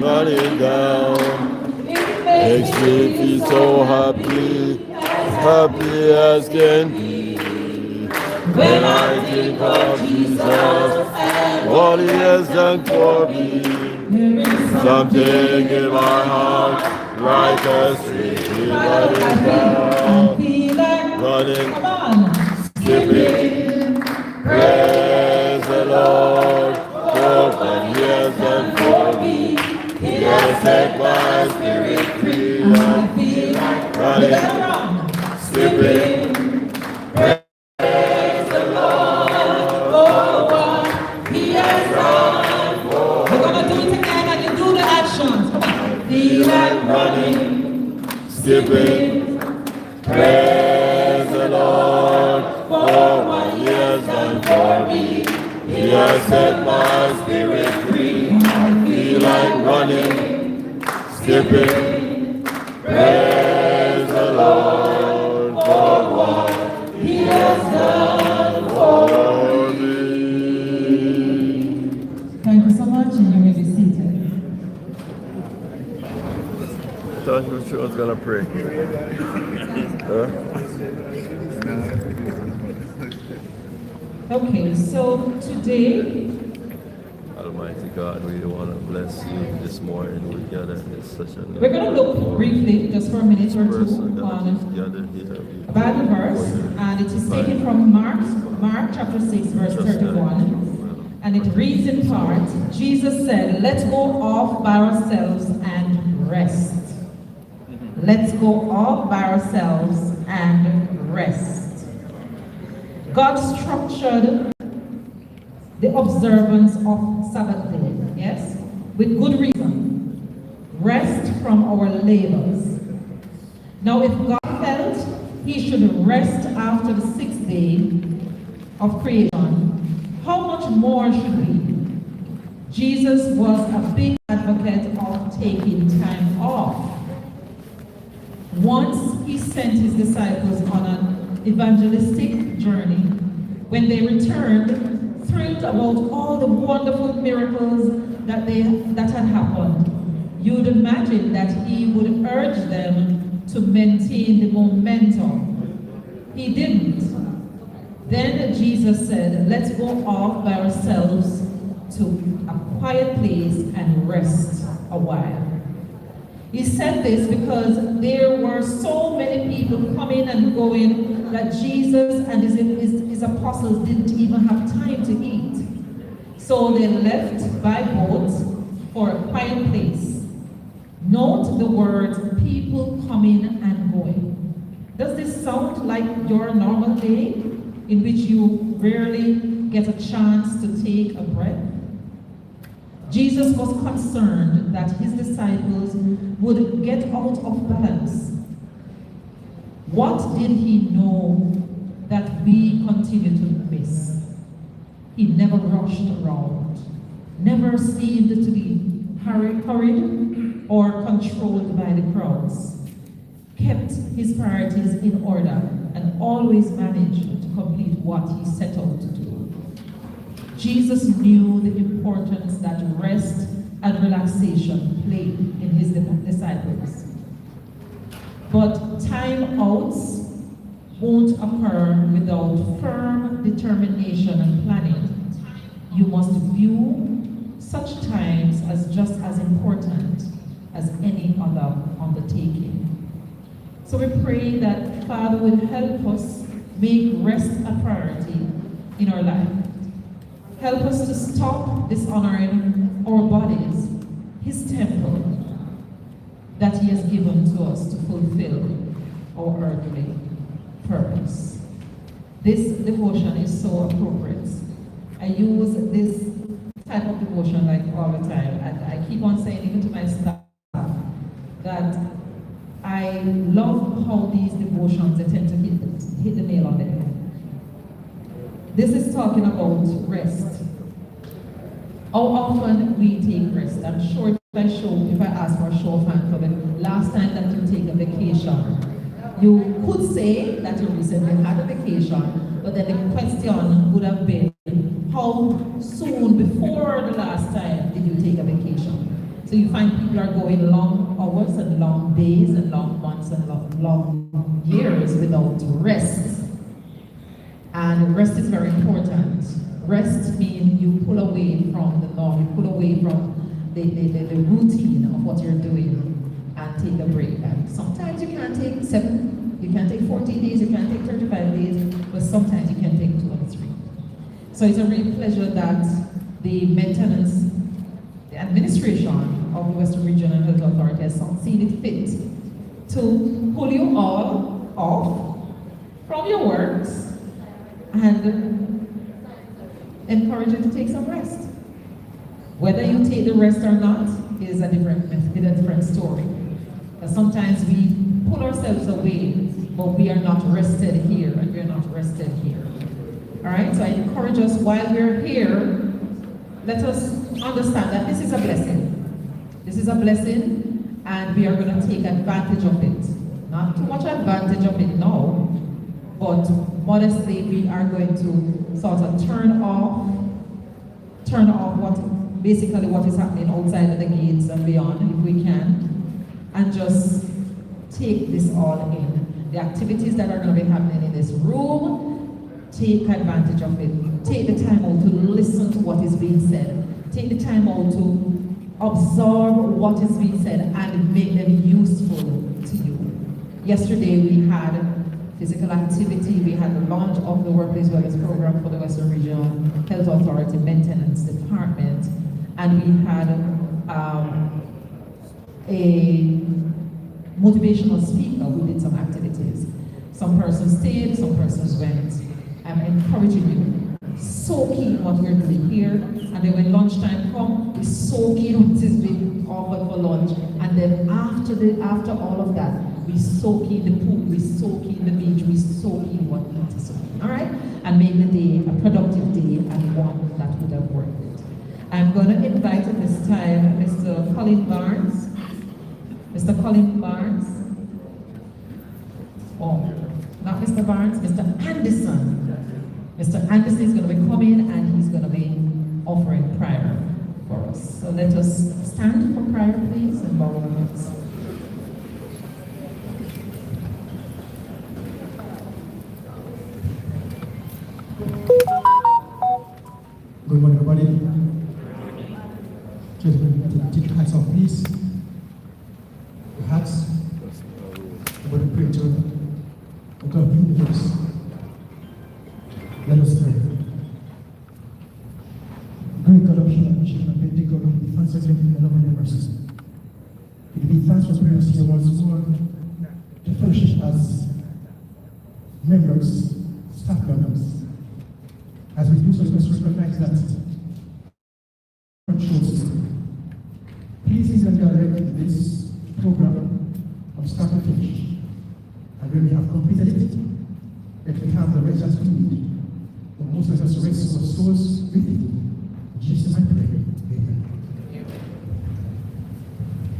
running down. Makes me feel so happy, happy as can be. When I think of Jesus, what he has done for me, something in my heart, like a stream running down, running, skipping, praise the Lord for what he has done for me. He has set my spirit free. I feel like running, skipping, praise the Lord for what he has done for me. We're gonna do it again and you do the actions. Come on. I feel like running, skipping, praise the Lord for what he has done for me. He has set my spirit free. I feel like running, skipping, praise the Lord for what he has done for me. Thank you so much, and you may be seated. Thought she was gonna pray. Okay, so today, Almighty God, we want to bless you this morning. We gather it's such a we're going to look briefly, just for a minute or two, on gathered here. a Bible verse, and it is taken from Mark chapter 6, verse 31, and it reads in part, Jesus said, let's go off by ourselves and rest. Let's go off by ourselves and rest. God structured the observance of Sabbath day, yes, with good reason. Rest from our labors. Now, if God felt he should rest after the sixth day of creation, how much more should we? Jesus was a big advocate of taking time off. Once he sent his disciples on an evangelistic journey. When they returned, thrilled about all the wonderful miracles that had happened, you'd imagine that he would urge them to maintain the momentum. He didn't. Then Jesus said, let's go off by ourselves to a quiet place and rest a while. He said this because there were so many people coming and going that Jesus and his apostles didn't even have time to eat. So they left by boat for a quiet place. Note the words, people coming and going. Does this sound like your normal day in which you rarely get a chance to take a breath? Jesus was concerned that his disciples would get out of balance. What did he know that we continue to miss? He never rushed around, never seemed to be hurried or controlled by the crowds, kept his priorities in order, and always managed to complete what he set out to do. Jesus knew the importance that rest and relaxation played in his disciples. But time outs won't occur without firm determination and planning. You must view such times as just as important as any other undertaking. So we pray that Father will help us make rest a priority in our life. Help us to stop dishonoring our bodies, his temple, that he has given to us to fulfill our earthly purpose. This devotion is so appropriate. I use this type of devotion like all the time, and I keep on saying even to my staff that I love how these devotions, they tend to hit the nail on the head. This is talking about rest. How often we take rest? I'm sure if I ask for a show of hands for the last time that you take a vacation, you could say that you recently had a vacation, but then the question would have been, how soon before the last time did you take a vacation? So you find people are going long hours and long days and long months and long years without rest. And rest is very important. Rest means you pull away from the norm, you pull away from the routine of what you're doing and take a break. And sometimes you can't take 7, you can't take 14 days, you can't take 35 days, but sometimes you can take 2 and 3. So it's a real pleasure that the maintenance, the administration of the Western Regional Health Authority has seen it fit to pull you all off from your works and encourage you to take some rest. Whether you take the rest or not is a different story. But sometimes we pull ourselves away, but we are not rested here, and we are not rested here. All right, so I encourage us while we're here, let us understand that this is a blessing. This is a blessing, and we are going to take advantage of it. Not too much advantage of it now, but modestly we are going to sort of turn off what is happening outside of the gates and beyond, if we can, and just take this all in. The activities that are going to be happening in this room, take advantage of it. Take the time out to listen to what is being said. Take the time out to absorb what is being said and make them useful to you. Yesterday we had physical activity, we had the launch of the Workplace Wellness Program for the Western Regional Health Authority Maintenance Department, and we had a motivational speaker who did some activities. Some persons stayed, some persons went. I'm encouraging you, soak in what we're doing here, and then when lunchtime comes, we soak in what is being offered for lunch, and then after all of that, we soak in the pool, we soak in the beach, we soak in what we need to soak in, all right? And make the day a productive day and one that would have worked it. I'm going to invite at this time Mr. Colin Barnes. Mr. Colin Barnes. Oh, not Mr. Barnes, Mr. Anderson. Mr. Anderson is going to be coming and he's going to be offering prayer for us. So let us stand for prayer, please, and bow our heads. Good morning, everybody. Just take your hats off, please. Your hats. I'm going to pray to God be with us. Let us pray. Great God of heaven, and big God of the thanks again for the love of your mercy. We give you thanks for bringing us here once more to fellowship as members, staff members. As we do so, we must recognize that control system. Please lead and direct this program from start to finish. And when we have completed it, let we have the rest that we need. The most of us rest our souls with it. In Jesus' name I pray. Amen.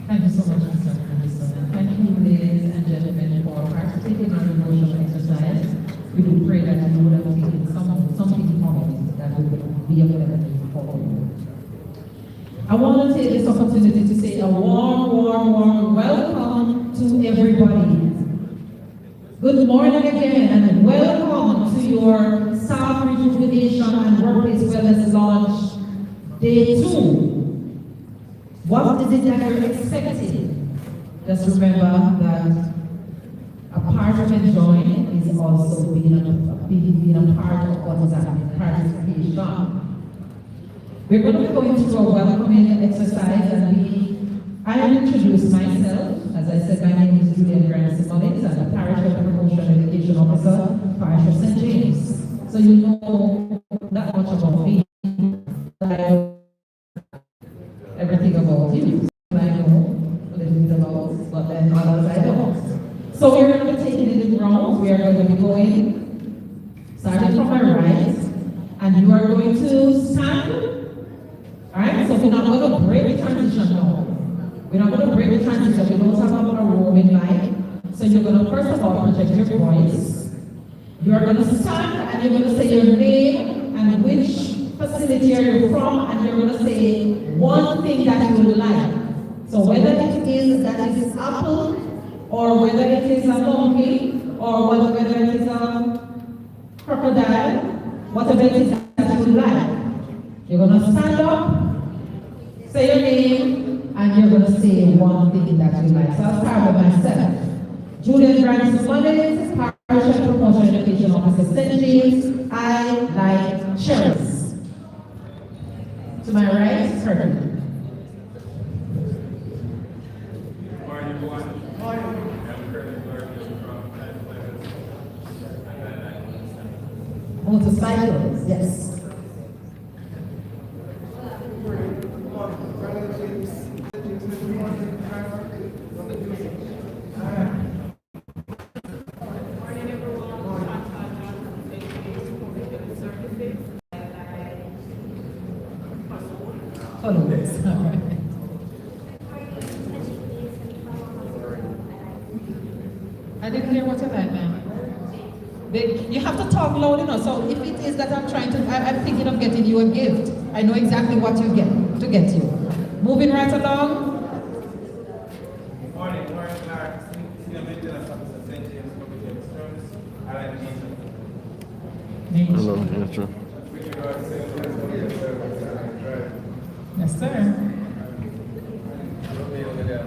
Thank you so much, Mr. Anderson. And thank you, ladies and gentlemen, for participating in the devotional exercise. We do pray that you would have taken something from it that would be available for you. I want to take this opportunity to say a warm welcome to everybody. Good morning again, and welcome to your staff rejuvenation and workplace wellness launch day 2. What is it that you're expecting? Just remember that a part of enjoying is also being a part of what is happening, participation. We're going to be going through a welcoming exercise, and I will introduce myself. As I said, my name is Julian Grant-Simmons. I'm the Parish Health Promotion and Education Officer, Parish of St. James. So you know not much about me, but I know everything about you. I know a little bit about, but then others I don't. So we're going to be taking it in rounds. We are going to be going, starting from my right, and you are going to stand. Alright, so we're not going to break the transition now. We're not going to break the transition. We don't have a roaming line. So you're going to first of all project your voice. You are going to stand and you're going to say your name and which facility are you from, and you're going to say one thing that you would like. So whether it is that it is apple, or whether it is a monkey, or whether it is a crocodile, whatever it is that you would like, you're going to stand up, say your name, and you're going to say one thing that you like. So I'll start with myself. Julian Branson Mullins, Parish and Promotion Education Officer, St. James. I like cherries. To my right, perfect. Morning, everyone. Morning. I'm currently working from Motorcycles, yes. Followers, all right. I didn't hear what you like, ma'am. You have to talk loud enough. So if it is that I'm thinking of getting you a gift, I know exactly what you get to get you. Moving right along. Morning, Clark, Senior Maintenance Officer, St. James Public Service. I like nature. Hello, nature. With regard to St. James Public Service, I like drive. Yes, sir. Over there.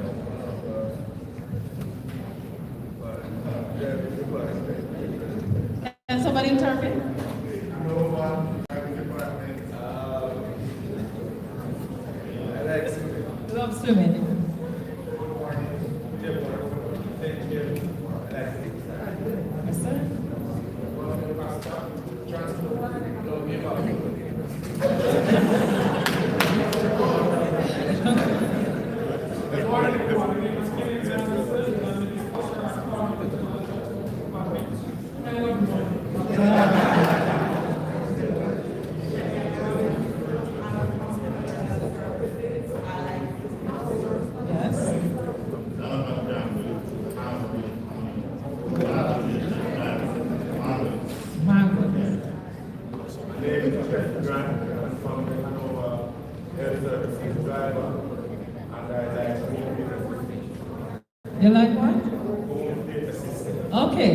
Can somebody interpret? I like swimming. Love swimming. Yes, sir. Yes. Mango. My name is Jeff Grant. I'm from Hanover Health Services driver. And I like home You like what? care assistant. Okay.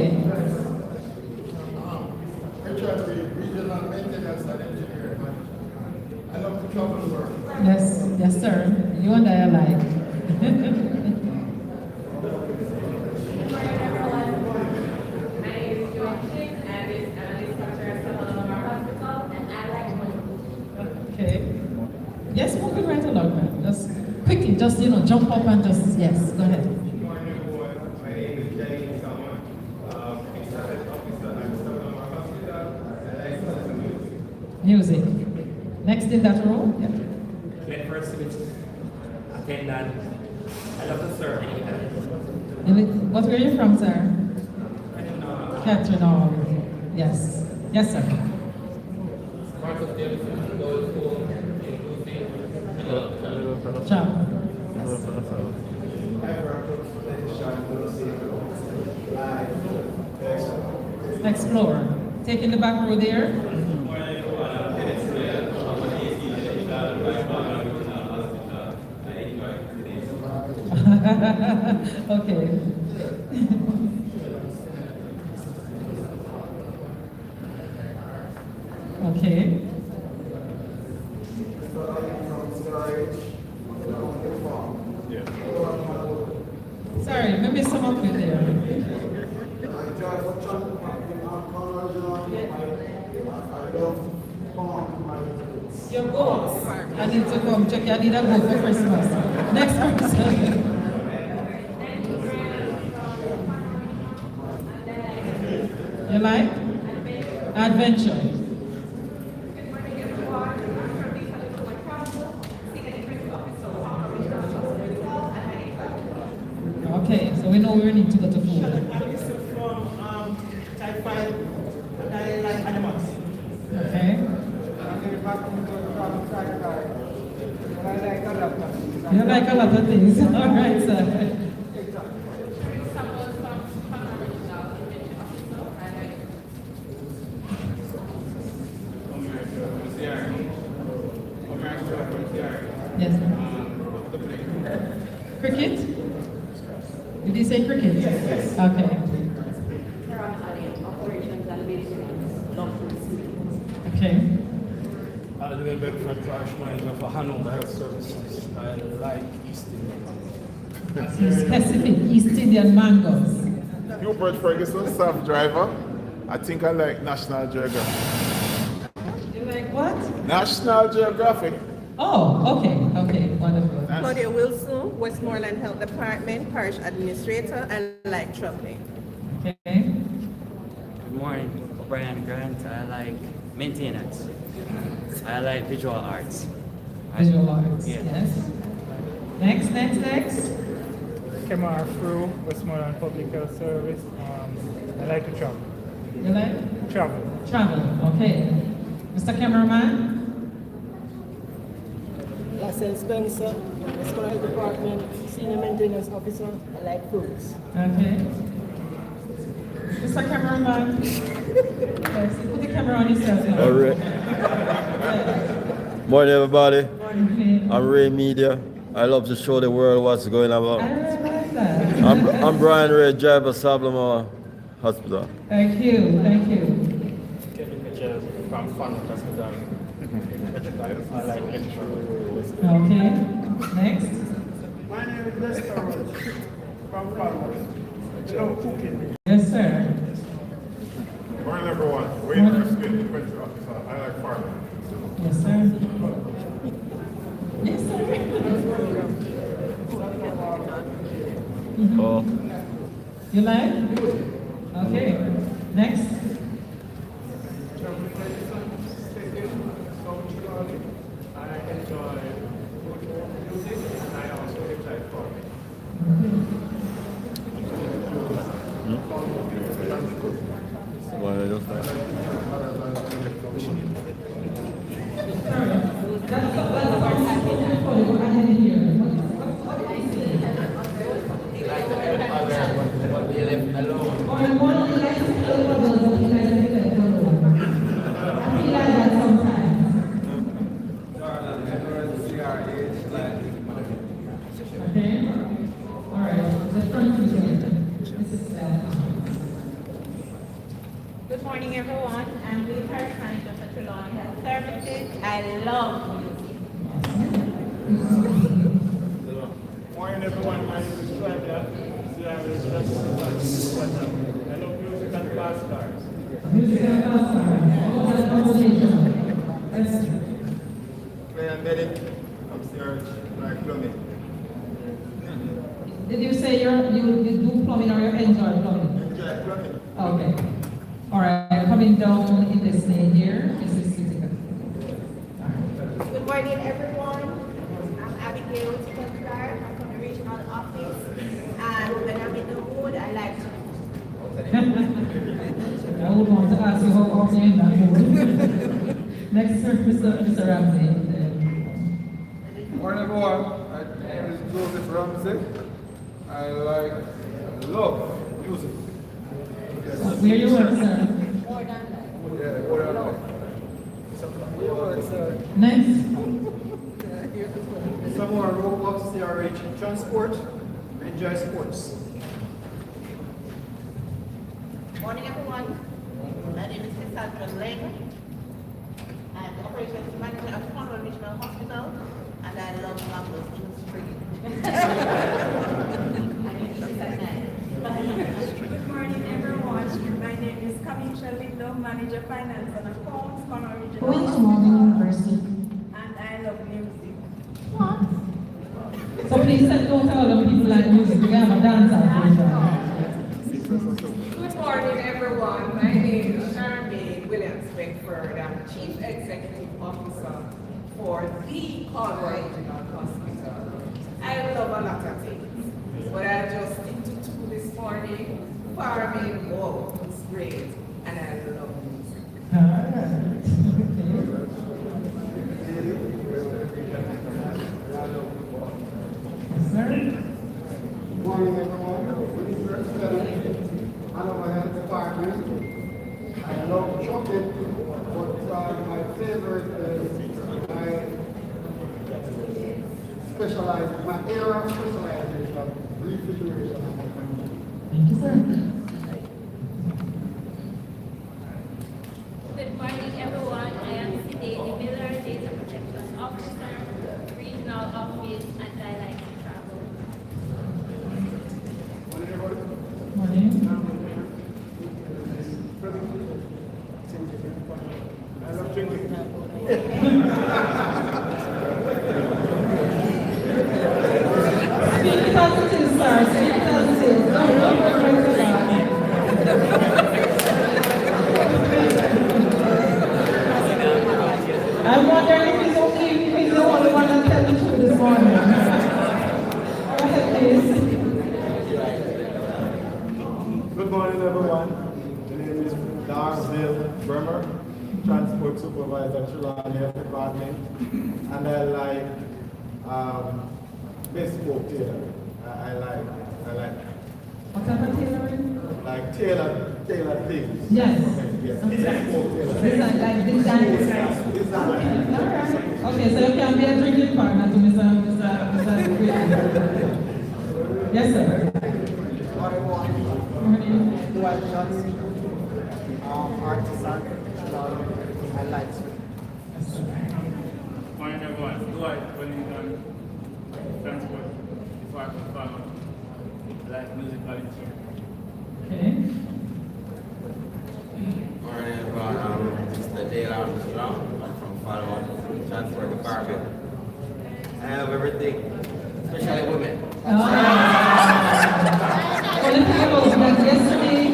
I try to be regional maintenance and engineering manager. I love to travel the world. Yes, yes, sir. You and I are alike. Okay. Yes, moving right along, man. Just quickly, just jump up and just yes, go ahead. Good morning, everyone. My name is Kenny Salmon. Exercise officer. I'm still on my hospital. And I study music. Music. Next in that row. Yeah. Medford Civic attendant. I love to serve. What were you from, sir? Catherine Hall. Yes. Yes, sir. Marcus Davidson, Gold School, Ciao. Explorer. Taking the back row there. Okay. Okay. Sorry, maybe some of you there. Your goats. I need to come check. I need a goat for Christmas. Next person. You like? Adventure. Okay, so we know we need to go to food. I'm used to from type 5, and I like animals. Okay. I'm very back from type 5. And I like a lot of things. You like a lot of things. All right, sir. Yes. Cricket? Did you say cricket? Yes. Okay. Okay. I'm a little bit for branch manager for Hanover Health Services. I like East Indian. Specific East Indian mangoes. Hubert Ferguson, staff driver. I think I like National Geographic. You like what? National Geographic. Oh, okay, okay, wonderful. Claudia Wilson, Westmoreland Health Department, Parish Administrator. I like traveling. Okay. Good morning, Brian Grant. I like maintenance. I like visual arts. Visual arts, Yeah. yes. Next. Kemar Fru, Westmoreland Public Health Service. I like to travel. You like? Travel. Travel, okay. Mr. Cameraman? Lassell Spencer, Westmoreland Health Department, Senior Maintenance Officer. I like fruits. Okay. Mr. Cameraman? Yes, put the camera on yourself now. All right. Morning, everybody. Okay. I'm WRAY Media. I love to show the world what's going I on. don't like that. I'm Brian Ray, driver, Sablama Hospital. Thank you. Kevin Mitchell from Fun Hospital. I like lecture. Okay. Next. My name is Lester Roach from Falmouth. Love cooking. Yes, sir. Morning, everyone. Wayne Prescott, Defense Officer. I like farming. Yes, sir. Yes, sir. Oh. You like? Okay. Next. I enjoy music and I also enjoy farming. Okay. All right. The front together. Good morning, everyone. I'm the Parish Manager for Trelawney Health Services. I love music. Morning, everyone. My name is Claudia. I love music and fast cars. Music and fast cars. Ryan Bennett, upstairs, like plumbing. Did you say you do plumbing or you enjoy plumbing? Enjoy plumbing. Okay. All right. Coming down in this lane here. This is physical. Good morning, everyone. I'm Abigail Clark. I'm from the regional office. And when I'm in the mood, I like to. I would want to ask you how often you're in that mood. Next is Mr. Ramsey. Morning, everyone. My name is Joseph Ramsey. I love music. Where you work, sir? Yeah, what Next. Someone Roblox, CRH Transport, enjoy sports. Morning, everyone. My name is Cassandra Lane. I'm the operations manager at Conroe Regional Hospital, and I love mangoes in spring. Good morning, everyone. My name is Kamisha Lindo, Manager Finance and Accounts, Conroe Regional Going to Hospital. Morgan University. And I love music. So please don't tell them people like music. We have a dance out Good morning, everyone. My name is Charmaine Williams Beckford. I'm Chief Executive Officer for the Conroe Regional Hospital. I love a lot of things, but I just stick to two this morning. Farming, wow, it's great, and I love music. Morning, everyone. I love my health department. I love chocolate, but my favorite is my area specializes in a brief iteration of my country. Thank you, sir. Good morning, everyone. I am Sidney, the Miller Data Protection Officer, Regional Office, and I like to travel. Morning. I love drinking. Speak positive, sir. Speak positive. Don't worry about that. I'm wondering if he's okay, if he's the only one that tell the truth this morning. Go ahead, please. Good morning, everyone. My name is Darsville Bremer, Transport Supervisor, Trelawney Health Department, and I like bespoke tailor. I like. What type of tailoring? Like tailored things. Yes. Yes. Bespoke tailor. Like design. Okay, so you can be a drinking partner to Mr. Yes, sir. Morning. Dwight Johnson, artisan, I like to. Morning, everyone. Dwight Wellington, Transport Department Farmer, like music college. Okay. Morning, everyone. Mr. Dale Armstrong. I'm from Falmouth Transport Department. I have everything, especially women. Well, the thing about that yesterday,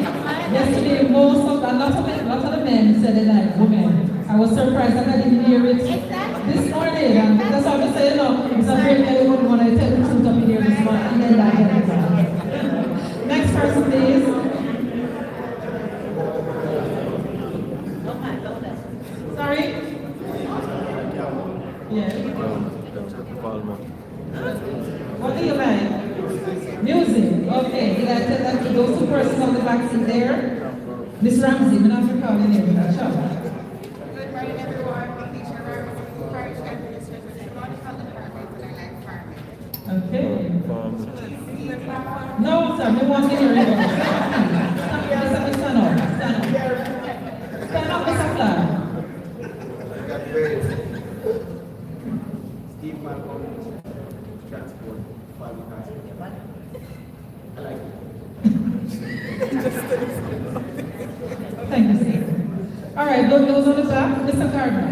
a lot of the men said they like women. I was surprised that I didn't hear it this morning. And that's what I was saying, no, it's a very everyone when I tell the truth up in here this morning, and then that get it. Next person, please. Sorry? Yeah. What do you like? Music. Okay. Did I tell that to those two persons on the back seat there? Miss Ramsey, I'm not recalling you. Good morning, everyone. Teacher Ramsey, Parish Administrator, Trelawney Health Department, and I like farming. Okay. No, sir, we want to hear you. Stand up, Stand up, Mr. Clark. Steve Malcolm, Transport, Falmouth Transport. I like it. Thank you, sir. All right, those on the back, Mr. Gardner.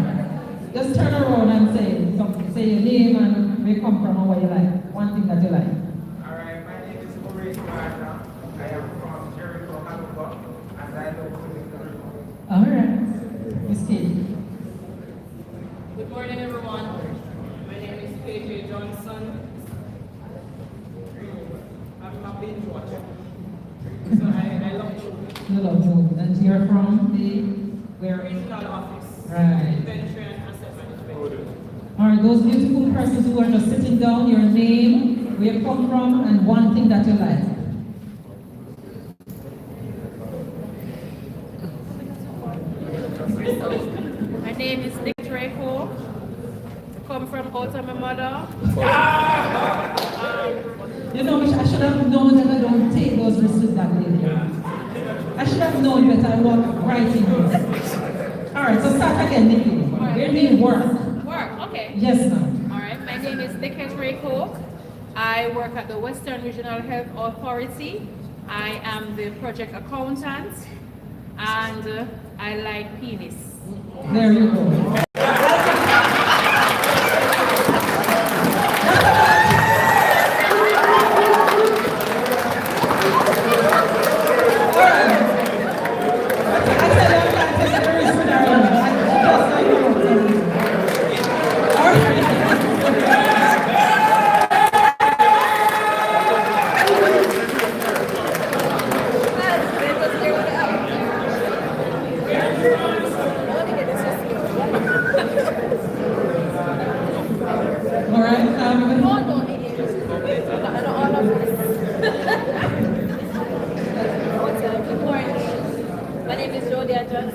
Just turn around and say something. Say your name and where you come from and what you like. One thing that you like. All right, my name is WRAY Media. I am from Jericho, Hanover, and I love music. All right. Miss Kate. Good morning, everyone. My name is KJ Johnson. I'm a binge watcher. So I love you. You love food. And you're from the where? Regional office. Right. Inventory and asset management. All right, those beautiful persons who are just sitting down, your name, where you come from, and one thing that you like. My name is Nick Draco. I come from out of my mother. You know, I should have known that I don't take those risks with that lady. I should have known better. I walk right in here. All right, so start again, Nikki. Where do you work? Work, okay. Yes, ma'am. All right, my name is Nick Draco. I work at the Western Regional Health Authority. I am the project accountant, and I like penis. There you go.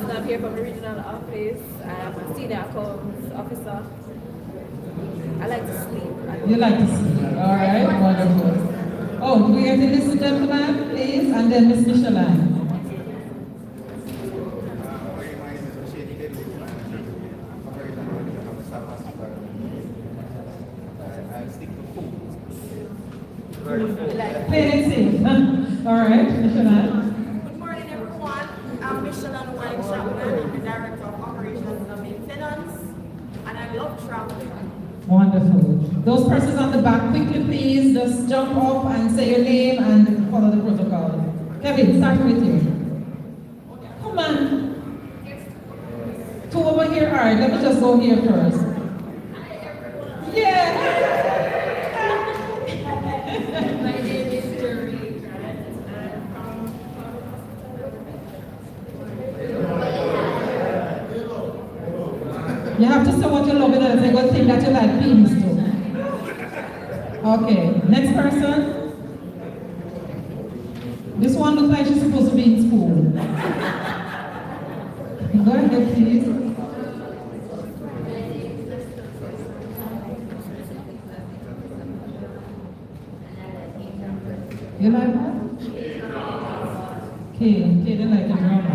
I'm here from the regional office. I'm a senior accounts officer. I like to sleep. You like to sleep. All right, wonderful. getting this gentleman, please, and then Miss Michelin. Plain and safe. All right, Michelin. Good morning, everyone. I'm Michelin White Chapman, Director of Operations and Maintenance, and I love traveling. Wonderful. Those persons on the back, quickly please, just jump up and say your name and follow the protocol. Kevin, start with you. Come on. Two over here. All right, let me just go here first. Yeah. My name is Jerry. You have to say what you love and a good thing that you like penis too. Okay, next person. This one looks like she's supposed to be in school. Go ahead, please. You like that? Okay, they like the drama.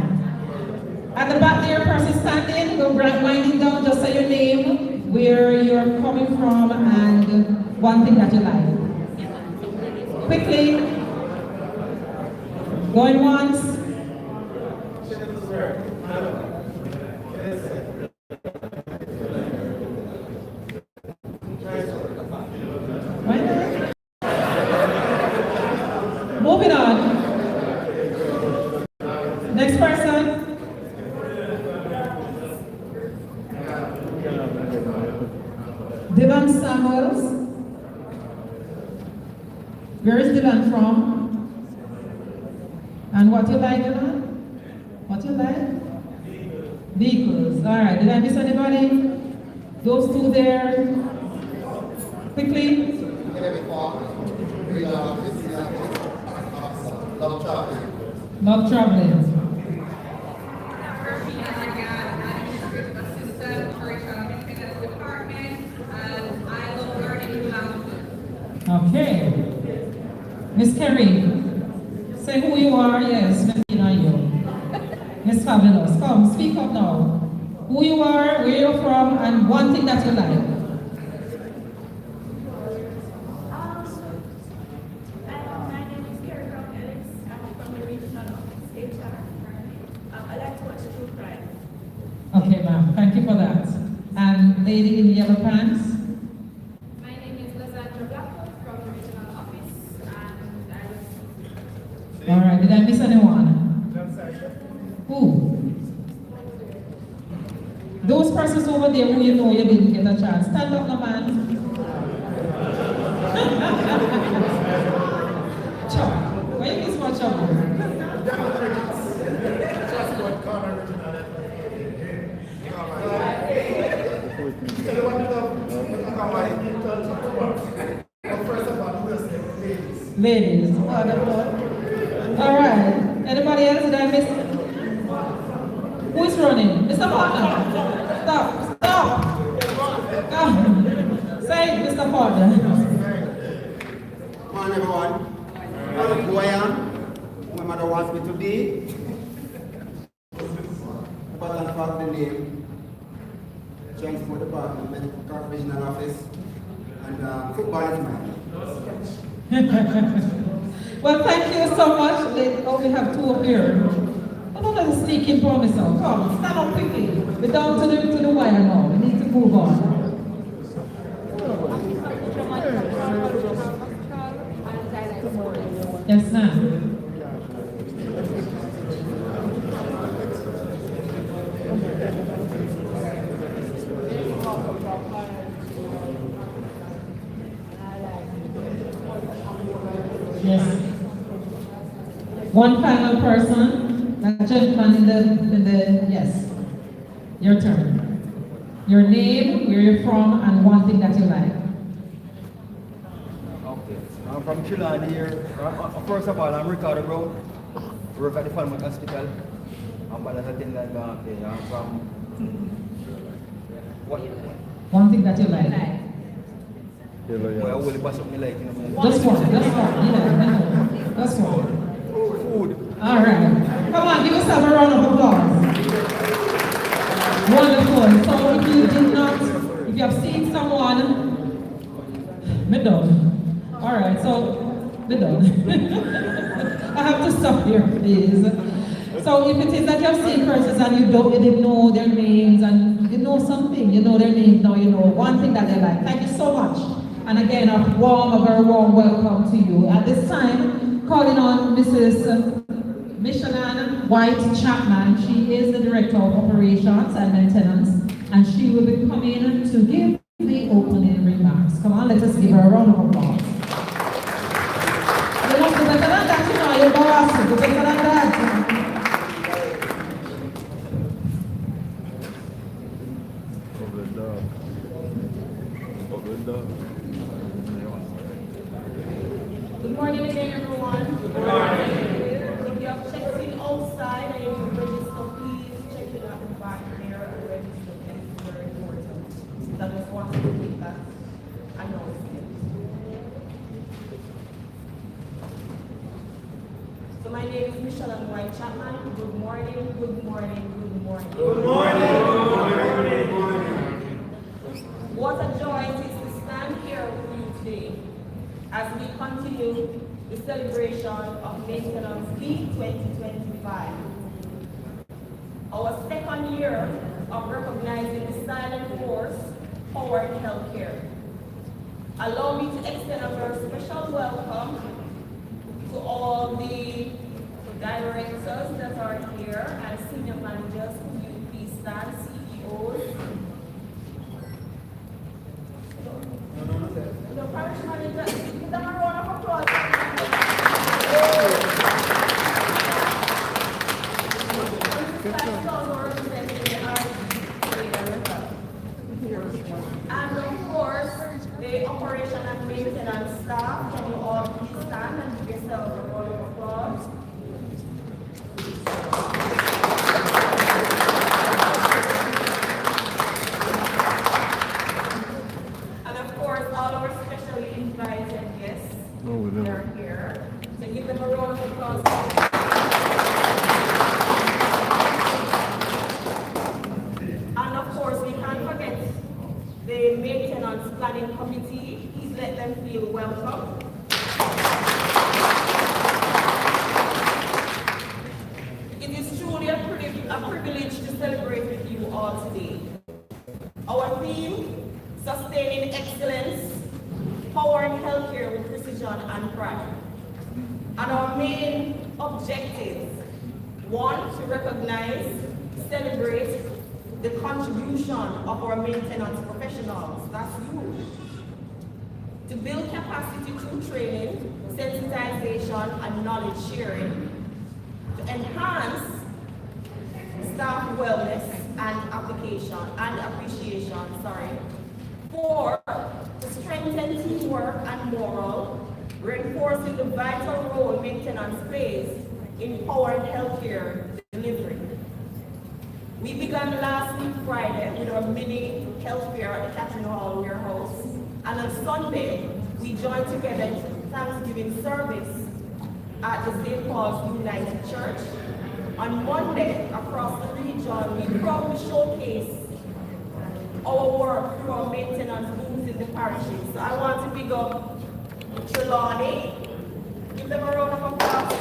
At the back there, person standing, go winding down, just say your name, where you're coming from, and one thing that you like. Quickly. Going once. Moving on. Next person. Dylan Samuels. Where is Dylan from? And what you like, Dylan? What you like? Vehicles. All right. Did I miss anybody? Those two there. Quickly. Love traveling. Okay. Miss Kerry, say who you are. Yes, you know you. Miss Fabulous, come, speak up now. Who you are, where you're from, and one thing that you like. My name is Kerry Brown Ellis. I'm from the regional office, HR. I like to watch true crime. Okay, ma'am, thank you for that. And lady in yellow pants. My name is Lizandra Blackwood from the regional office, and I All right, did I miss anyone? Who? Those persons over there who you know you didn't get a chance. Stand up, no man. Chuck, why you miss my Chuck? Ladies. Oh, all right. Anybody else? Did I miss? Who is running? Mr. Partner. Stop. Stop. Come. Say, Mr. Partner. Come on, everyone. I know who I am, who my mother wants me to be. But I forgot the name. Transport Department, Medical Corporation Office, and football is mine. Well, thank you so much. We only have two up here. I don't let the sneaking promise out. Come, stand up quickly. We're down to the wire now. We need to move on. Yes, ma'am. Yes. One final person, that gentleman in the, yes. Your turn. Your name, where you're from, and one thing that you like. Okay. I'm from Chilani here. First of all, I'm Ricardo Brown. Work at the Falmouth Hospital. I'm an attendant. I'm from what? One thing that you like. Well, I will pass up my like, Just one, yeah. That's one. Food. All right. Come on, give yourself a round of applause. Wonderful. So if you did not, if you have seen someone, me done. All right, so me done. I have to stop here, please. So if it is that you have seen persons and you didn't know their names and you know something, you know their names now, you know one thing that they like. Thank you so much. And again, a very warm welcome to you. At this time, calling on Mrs. Michelin White Chapman. She is the Director of Operations and Maintenance, and she will be coming to give the opening remarks. Come on, let us give her a round of applause. You must be better than that, you know, you're boss. You're better than that. Good morning again, everyone. Good morning. If you have checked in outside and you register, please check it at the back there and register. It's very important. So I just wanted to make that announcement. So my name is Michelle White Chapman. Good morning, good morning, good morning. Good morning, good morning. What a joy it is to stand here with you today as we continue the celebration of Maintenance Week 2025. Our second year of recognizing the silent force power in healthcare. Allow me to extend a very special welcome to all the directors that are here and senior managers, UP staff, CEOs, the parish manager. Give them a round of applause. And of course, the operation and maintenance staff. Can you all please stand and give yourselves a round of applause? And of course, all our specially invited guests are here. So give them a round of applause. And of course, we can't forget the maintenance planning committee. Please let them feel welcome. It is truly a privilege to celebrate with you all today. Our theme, sustaining excellence, powering healthcare with precision and pride. And our main objectives, one, to recognize, celebrate the contribution of our maintenance professionals, that's you. To build capacity through training, sensitization, and knowledge sharing. To enhance staff wellness and appreciation. 4, to strengthen teamwork and morale, reinforcing the vital role maintenance plays in powering healthcare delivery. We began last week Friday with our mini health fair at the Catherine Hall warehouse, and on Sunday we joined together in Thanksgiving service at the St. Paul's United Church. On Monday, across the region, we proudly showcase our work through our maintenance booths in the parishes. So I want to big up Trelawney. Give them a round of applause.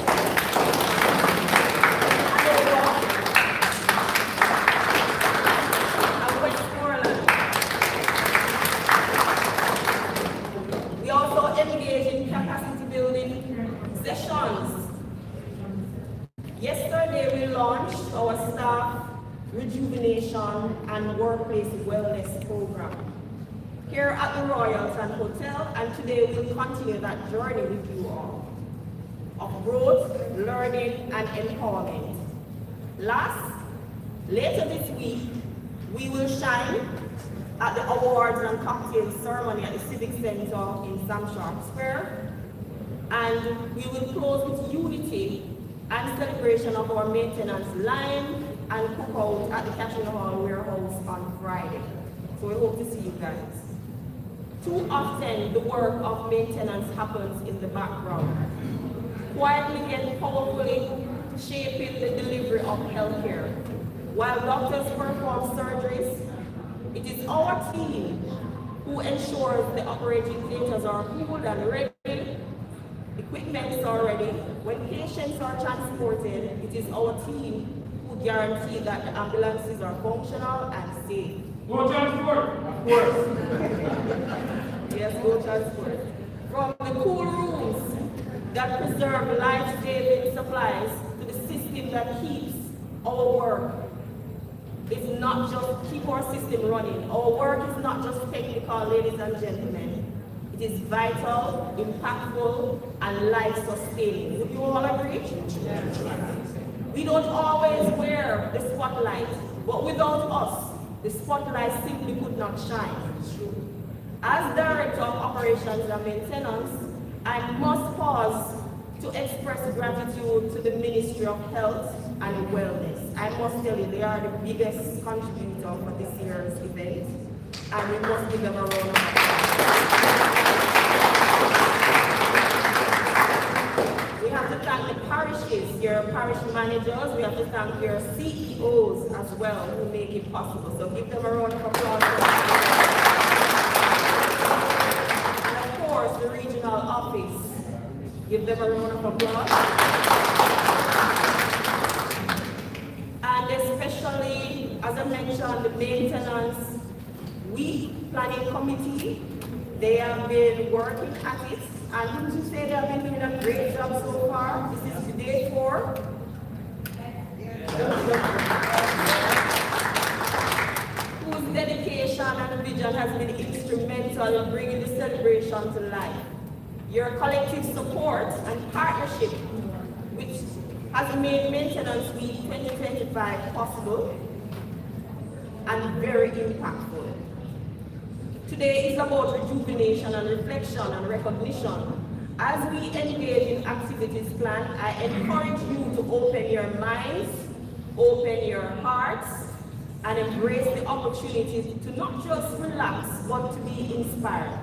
And Westmoreland. We also engage in capacity building sessions. Yesterday we launched our staff rejuvenation and workplace wellness program here at the Royalton Hotel, and today we'll continue that journey with you all of growth, learning, and empowerment. Later this week, we will shine at the awards and cocktail ceremony at the Civic Center in Sam Sharp Square, and we will close with unity and celebration of our maintenance line and cookout at the Catherine Hall warehouse on Friday. So we hope to see you guys. Too often, the work of maintenance happens in the background. quietly and powerfully shaping the delivery of healthcare. While doctors perform surgeries, it is our team who ensures the operating theaters are cool and ready, equipment is ready. When patients are transported, it is our team who guarantee that the ambulances are functional and safe. Go transport! Of course. Yes, go transport. From the cool rooms that preserve life-saving supplies to the system that keeps our work. It's not just keep our system running. Our work is not just technical, ladies and gentlemen. It is vital, impactful, and life-sustaining. Would you all agree? We don't always wear the spotlight, but without us, the spotlight simply could not shine. As Director of Operations and Maintenance, I must pause to express gratitude to the Ministry of Health and Wellness. I must tell you, they are the biggest contributor for this year's event, and we must give them a round of applause. We have to thank the parishes, your parish managers, we have to thank your CEOs as well who make it possible. So give them a round of applause. And of course, the regional office. Give them a round of applause. And especially, as I mentioned, the maintenance week planning committee, they have been working at it. And wouldn't you say they have been doing a great job so far? This is day 4. Whose dedication and vision has been instrumental in bringing the celebration to life. Your collective support and partnership, which has made Maintenance Week 2025 possible and very impactful. Today is about rejuvenation and reflection and recognition. As we engage in activities planned, I encourage you to open your minds, open your hearts, and embrace the opportunity to not just relax, but to be inspired.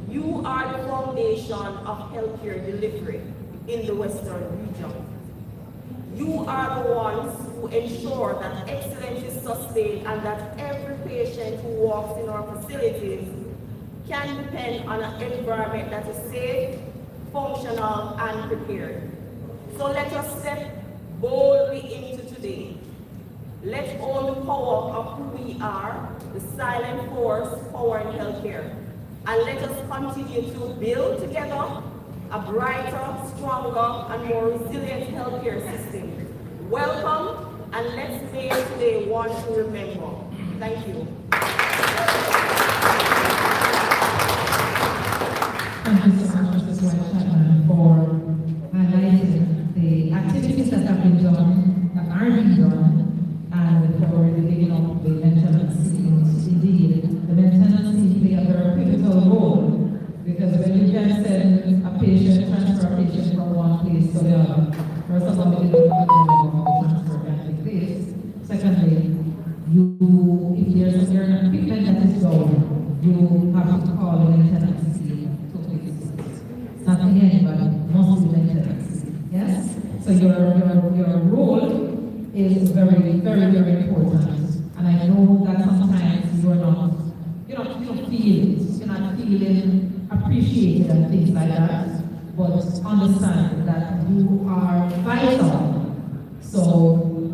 You are the foundation of healthcare delivery in the Western region. You are the ones who ensure that excellence is sustained and that every patient who walks in our facilities can depend on an environment that is safe, functional, and prepared. So let us step boldly into today. Let's own the power of who we are, the silent force powering healthcare. And let us continue to build together a brighter, stronger, and more resilient healthcare system. Welcome, and let's make today one to remember. Thank you. Thank you so much, Mrs. White-Chapman, for highlighting the activities that have been done, that are being done, and for giving up the maintenance teams. Indeed, the maintenance team play a very pivotal role, because when you can send a patient, transfer a patient from one place to the other, first of all, you don't have to transfer can take place. Secondly, if there's an equipment that is down, you have to call the maintenance team to fix it. Not anybody, must be maintenance. Yes? So your role is very, very, very important. And I know that sometimes you don't feel it. You're not feeling appreciated and things like that. But understand that you are vital. So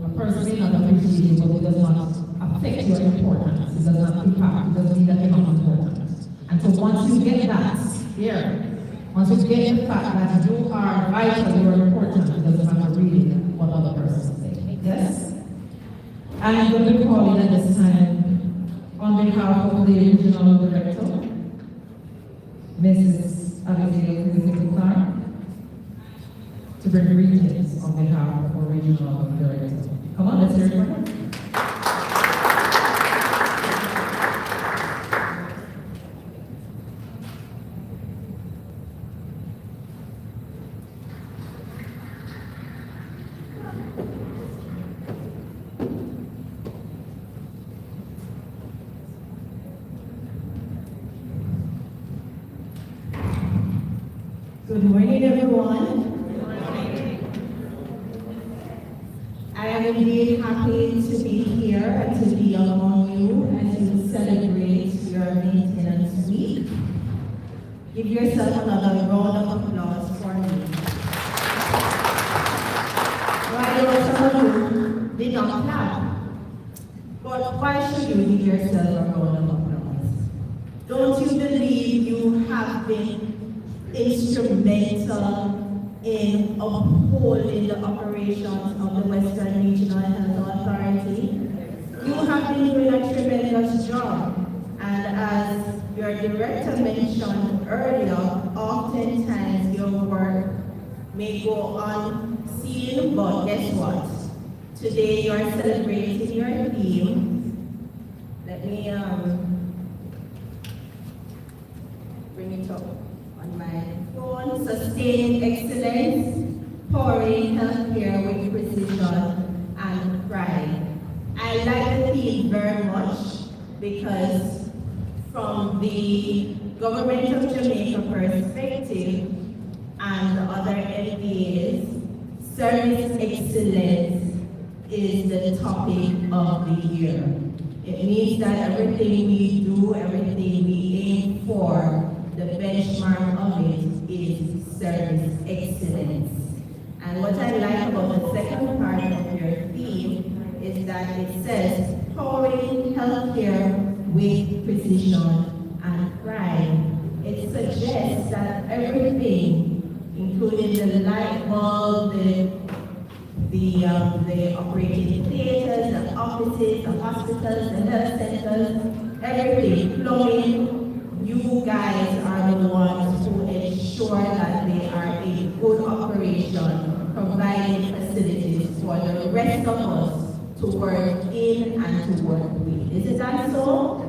a person may not appreciate you, but it does not affect your importance. It does not impact. It doesn't mean that you're not important. And so once you get that here, once you get the fact that you are vital, you are important, it doesn't matter really what other person say. Yes? I'm going to be calling at this time on behalf of the Regional Director, Mrs. Abigail Clark, to bring greetings on behalf of our Regional Director. Come on, let's hear it from her. Good morning, everyone. I am indeed happy to be here and to be among you as you celebrate your maintenance week. Give yourself another round of applause for me. Well, I know some of you did not clap, but why should you give yourself a round of applause? Don't you believe you have been instrumental in upholding the operations of the Western Regional Health Authority? You have been doing a tremendous job, and as your director mentioned earlier, oftentimes your work may go unseen, but guess what? Today you are celebrating your theme. Let me bring it up on my phone. Sustaining excellence, powering healthcare with precision and pride. I like the theme very much because from the government of Jamaica perspective and the other MPAs, service excellence is the topic of the year. It means that everything we do, everything we aim for, the benchmark of it is service excellence. And what I like about the second part of your theme is that it says powering healthcare with precision and pride. It suggests that everything, including the light bulb, the operating theaters, the offices, the hospitals, the health centers, everything, plumbing, you guys are the ones who ensure that they are a good operation, providing facilities for the rest of us to work in and to work with. Isn't that so?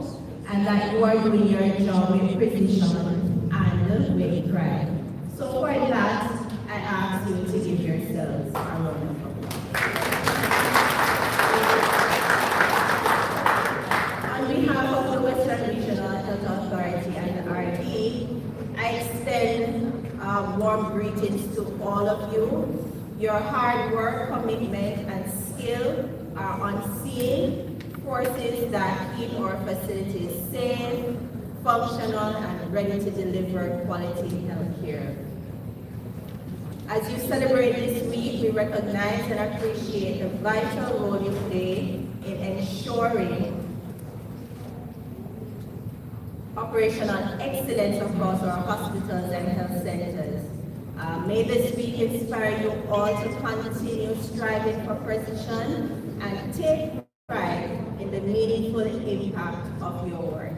And that you are doing your job with precision and with pride. So for that, I ask you to give yourselves a round of applause. On behalf of the Western Regional Health Authority and the RD, I extend warm greetings to all of you. Your hard work, commitment, and skill are unseen forces that keep our facilities safe, functional, and ready to deliver quality health care. As you celebrate this week, we recognize and appreciate the vital role you play in ensuring operational excellence across our hospitals and health centers. May this week inspire you all to continue striving for precision and take pride in the meaningful impact of your work.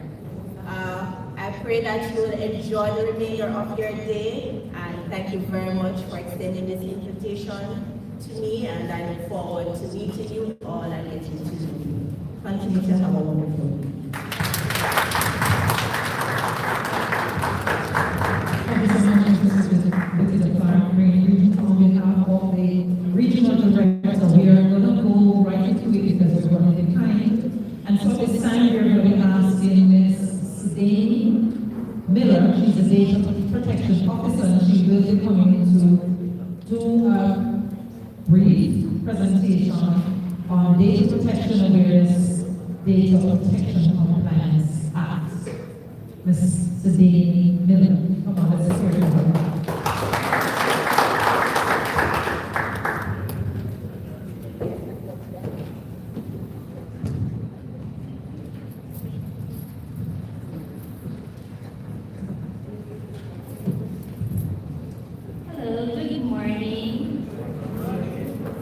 I pray that you will enjoy the remainder of your day, and thank you very much for extending this invitation to me, and I look forward to meeting you all and getting to know you. Continue to have a wonderful day. Thank you so much, Mrs. Vicky Clark, on behalf of the regional director. We are going to go right into it because we're running behind. And so this time we're going to be asking Ms. Sedani Miller, she's the Data Protection Officer, and she will be coming to do a brief presentation on data protection awareness, Data Protection Compliance Act. Ms. Sedani Miller, come on, let's hear it. Good morning.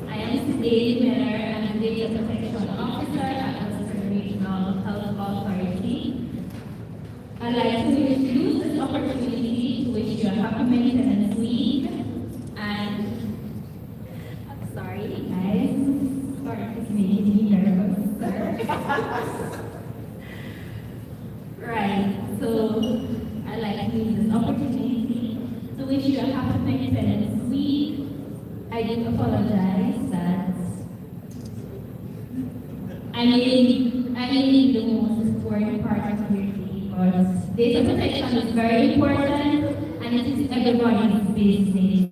I am Sedani Miller. I'm the Data Protection Officer at Western Regional Health Authority. I'd like to use this opportunity to wish you a happy maintenance week. And I'm sorry, guys. Sorry, it's making me nervous. Right. So I'd like to use this opportunity to wish you a happy maintenance week. I do apologize that I may the most important part of your day, but data protection is very important, and it is everybody's business.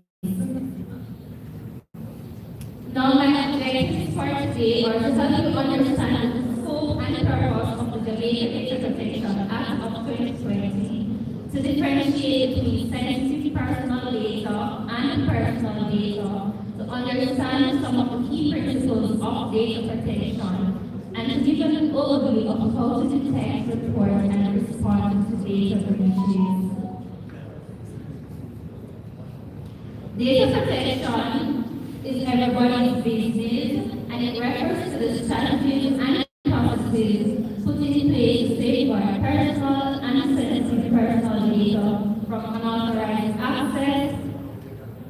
Now, my objectives for today are to help you understand the scope and purpose of the Data Protection Act of 2020, to differentiate between sensitive personal data and personal data, to understand some of the key principles of data protection, and to give an overview of how to detect, report, and respond to data breaches. Data protection is everybody's business, and it refers to the strategies and processes put in place to safeguard personal and sensitive personal data from unauthorized access,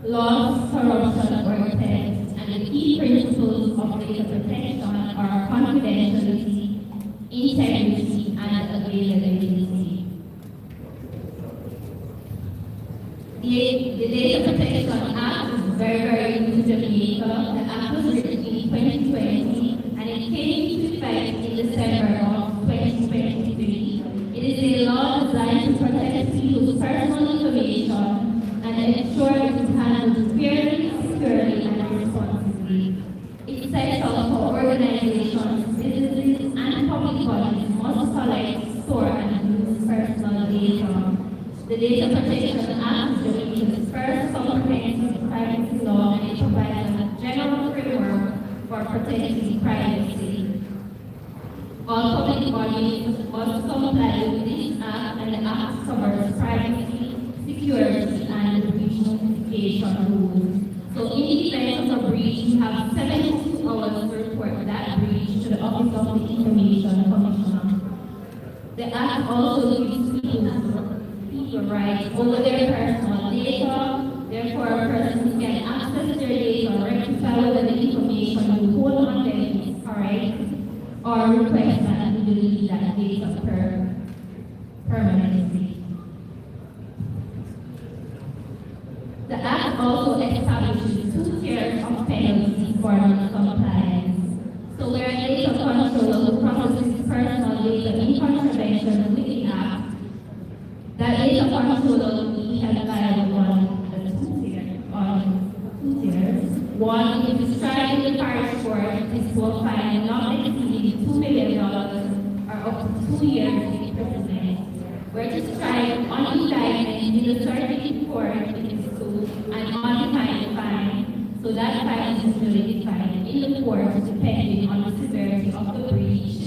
loss, corruption, or theft. And the key principles of data protection are confidentiality, integrity, and availability. The Data Protection Act is very new to Jamaica. The Act was written in 2020 and it came into effect in December of 2023. It is a law designed to protect people's personal information and ensure it is handled fairly, securely, and responsibly. It sets out how organizations, businesses, and public bodies must collect, store, and use personal data. The Data Protection Act is Jamaica's first comprehensive privacy law, and it provides a general framework for protecting privacy. All public bodies must comply with this act, and the act covers privacy, security, and breach notification rules. So in the event of a breach, you have 72 hours to report that breach to the Office of the Information Commissioner. The act also gives people rights over their personal data. Therefore, a person can access their data, rectify whether the information you hold on them is correct, or request that you delete that data permanently. The Act also establishes 2 tiers of penalties for non-compliance. So where a data controller who processes personal data in contravention with the Act, that data controller will be held liable on the 2 tiers. One, if it's tried in the parish court, this will fine not exceeding $2 million or up to 2 years imprisonment. Where it is tried on indictment in the circuit court, it is sued, and undefined fine. So that fine is usually defined in the court depending on the severity of the breach,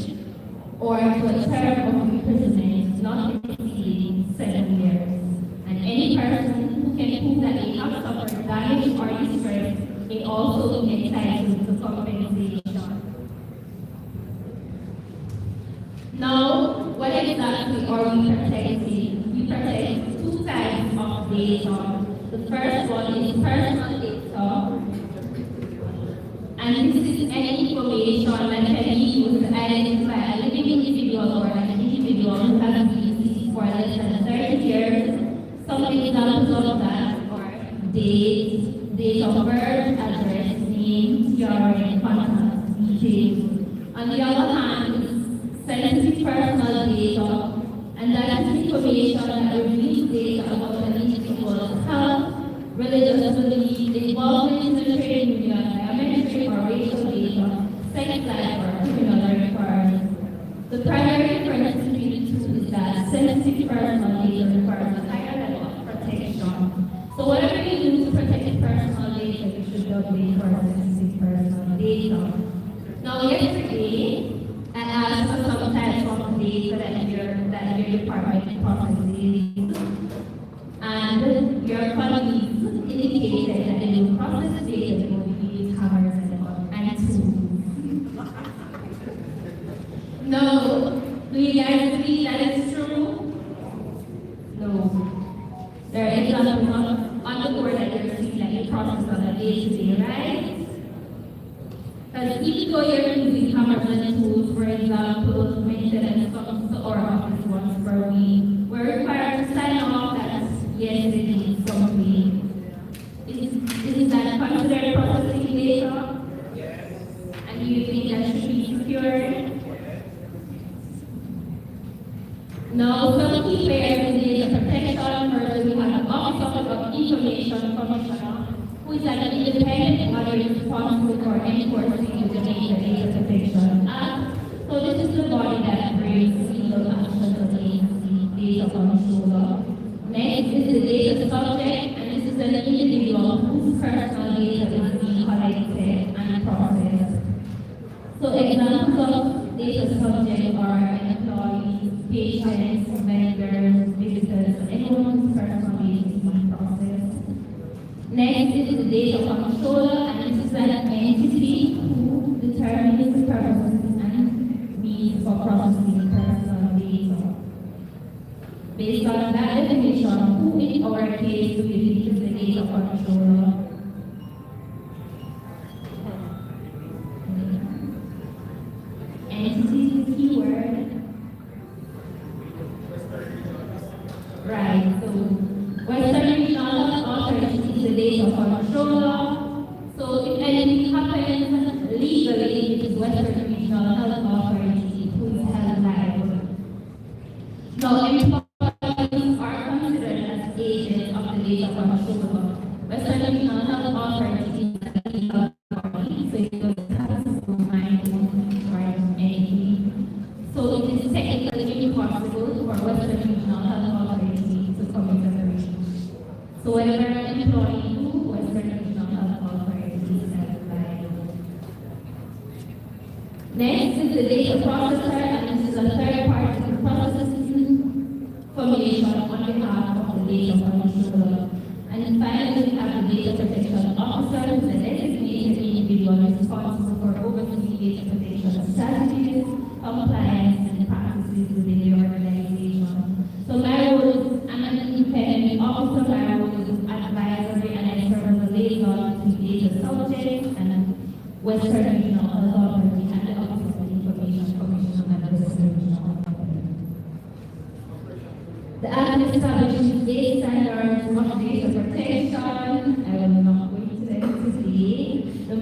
or to a term of imprisonment not exceeding 7 years. And any person who can prove that they have suffered damage or distress may also be entitled to compensation. Now, what exactly are we protecting? We protect 2 types of data. The first one is personal data, and this is any information that can be used to identify a living individual or an individual who has been deceased for less than 30 years. Some examples of that are date of birth, address, name, CRN, contact details. On the other hand, it's sensitive personal data, and that is information that reveals data about an individual's health, religious belief, involvement in the trade union, biometric or racial data, sex life, or criminal records. The primary difference between the two is that sensitive personal data requires a higher level of protection. So whatever you do to protect personal data, you should doubly for sensitive personal data. Now yesterday, I asked for some types of data that your department processes, and your colleagues indicated that they will process data that will be cameras and tools. No. Do you guys believe that is true? No. There are examples on the board that you're seeing that you process on a day-to-day, right? Because even though you're using cameras and tools, for example, maintenance comes to our office once per week, we're Information Commissioner, who is an independent body responsible for enforcing the Data Protection Act. So this is the body that brings legal actions against the data controller. Next is the data subject, and this is an individual whose personal data is being collected and processed. So examples of data subject are employees, patients, vendors, visitors, anyone whose personal data is being processed. Next is the data controller, and this is an entity who determines the purposes and means for processing personal data. Based on that definition, who in our case will be the data controller? Entity is the keyword. Right, so Western Regional Authority is the data controller. So if anything happens legally, it is Western Regional Health Authority who is held liable. Now, employees are considered as agents of the data controller. Western Regional Health Authority is a legal authority, so it does have to mind entity. So it is technically impossible for Western Regional Health Authority to commit a breach. So whatever an employee do, Western Regional Health Authority is held liable. Next is the data processor, and this is a third party processing information on behalf of the data controller. And finally, we have the data protection officer, who is a designated individual responsible for overseeing data protection strategies, compliance, and practices within the organization. So my role is, I'm an independent officer. My role is advisory and external liaison to data subjects and Western Regional Authority and the Office of Information Commission and the Western Regional Authority. The Act establishes data standards of data protection. I will not go into that today. The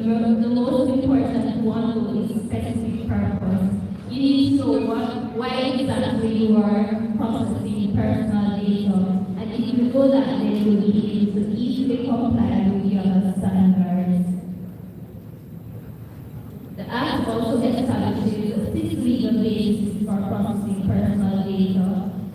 most important one is specific purpose. You need to know why exactly you are processing personal data. And if you know that, then you will be able to easily comply with the other standards. The Act also establishes 6 legal bases for processing personal data.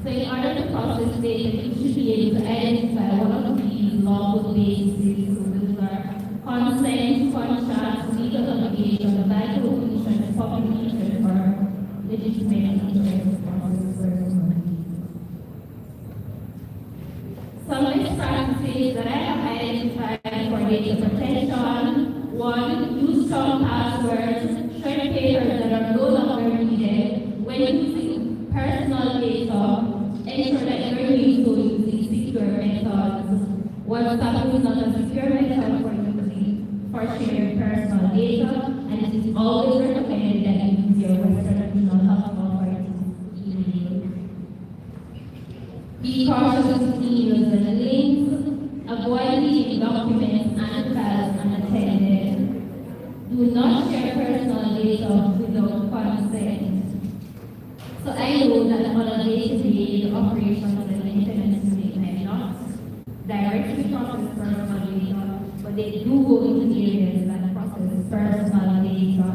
So in order to process data, you should be able to identify one of these lawful bases. So those are consent, contract, legal obligation, vital condition, public interest, or legitimate interest to process personal data. Some best practices that I have identified for data protection: 1, use strong passwords, shred papers that are no longer needed. When using personal data, ensure that you're using secure methods. WhatsApp is not a secure method for sharing personal data, and it is always recommended that you use your Western Regional Health Authority email. Be cautious with emails and links. Avoid leaving documents and files unattended. Do not share personal data without consent. So I know that on a day-to-day, the operations and maintenance unit might not directly process personal data, but they do go into the areas that process personal data.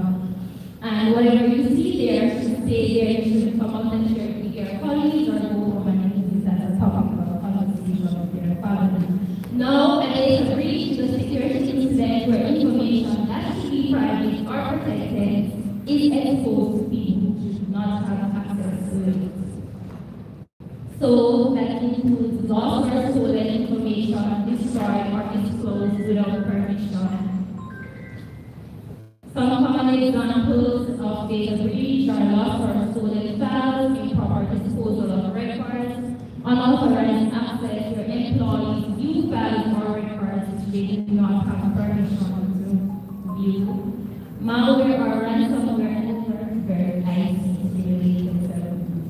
And whatever you see there should stay there. You should come out and share it with your colleagues or go home and use it as a topic of conversation with your family. Now, a data breach is a security incident where information that should be private or protected is exposed to people who should not have access to it. So that includes lost or stolen information, destroyed or disclosed without permission. Some common examples of data breach are lost or stolen files, improper disposal of records, unauthorized access to your employees' view files or records which they do not have permission to view, malware or ransomware over ICT related services.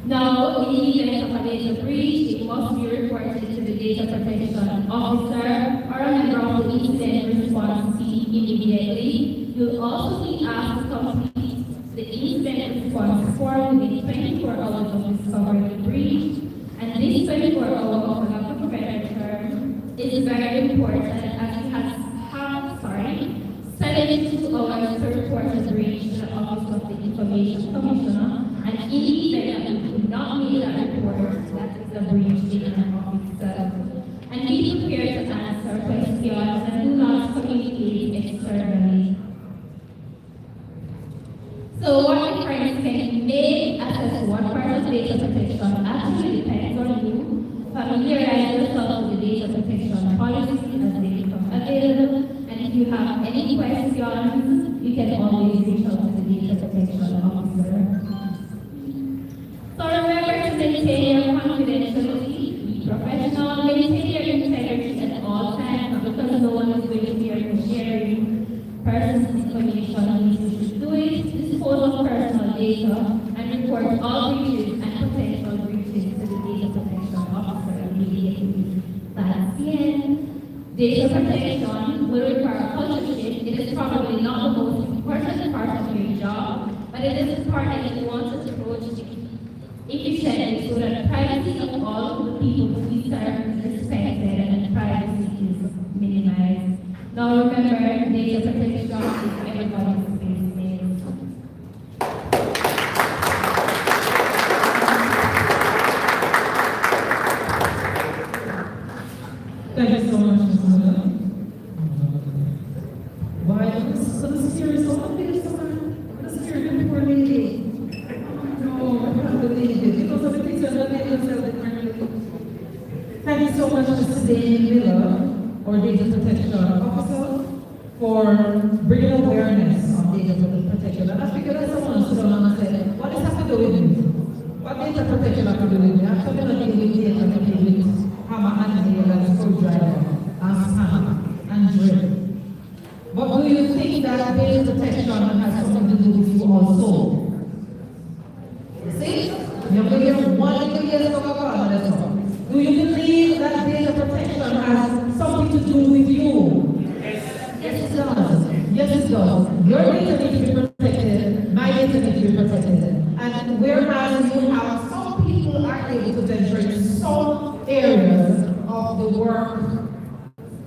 Now, in the event of a data breach, it must be reported to the data protection officer or a member of the incident response team immediately. You'll also be asked to complete the incident response form within 24 hours of discovering the breach, and this 24 hours will have to prevent important as we have 72 hours to report to the Regional Office of the Information Commissioner, and in the event that we do not meet that report, that is a breach in an officer. And be prepared to answer questions and do not communicate externally. So what difference can you make assess what part of data protection actually depends on you? Familiarize yourself with the data protection policies as they become available. And if you have any questions, you can always reach out to the data protection officer. So remember to maintain your confidentiality, be professional, maintain your integrity at all times, because no one is going to be sharing personal information. You should do it, dispose of personal data, and report all breaches and potential breaches to the data protection officer immediately. That's the end. Data protection will require culture shift. It is probably not the most important part of your job, but it is the part that you want to approach efficiently so that privacy of all the people who we serve is respected and privacy is minimized. Now remember, data protection is everybody's business. Thank you so much, Ms. Miller. Why is so serious? So obvious, the serious poor lady. No, I can't believe it. Because of the pictures that they themselves. Thank you so much, Mr. Dane Miller, our Data Protection Officer, for bringing awareness on data protection. And that's because someone stood on and said, what does that have to do with me? What data protection have to do with me? I'm talking about data with hammer and nail and screwdriver and spanner and drill. But do you think that data protection has something to do with you also? See? You're going to get 1 years of do you believe that data protection has something to do with you? Yes, it does. Yes, it does. Your data needs to be protected, my data needs to be protected. And whereas you have some people are able to venture in some areas of the work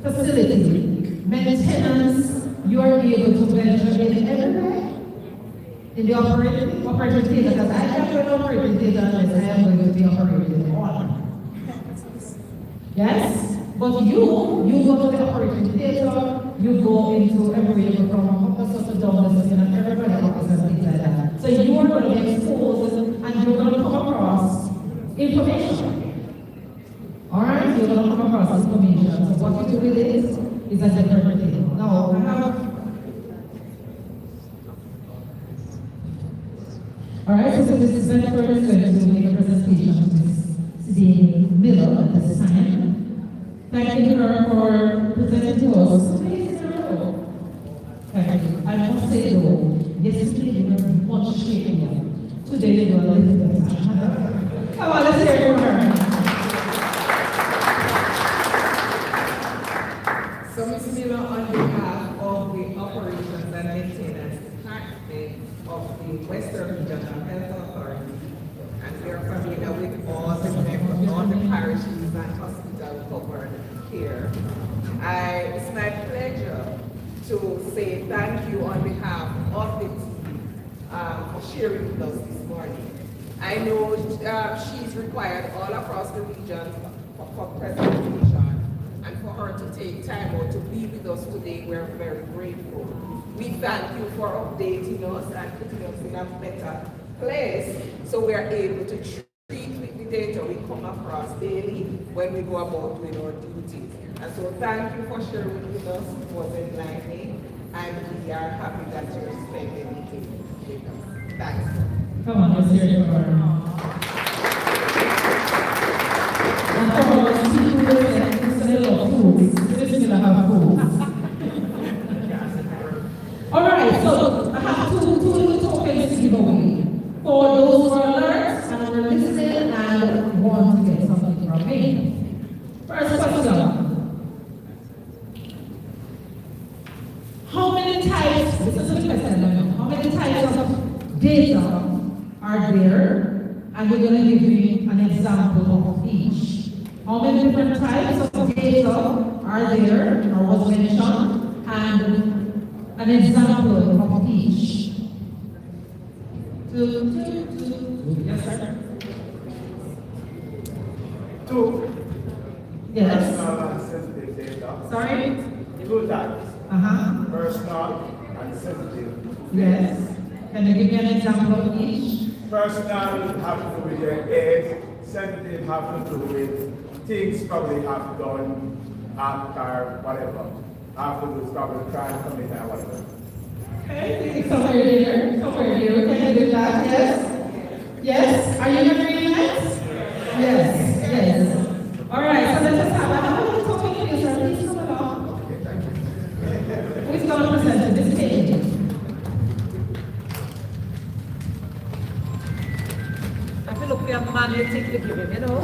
facility, maintenance, you are able to venture in everywhere. In the operating theater, because I can't do an operating theater unless I am going to be operating on. Yes? But you go to the operating theater, you go into everywhere, you go from officer to downstairs and everybody else and things like that. So you are going to be exposed and you're going to come across information. Alright? You're going to come across information. So what you do with it is a different thing. Now, I have. Alright, so Mrs. Benford is going to make a presentation to Ms. Dane Miller at this time. Thanking her for presenting to us. Thank you. I must say though, yesterday you were much shakier. Today you are a little better. Come on, let's hear it from her. So Ms. Miller, on behalf of the operations and maintenance department of the Western Regional Health Authority, and we are familiar with all the parishes and hospitals covered here. It's my pleasure to say thank you on behalf of the team for sharing with us this morning. I know she's required all across the region for presentation, and for her to take time out to be with us today, we're very grateful. We thank you for updating us and putting us in a better place so we're able to treat with the data we come across daily when we go about doing our duties. And so thank you for sharing with us. It was enlightening, and we are happy that you're spending it with us. Thanks. Come on, let's hear it for her. And for all the people who say, it's a little food, this is going to have food. All right, so I have two little tokens to give away. For those who are alert and are listening and want to get something from me. First question. How many types, this is the question, how many types of data are there? And we're going to give you an example of each. How many different types of data data are there, or was mentioned, and an example of each. Yes, sir. Two. Yes. Personal and sensitive data. Sorry? Two types. Personal and sensitive. Yes. Can you give me an example of each? Personal have to do with your age. Sensitive have to do with things probably have done after whatever. Have to do with probably crime committed or whatever. Okay, somewhere here. Can you do that? Yes? Yes? Are you in agreement? Yes. All right, so let's just have a little talking to you, sir. Please come along. Who's going to present this page? I feel like we have magnetic to give him, you know?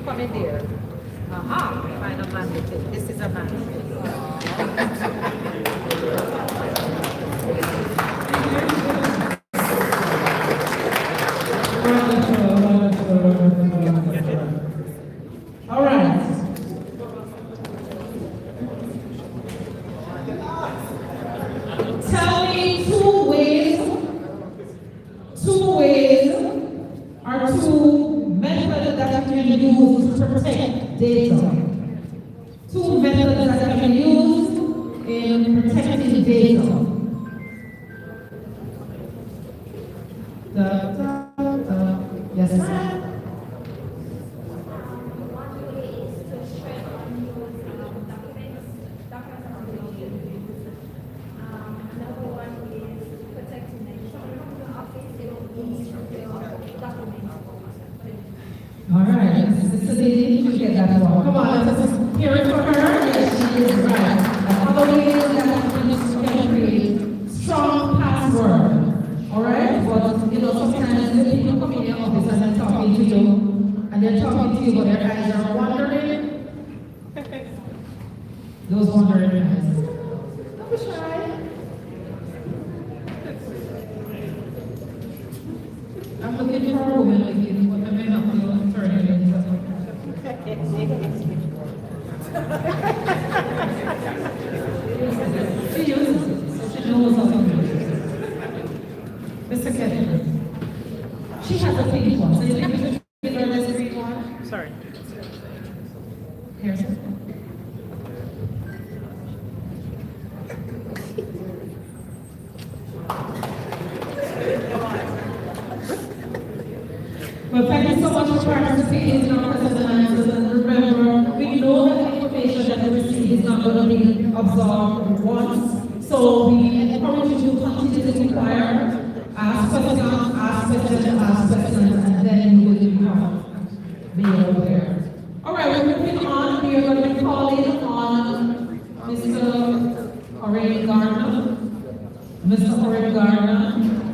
Come in there. Aha, find a magnetic. This is a magnetic. All right. Tell me two ways or two methods that you can use to protect data. Two methods that you can use in protecting data. Yes, sir. All right, Sister Lady, you get that one. Come on, let's hear it for her. Yes, she is right. Other ways that you can create strong password. All right, but you know sometimes the people come in your office and they're talking to you, and they're talking to you, but their eyes are wandering. Those wandering eyes. Don't be shy. I'm looking for a woman like you, but I may not be able to turn it into she uses it, so she knows how to use it. Mr. Kevin, she has a pink one, so you think we should give her this green one? Sorry. Here's it. Well, thank you so much for participating in our questions and answers. And remember, we know that the information that we receive is not going to be absorbed once. So we encourage you to continue to inquire, ask questions, and then you will be aware. All right, we're moving on. We are going to be calling on Mr. Oren Garner. Mr. Oren Garner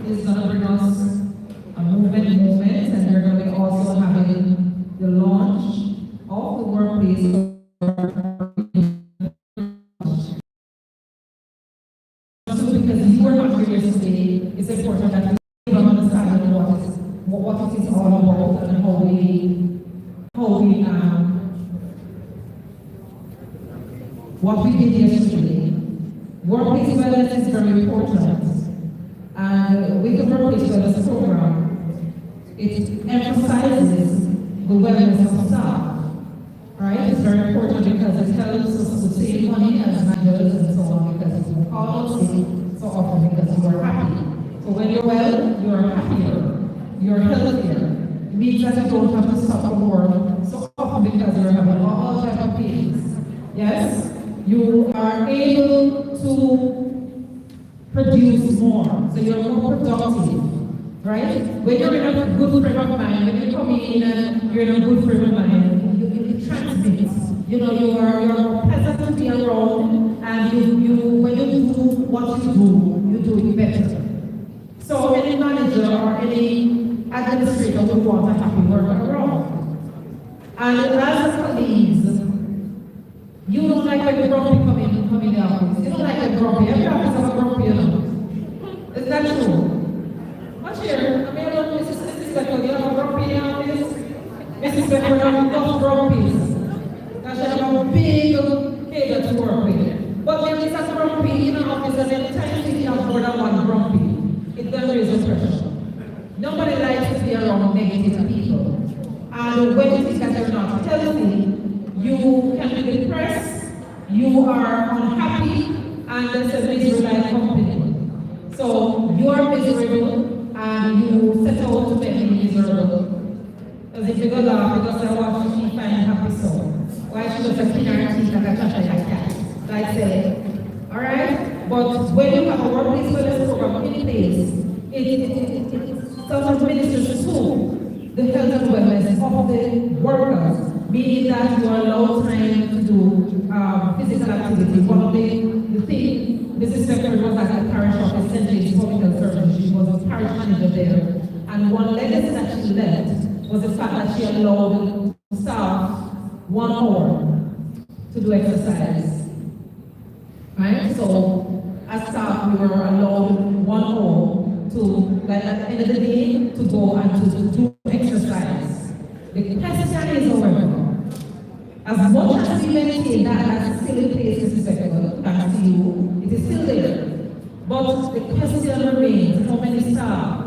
is going to bring us a movement, and they're going to be also having the launch of the workplace. Because you were not here today, it's important that we understand what it is all about and how what we did yesterday. Workplace wellness is very important, and with the workplace wellness program, it emphasizes the wellness of staff, right? It's very important because it helps us to save money as managers and so on, because you call us so often because you are happy. So when you're well, you are happier, you're healthier. It means that you don't have to stop from work so often because you're having all types of pains. Yes? You are able to produce more, so you're more productive, right? When you're in a good frame of mind, when you come in and you're in a good frame of mind, it transmits. You know, you're more pleasant to be around, and when you do what you do it better. So any manager or any administrator would want a happy worker around. And as colleagues, you don't like when the grumpy come in the office. You don't like the grumpy. Every office has a grumpy, you know. Is that true? What's here? I mean, I don't know, Mrs. Becker, you have a grumpy in the office? Mrs. Becker, you have enough grumpies. grumpy in an office, and anytime you have more than one grumpy, it's going to raise the pressure. Nobody likes to be around negative people. And when you think that you're not healthy, you can be depressed, you are unhappy, and that's a miserable company. So you are miserable, and you set out to make me miserable. As if you go laugh because I want to find happy soul. Why should I clean our teeth like a cat? Like say, alright? But when you have a workplace wellness program in place, it sort of ministers to the health and wellness of the workers, meaning that you are allowed time to do physical activity. One of the thing, Mrs. Beckford was at the parish office, St. James Public Health Service. She was a parish manager there. And one legacy that she left was the fact that she allowed staff 1 hour to do exercise. Right? So, as staff, we were allowed 1 hour to, like at the end of the day, to go and to do exercise. The question is, however, as much as we maintain that still in place, Mrs. Beckford, thanks to you, it is still there. But the question remains, how many staff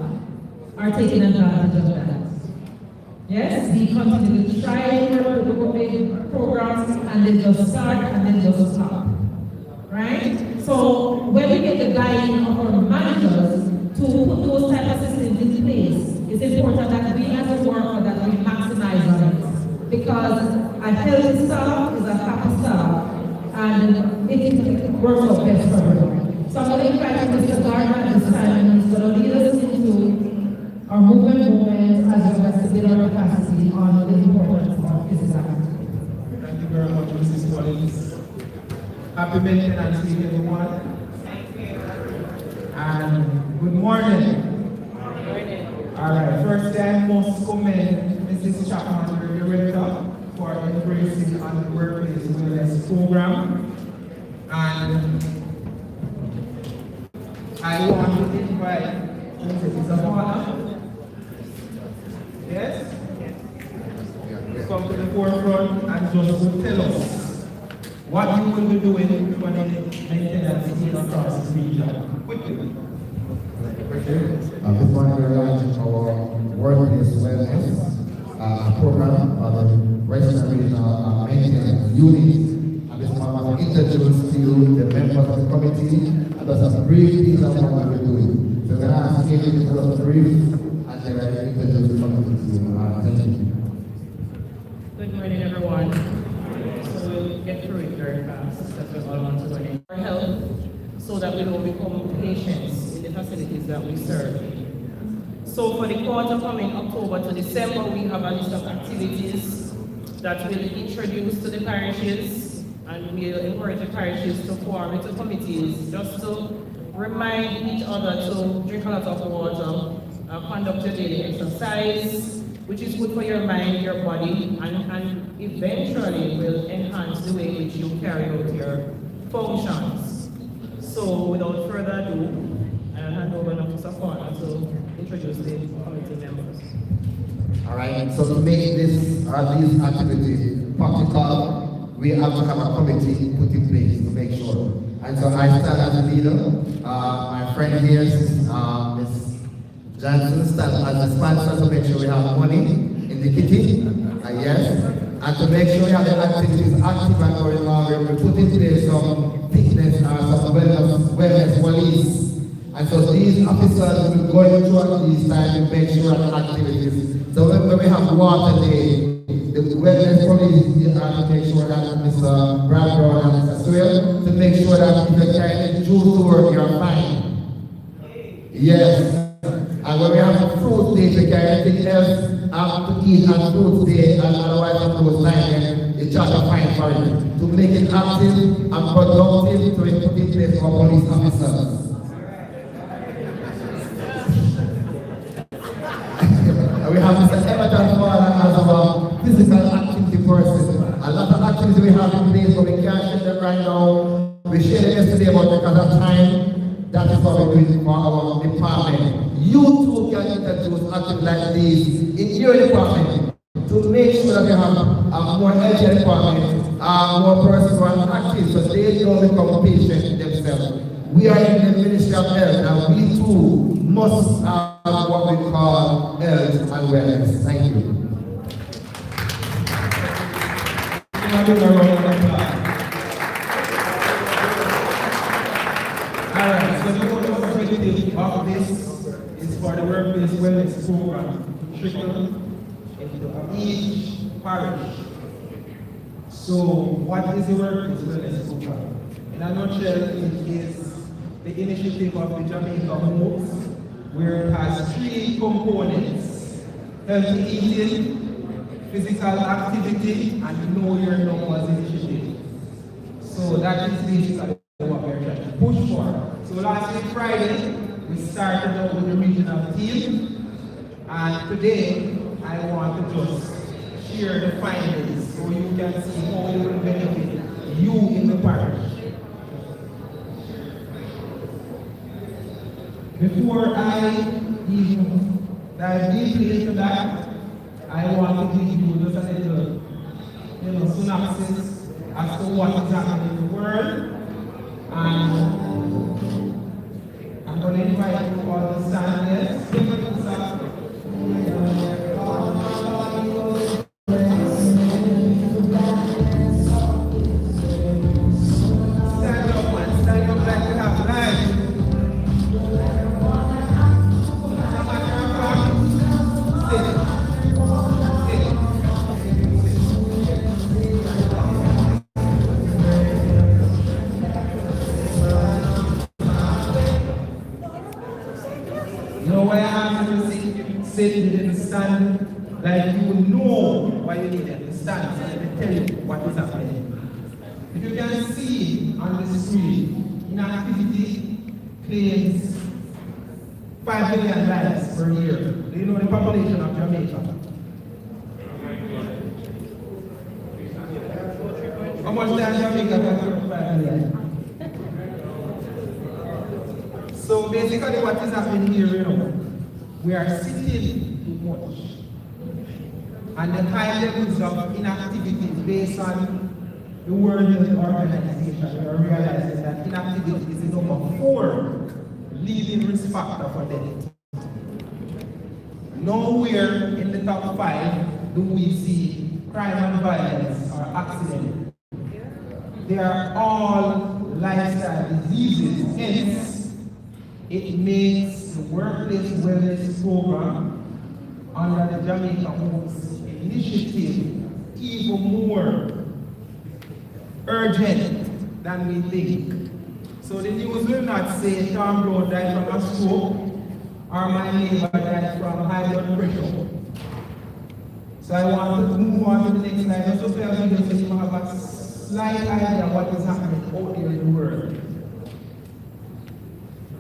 are taking advantage of that? Yes, we continue to try to programs and then just start and then just stop. Right? So when we get the guidance of our managers to put those type of systems in place, it's important that we as a worker that we maximize on it. Because a healthy staff is a happy staff and it works out best for everyone. So I'm going to invite Mr. Gardner at this time and he's going to lead us into our movement as well as to build our capacity on the importance of physical activity. Thank you very much, Mrs. Collins. Happy maintenance week, everyone. Thank you. And good morning. Good morning. All right, first I must commend Mrs. Chapman, the director, for embracing on the workplace wellness program. And I want to invite Mrs. Zamora. Yes? Come to the forefront and just tell us what you will be doing for the maintenance team across this region. Quickly. This morning we're launching our workplace wellness program of the Western Regional Maintenance Unit. And this morning I want to introduce to you the members of the committee and just a brief things of what we're doing. So we're going to ask you to give us a brief and then we're going to introduce the committee to you. Thank you. Good morning, everyone. So we'll get through it very fast because we're all on to learning our health so that we don't become patients in the facilities that we serve. So for the quarter coming October to December, we have a list of activities that will be introduced to the parishes, and we'll encourage the parishes to form into committees just to remind each other to drink a lot of water, conduct your daily exercise, which is good for your mind, your body, and eventually will enhance the way in which you carry out your functions. So without further ado, I'll hand over now to Safana to introduce the committee members. All right, so to make these activities practical, we have to have a committee put in place to make sure. And so I stand as a leader. My friend here, Ms. Johnson, stand as a sponsor to make sure we have money in the kitty, yes, and to make sure we have the activities active and going on. We put in place some fitness and some wellness police. And so these officers will go throughout these times to make sure that activities. So when we have water day, the wellness police to make sure that Mr. Brad Brown and Mr. Swell, to make sure that if you're carrying the juice to work, you're fine. Yes. And when we have a fruit day, we carry anything else to eat on fruit day, and otherwise on those times, it's just a fine for it. To make it active and productive, to put in place for police officers. We have Mr. Everton as our physical activity person. A lot of activities we have in place, but we can't share them right now. We shared it yesterday, but because of time, that is what we're doing for our department. You too can introduce activities like these in your department to make sure that you have a more agile department, more persons who are active so they don't become patient themselves. themselves. We are in the Ministry of Health, and we too must have what we call health and wellness. Thank you. Alright, so the whole objective of this is for the workplace wellness program to trickle into each parish. So what is the workplace wellness program? In a nutshell, it is the initiative of the Jamaica Home, where it has three components: healthy eating, physical activity, and know your numbers initiative. So that is basically what we're trying to push for. So last week Friday, we started out with the regional team, and today I want to just share the findings so you can see how it will benefit you in the parish. Before I even dive deeply into that, I want to give you just a little synopsis as to what is happening in the world. And I'm going to invite you all to stand here. Stand up, man. Stand up like you have life. Sit in the stand, like you know why you need to stand, so they tell you what is happening. If you can see on the screen, inactivity claims 5 million lives per year. Do you know the population of Jamaica? How much time Jamaica got 5 million? So basically what is happening here, you know, we are sitting too much. And the high levels of inactivity based on the World Health Organization, we are realizing that inactivity is the number 4 leading risk factor for death. Nowhere in the top 5 do we see crime and violence or accident. They are all lifestyle diseases. Hence, it makes the workplace wellness program under the Jamaica Homes initiative even more urgent than we think. So the news will not say Tom Brown died from a stroke or my neighbor died from high blood pressure. So I want to move on to the next slide, just so you have a slight idea of what is happening out there in the world.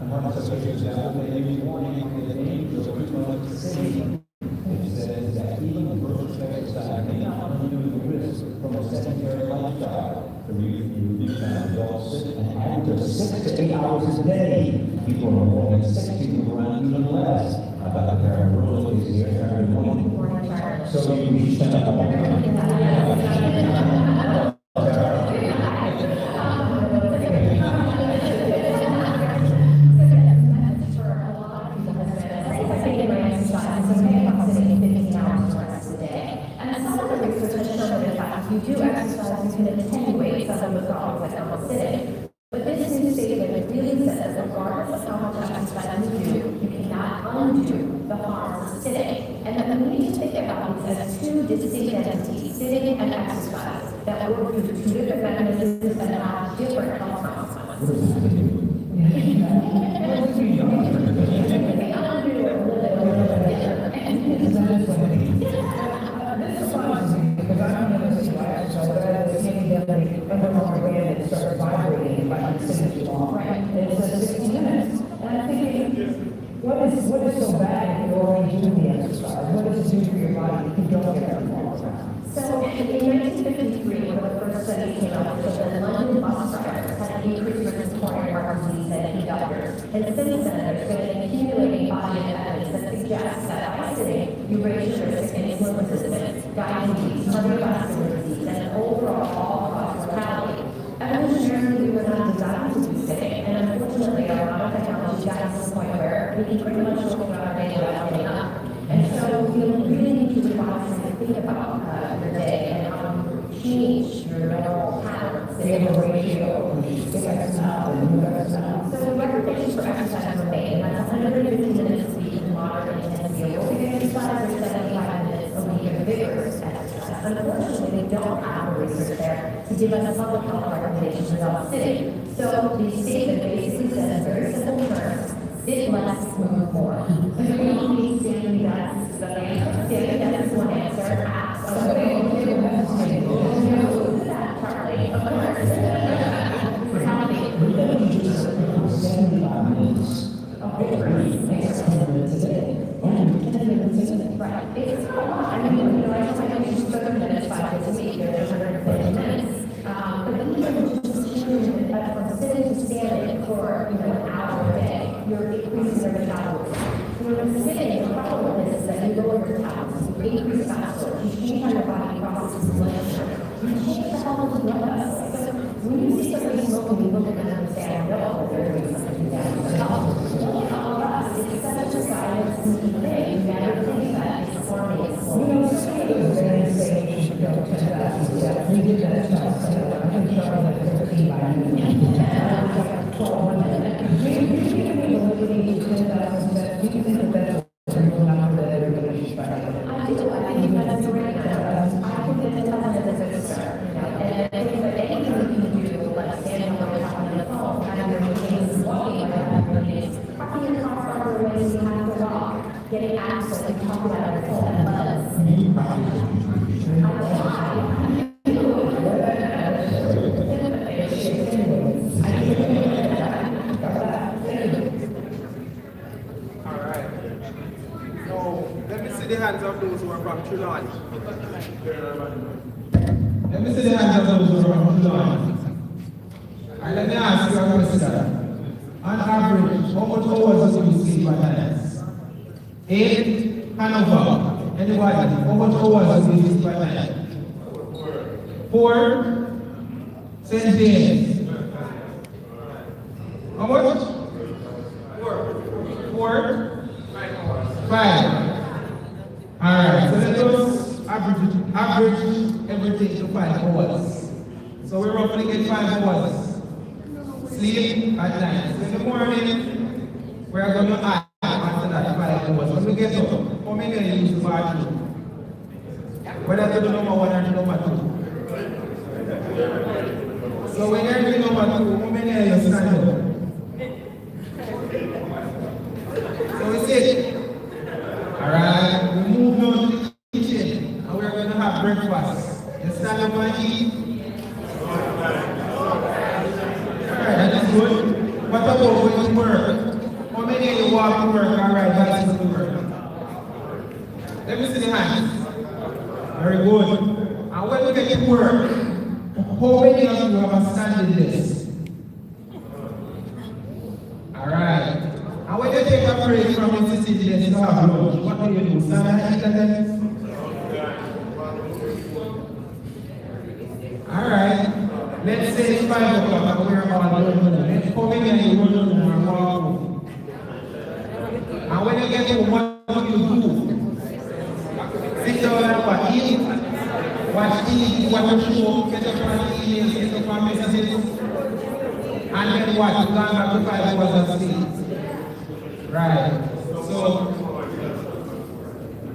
And one of the examples they use warning in the name of the city. It says that even the birth effects that may not undo the risk from a sedentary lifestyle. The reason you found adults sit an average of 6 to 8 hours a day. People are more than 6 people around even less. About the variability here every morning. So you spend a lot of time. You do exercise, you can attenuate some of the problems that come with sitting. But this new statement really says that regardless of how much exercise you do, you cannot undo the harms of sitting. And we need to think about these as 2 distinct entities, sitting and exercise, that work through 2 different mechanisms that have different health consequences. Started vibrating by sitting too long. Right. And it says 60 minutes. And I'm thinking, what is so bad if you're already doing the exercise? What does it do for your body if you don't get that long time? So in 1953, one of the first studies came out that showed that London bus drivers had increased risk of coronary heart disease than conductors. And since then, there's been an accumulating body of evidence that suggests that by sitting, you raise your risk in insulin resistance, diabetes, cardiovascular disease, and overall all-cause mortality. Evolutionarily, we were not designed to be sitting. where we can pretty much look at our day without getting up. And so you really need to relax and think about your day and how you change your normal habits. They have a ratio, get exercise, and move exercise. So the recommendations for exercise are made, and that's 150 minutes a week in moderate intensity aerobic exercise or 75 minutes a week of vigorous exercise. Unfortunately, we don't have the research there to give us public health recommendations without sitting. So the statement basically says in very simple terms, sit less, move more. Standing desks, standing desks is one answer. Right. It's not a lot. I mean, I just like to 30 minutes, 5 days a week. There's 150 minutes. But then you just change from sitting to standing for an hour a day. You're increasing your metabolism. When sitting, the problem is that you lower your metabolism, you increase fat storage, you change how your body processes blood sugar, you change the health of the blood vessels. So when you see somebody smoking, you look at them and say, I know they're doing something down to their health. Look at all of us. It's such a silent, sneaky thing. You never think that it's forming its own. You know, very safe. You don't touch that. We did that test. I can show that 15 by you. 12 minutes. We need to do that. We can think of that. I do. I think that's great. I think that's a good start. And I think that anything we can do, like standing over talking on the phone, having your meetings, walking, having your meetings, parking in the car farther away so you have to walk, getting access and talk about your phone and buzz. Let me see the hands of those who are from Trelawney. Let me see the hands of those who are from Trelawney. And let me ask you a question. On average, how much hours do you sleep at night? 8? Hanover. Anybody? How much hours do you sleep at night? 4? St. James. How much? 4? 5. Alright, so let us average everything to 5 hours. So we roughly get 5 hours sleep at night. So in the morning, we are going to add after that 5 hours. When we get up, how many of you use the bathroom? Whether to do number 1 or number 2. So when you're doing number 2, how many of you stand up? So we sit. Alright, we move down to the kitchen and we're going to have breakfast. You stand up and eat. Alright, that is good. What about going to work? How many of you walk to work and ride bicycle to work? Let me see the hands. Very good. And when we get to work, how many of you have a standing desk? Alright. And when you take a break from the city desk to have lunch, what do you do? Stand and eat again? Alright. Let's say it's 5 o'clock and we're all going home. Let's come in and you run home and walk home. And when you get home, what do you do? Sit down and what? Eat? Watch TV, watch a show, get up on emails, get up on messages. And then what? You go back to 5 hours of sleep. Right. So,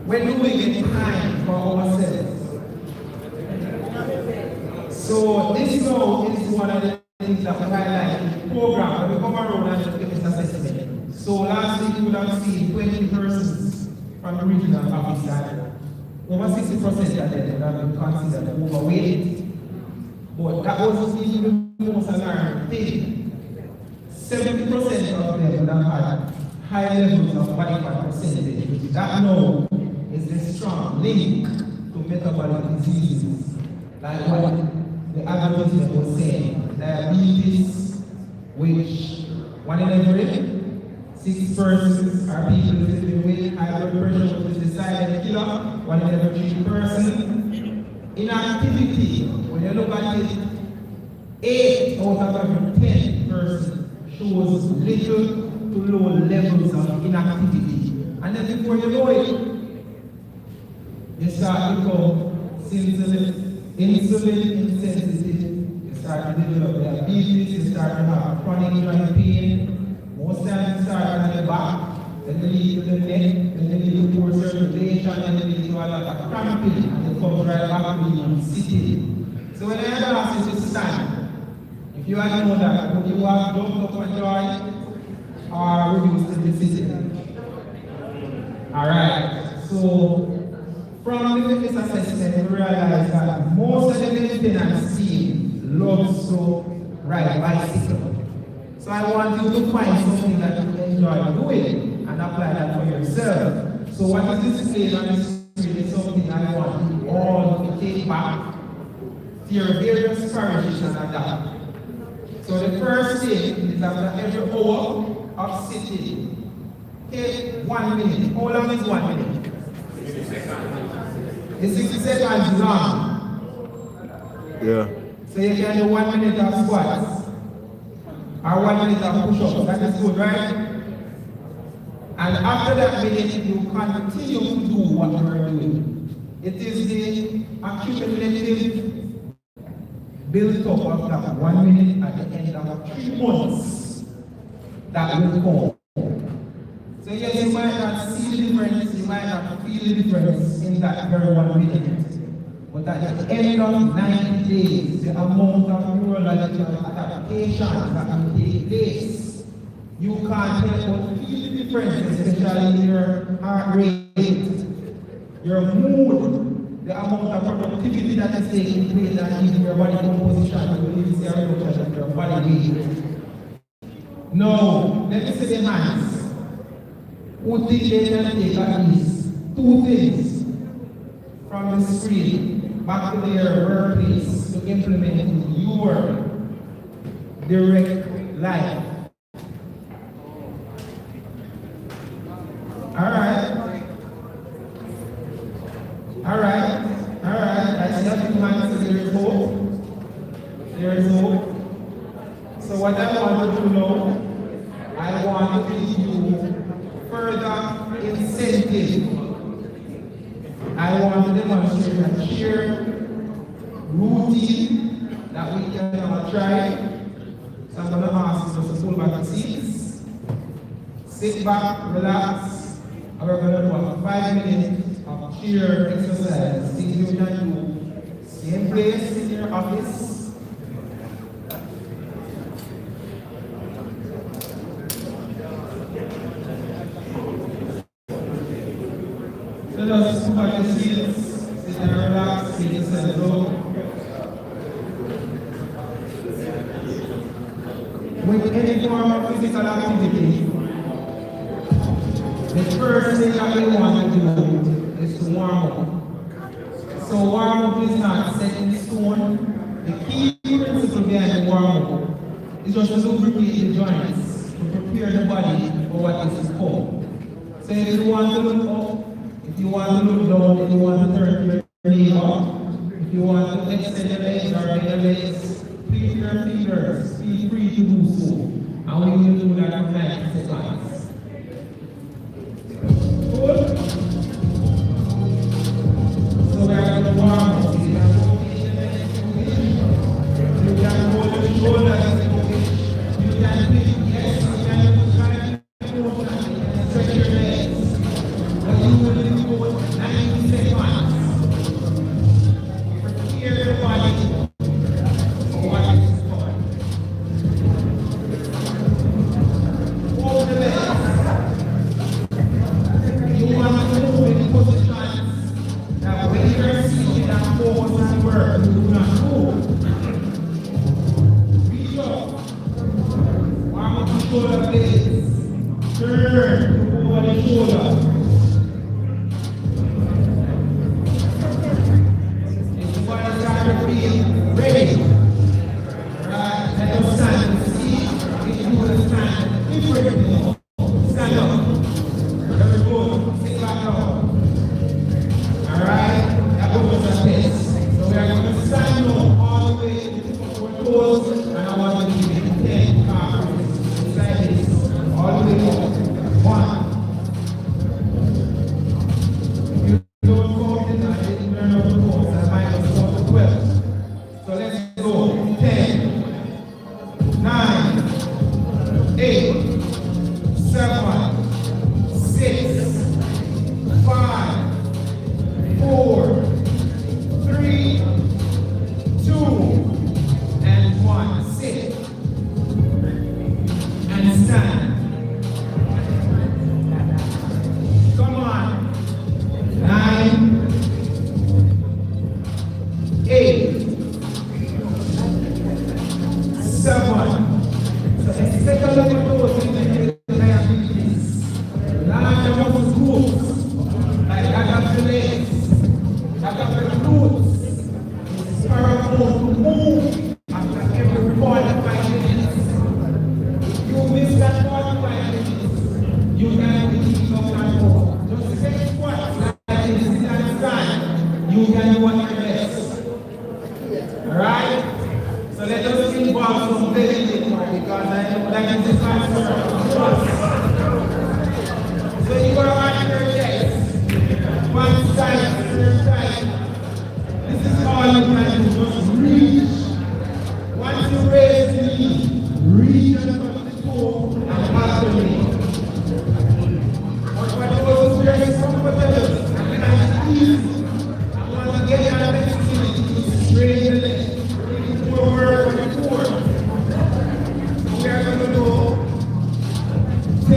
when do we get time for ourselves? So, this now is one of the things that we highlight in the program when we come around and look at this assessment. So, last week you would have seen 20 persons from the regional office side. Over 60% of them would have been considered overweight. But that wasn't even the most alarming thing. 70% of them would have had high levels of body fat percentage. That now is a strong link to metabolic diseases, like what the advertisement was saying, diabetes, which 1 in every 6 persons are people living with high blood pressure, which is the silent killer. 1 in every 3 person. Inactivity, when you look at it, 8 out of every 10 persons shows little to low levels of inactivity. And then before you know it, you start to become insulin insensitive, you start to develop diabetes, you start to have chronic joint pain. Most times you start on the back, then you lead to the neck, then you lead to poor circulation, then you lead to a lot of cramping, and it comes right back to you sitting. So when I ask you to stand, if you already know that, would you have jumped up and joined, or would you still be sitting? Alright, so from the fitness assessment, we realize that most of the maintenance team loves to ride bicycle. So I want you to find something that you enjoy doing and apply that for yourself. So what is displayed on the screen is something I want you all to take back to your various parishes and adapt. So the first thing is after every hour of sitting, take 1 minute. How long is 1 minute? It's 60 seconds long. Yeah. So you can do 1 minute of squats or 1 minute of push-ups. That is good, right? And after that minute, you continue to do what you are doing. It is the accumulative build-up of that 1 minute at the end of 3 months that will come. So yes, you might not see the difference, you might not feel the difference in that very 1 minute. But at the end of 90 days, the amount of neurological adaptation that will take place, you can't help but feel the difference, especially in your heart rate, your mood, the amount of productivity that is taking place, and even your body composition, you will see a reduction in your body weight. Now, let me see the hands. Who think they can take at least 2 things from the screen back to their workplace to implement in your direct life? Alright. I see that two hands, so there is hope. There is hope. So what I want to do now, I want to give you further incentive. I want to demonstrate a shared routine that we can try. So I'm going to ask you to pull back the seats, sit back, relax, and we're going to do a 5 minutes of chair exercise. Things you can do, same place in your office. So just pull back the seats, sit and relax, sit and go. With any form of physical activity, the first thing that we want to do is to warm up. So warm up is not set in stone. The key principle behind the warm up is just to lubricate the joints, to prepare the body for what is to come. So if you want to look up, if you want to look down, if you want to turn your knee up, if you want to extend your legs or bend your legs, please your fingers, feel free to do so. And we will do that for 90 seconds. Good. So we are going to warm up. You can hold the shoulders. You can lift, yes, you can try to stretch your legs. But you will do 90 seconds. Prepare your body for what is coming. Hold the legs. 7. So expect a lot of those in the diabetes. Large amount of groups, like that of the legs, that of the glutes, is paramount to move after every 45 minutes. If you miss that 45 minutes, you can be up and more. Just take squats like this, sit and stand. You can do what your best. Alright? So let us involve some dedicated because I know that is the concern. So you are on your chest. One side, third side. This is all you can do. Just reach. Once you raise the knee, reach and touch the toe and pass the knee. But for those who are comfortable and can easy, I want to get that flexibility to straighten the leg. Forward and forward. So we are going to do 10,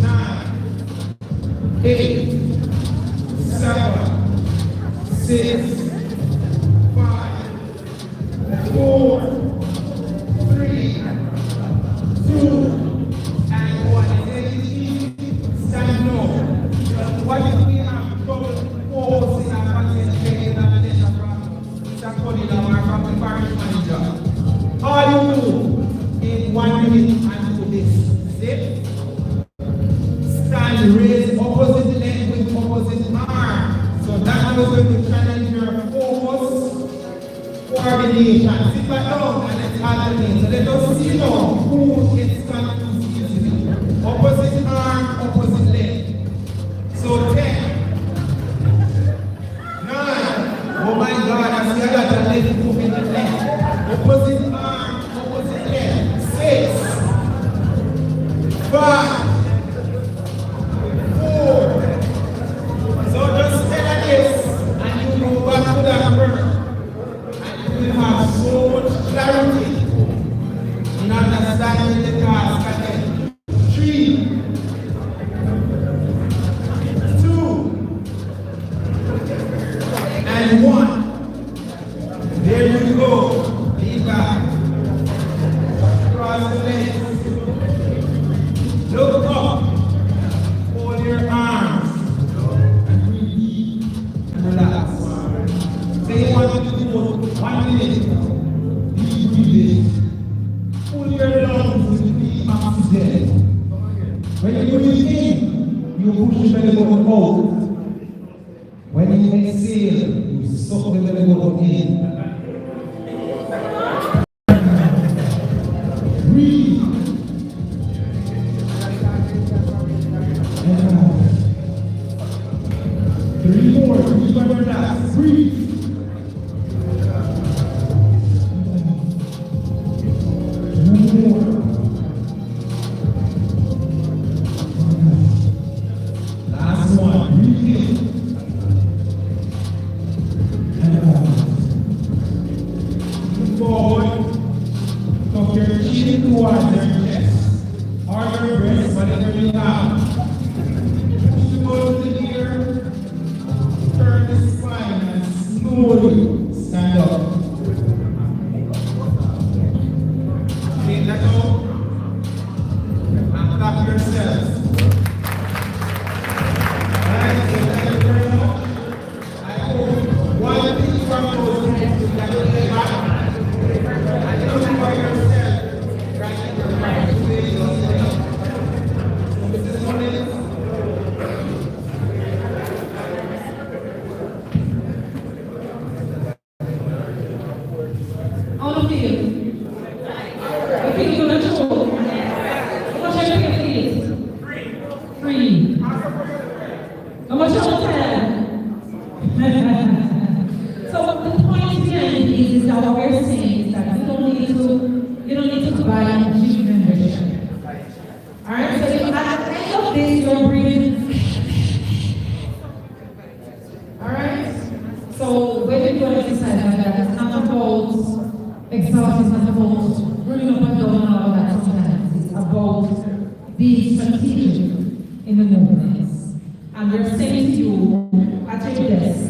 9, 8, 7, 6, 5, 4, 3, 2, and 1. Take it easy. Stand low. What if we have trouble focusing and concentrating on the next problem? It's a calling from the parish manager. All you do in 1 minute and do this. See? Stand, raise opposite leg with opposite arm. So that was going to challenge your focus, coordination. Sit back down and let's alternate. So let us see now who gets confused easily. Opposite arm, opposite leg. So 10, 9. Oh my God, I see I got a leg moving the leg. Opposite arm, opposite leg. 6, 5, 4. So just tell this and you go back to that work. And you will have so much clarity in understanding the task ahead. 3, 2, and 1. There you go. Lean back. Cross the legs. Look up. Hold your arms. And breathe deep and relax. Say you want to do 1 minute. Deep breathing. Pull your lungs with deep oxygen. When you breathe in, you push the belly button out. When you exhale, you suck the belly button in. Breathe. And out. 3 more. Breathe and relax. Breathe. 1 more. Last one. Breathe in. Forward, tuck your chin towards your chest or your breast, whatever you have. Push the ball to the ear, turn the spine and slowly stand up. Take that out and clap yourselves. Alright, so thank you very much. I hope one thing from those things that you lay back. All of you. If you're going to talk, what's your favorite feeling? Free. And what's your time? So the point behind it is that what we're saying is that you don't need to buy a gym membership. Alright, so if at the end of this you're breathing. Alright? So when you do exercise like that, it's not about exhaust, it's not about running up and down and all that sometimes. It's about being strategic in the movements. And we're saying to you at your desk,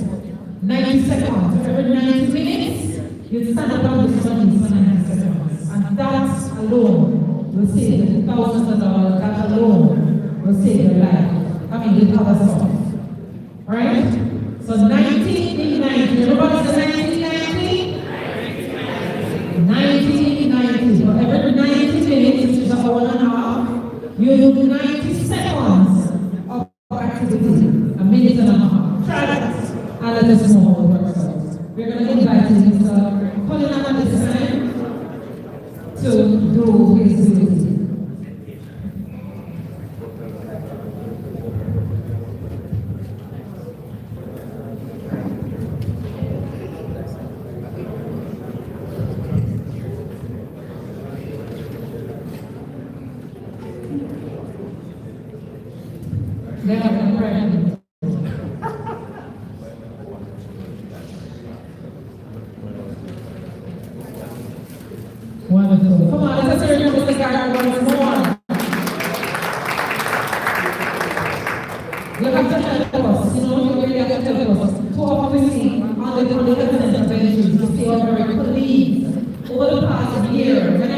90 seconds. For every 90 minutes, you stand up on this one for 90 seconds. And that alone will save them thousands of dollars. That alone will save their life. I mean, with other stuff. Alright? So 1990. Everybody say 1990? 1990. For every 90 minutes, which is an hour and a half, you do 90 seconds of activity. A minute and a half. Try that. And let us know how it works out. We're going to invite Mr. Colin at this time to do his duty. They have been praying. Wonderful. Come on, let's hear you, Mr. Gardner, once more. You have to help us, you know, you really have to help us. Too often we see on the political interventions, we see our very colleagues over the past year, when I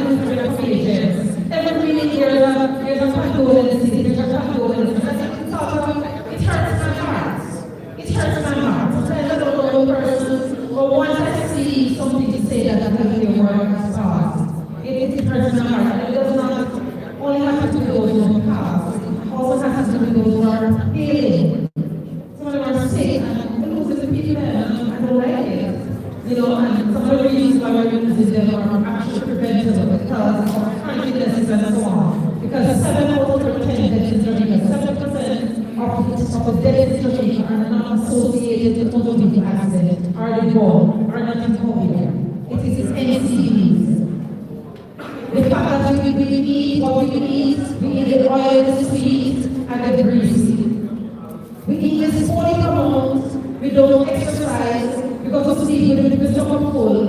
was in pages, every year there's a condolence, there's a condolence. It hurts my heart. It hurts my heart. Sometimes I don't know the person, but once I see something to say that your work has passed, it hurts my heart. And it does not only have to do with those who passed, it also has to do with those who are ailing. Some of them are sick, and they're losing people, and I don't like it. You know, and some of the reasons why we're losing them are actually preventable because of kindness and so on. Because 7 out of 10 deaths in Jamaica, 7% of the deaths in Jamaica are not associated with motor vehicle accidents, are they born, are not in COVID. It is NCDs. The fact that we eat what we eat, we eat the oil, the sweet, and the grease. We eat this 40 amounts, we don't exercise, because we sleep with the stomach full,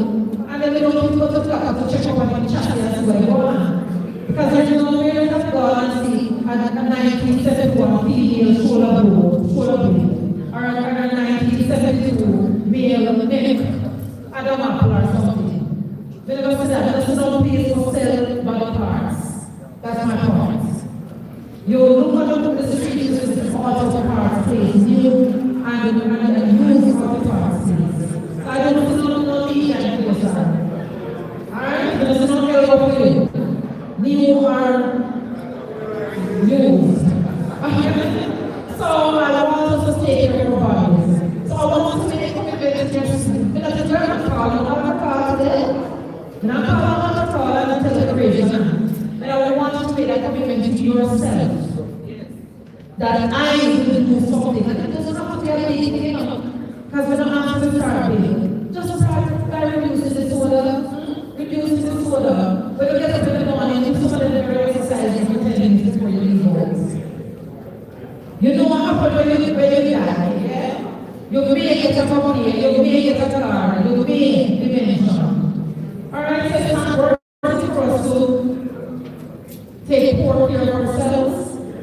and then we don't go to the doctor to check up on the chassis as well. Because there's no way that God and see a 1971 female shoulder blade, or a 1972 male neck, Adam apple or something. When I go to that, there's no place for sell body parts. That's my point. You look at the streets with all of the parts, please, new and use all the parts, please. I don't know each and every side. Alright? There's no help for you. New are used. So I want us to take care of our bodies. So I want us to make a commitment to just, because it's very call, you have a call today. And I'm calling on the call and tell the creation. And I want you to make that commitment to yourself. That I will do something. And it doesn't have to be a big thing, you know. Because we don't have to start big. Just start by reducing the soda. Reducing the soda. When you get up in the morning, do some of the very exercises for 10 minutes before you leave home. You know what happens when you die, yeah? You may get a company, you may get a car, you may dementia. Alright, so it's not worth for us to take poor care of ourselves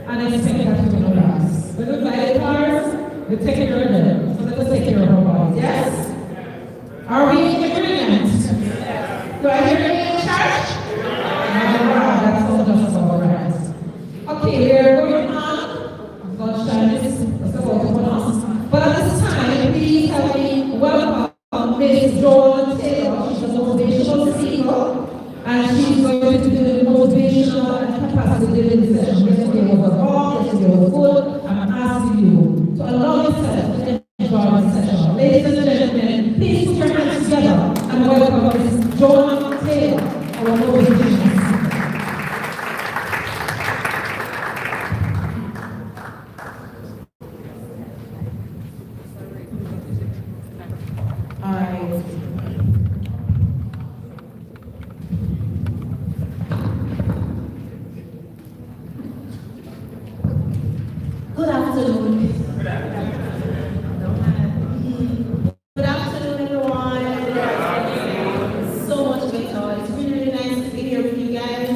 and expect that to last. When we buy the cars, we take care of them. So let us take care of our bodies, yes? Are we in agreement? Do I hear you in church? Alright, that's all just alright. Okay, we're going on. God shine this, that's about to pronounce. But at this time, please help me welcome Ms. Joan Taylor. She's a motivational speaker, and she's going to do the motivational and capacity building session. Yesterday was wrong, yesterday was good. I'm asking you to allow yourself to enjoy the session. Ladies and gentlemen, please put your hands together and welcome Ms. Joan Taylor, our motivational. Good afternoon. Good afternoon, everyone. So much better. It's really, really nice to be here with you guys.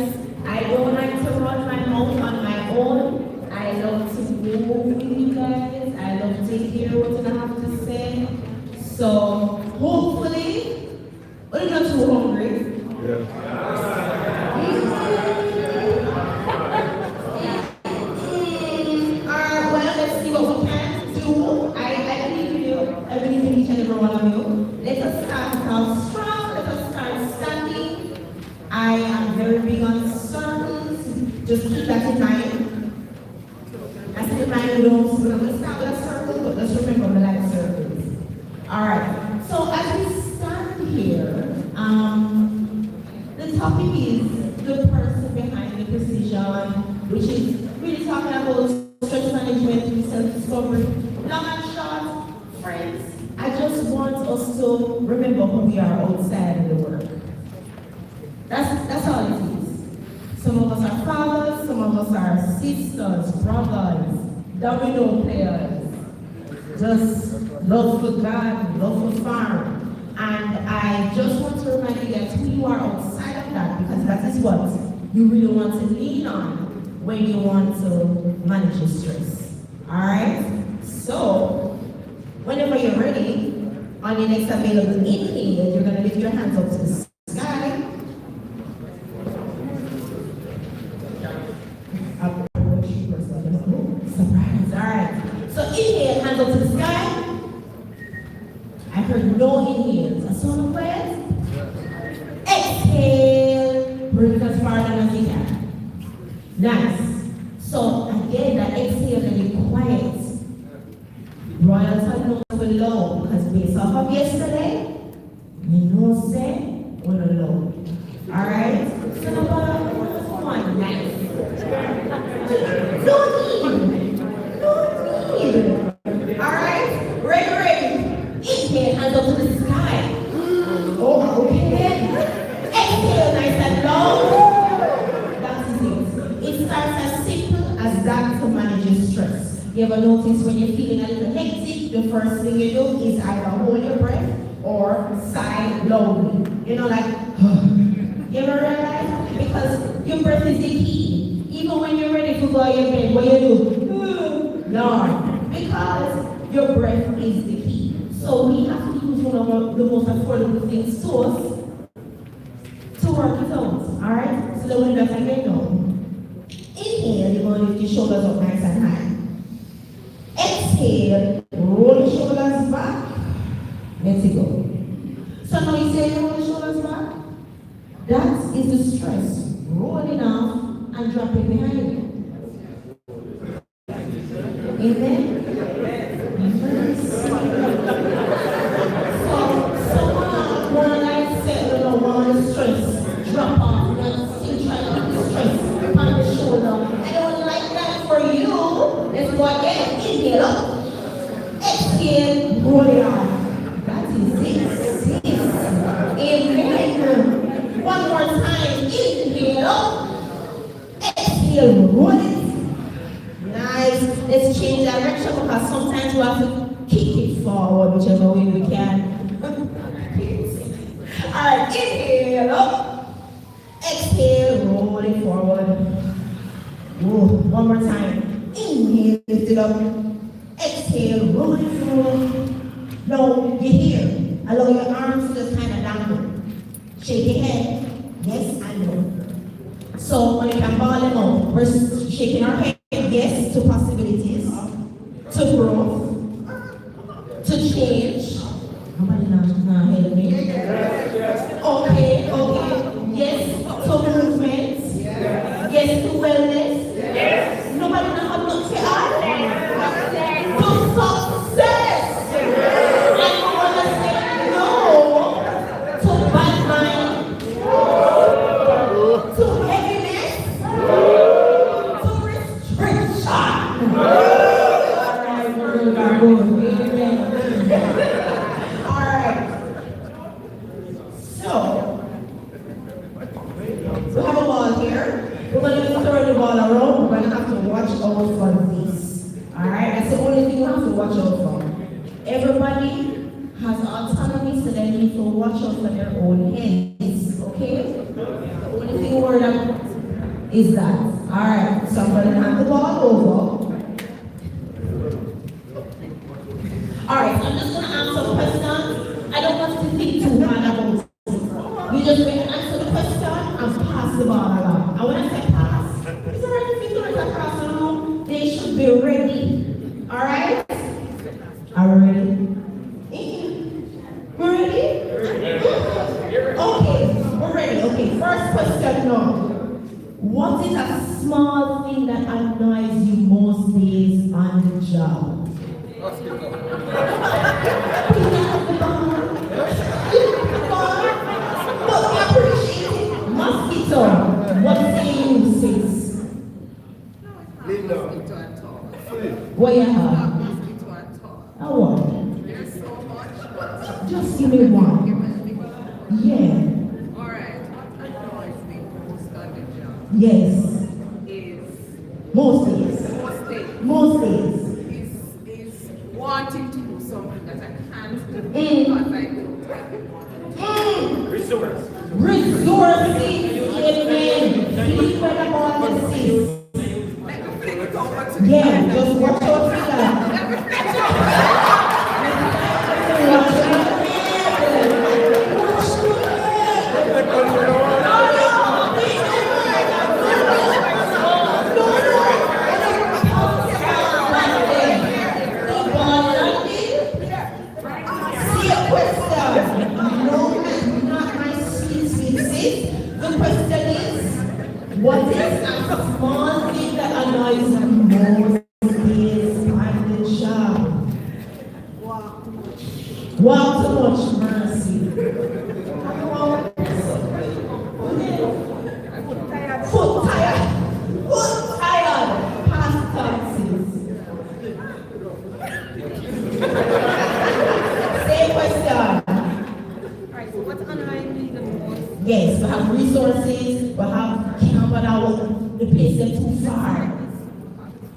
I don't like to run my mouth on my own. I love to move with you guys. I love to hear what I have to say. So hopefully, we're not too hungry. Well, let's see what we can do. I believe in you. I believe in each and every one of you. Let us start out strong. Let us start standing. I am very big on circles. Just keep that in mind. I said in mind, we don't start with a circle, but just remember the life circles. All right. So as we stand here, the topic is the person behind the precision, which is really talking about stress management, self-discovery. Long and short, friends, I just want us to remember who we are outside of the work. That's all it is. Some of us are fathers, some of us are sisters, brothers, domino players, just love for God, love for farm. And I just want to remind you that who you are outside of that, because that is what you really want to lean on when you want to manage your stress. Alright? So, whenever you're ready, on your next available inhale, you're going to lift your hands up to the sky. Surprise. Alright. So inhale, hands up to the sky. I heard no inhales. A sound of words? Exhale. Bring it as far down as you can. Nice. So again, that exhale and be quiet. Royal time will low because based off of yesterday, you know say we're low. Alright? So number one, nice. No need. Alright? Ready. Inhale, hands up to the sky. Oh, okay. Exhale, nice and low. That is it. It starts as simple as that to manage your stress. You ever notice when you're feeling a little hectic, the first thing you do is either hold your breath or sigh loudly. You know, like, you ever realize? Because your breath is the key. Even when you're ready to go to your bed, what you do? No. Because your breath is the key. So we have to use one of the most affordable things to us to work it out. Alright? So that when that's again now. Inhale, you're going to lift your shoulders up nice and high. Exhale, roll your shoulders back. Let it go. So now you say roll your shoulders back. That is the stress rolling off and dropping behind you. Amen? Stress, drop off, and still try to keep the stress on the shoulder. I don't like that for you. Let's go again. Inhale up. Exhale, roll it off. That is it. Amen. One more time. Inhale up. Exhale, roll it. Nice. Let's change direction because sometimes we have to kick it forward whichever way we can. Alright, inhale up. Exhale, roll it forward. Whoa, one more time. Inhale, lift it up. Exhale, roll it forward. Now, you're here. Allow your arms to just kind of dangle. Shake your head. Yes, I know. So, when you can ball them up, we're shaking our head. Yes, to possibilities. To growth. To change. Nobody now help me. Okay. Yes, to movement. Yes, to wellness. Yes. Nobody know how to say to success. And you want to say no to bad mind, to heaviness, to restriction. We have a ball here. We're going to be throwing the ball around. We're going to have to watch out for this. Alright? That's the only thing we have to watch out for. Everybody has autonomy, so they need to watch out for their own heads. Okay? The only thing we're worried about is that. Alright, so I'm going to hand the ball over. Alright, so I'm just going to answer questions. I don't want you to think too hard about it. You just answer the question. be ready. All right? Are we ready? We're ready? Okay, we're ready. Okay, first question now. What is a small thing that annoys you most days on the job? Mosquito. What say you, sis? What you have? I want. Just give me one. Yeah. Alright. Yes. Is Most days. Most days. Is wanting to do something that I can't do because I don't. Resources. Amen. Please spread about the sis. Yeah, just watch out for that. What is a small thing that annoys you most days on the job? Walk too much, mercy. Foot tired. Past taxes. Same question. Alright, so what's annoying me the most? Yes, we have resources, we have but the place is too far.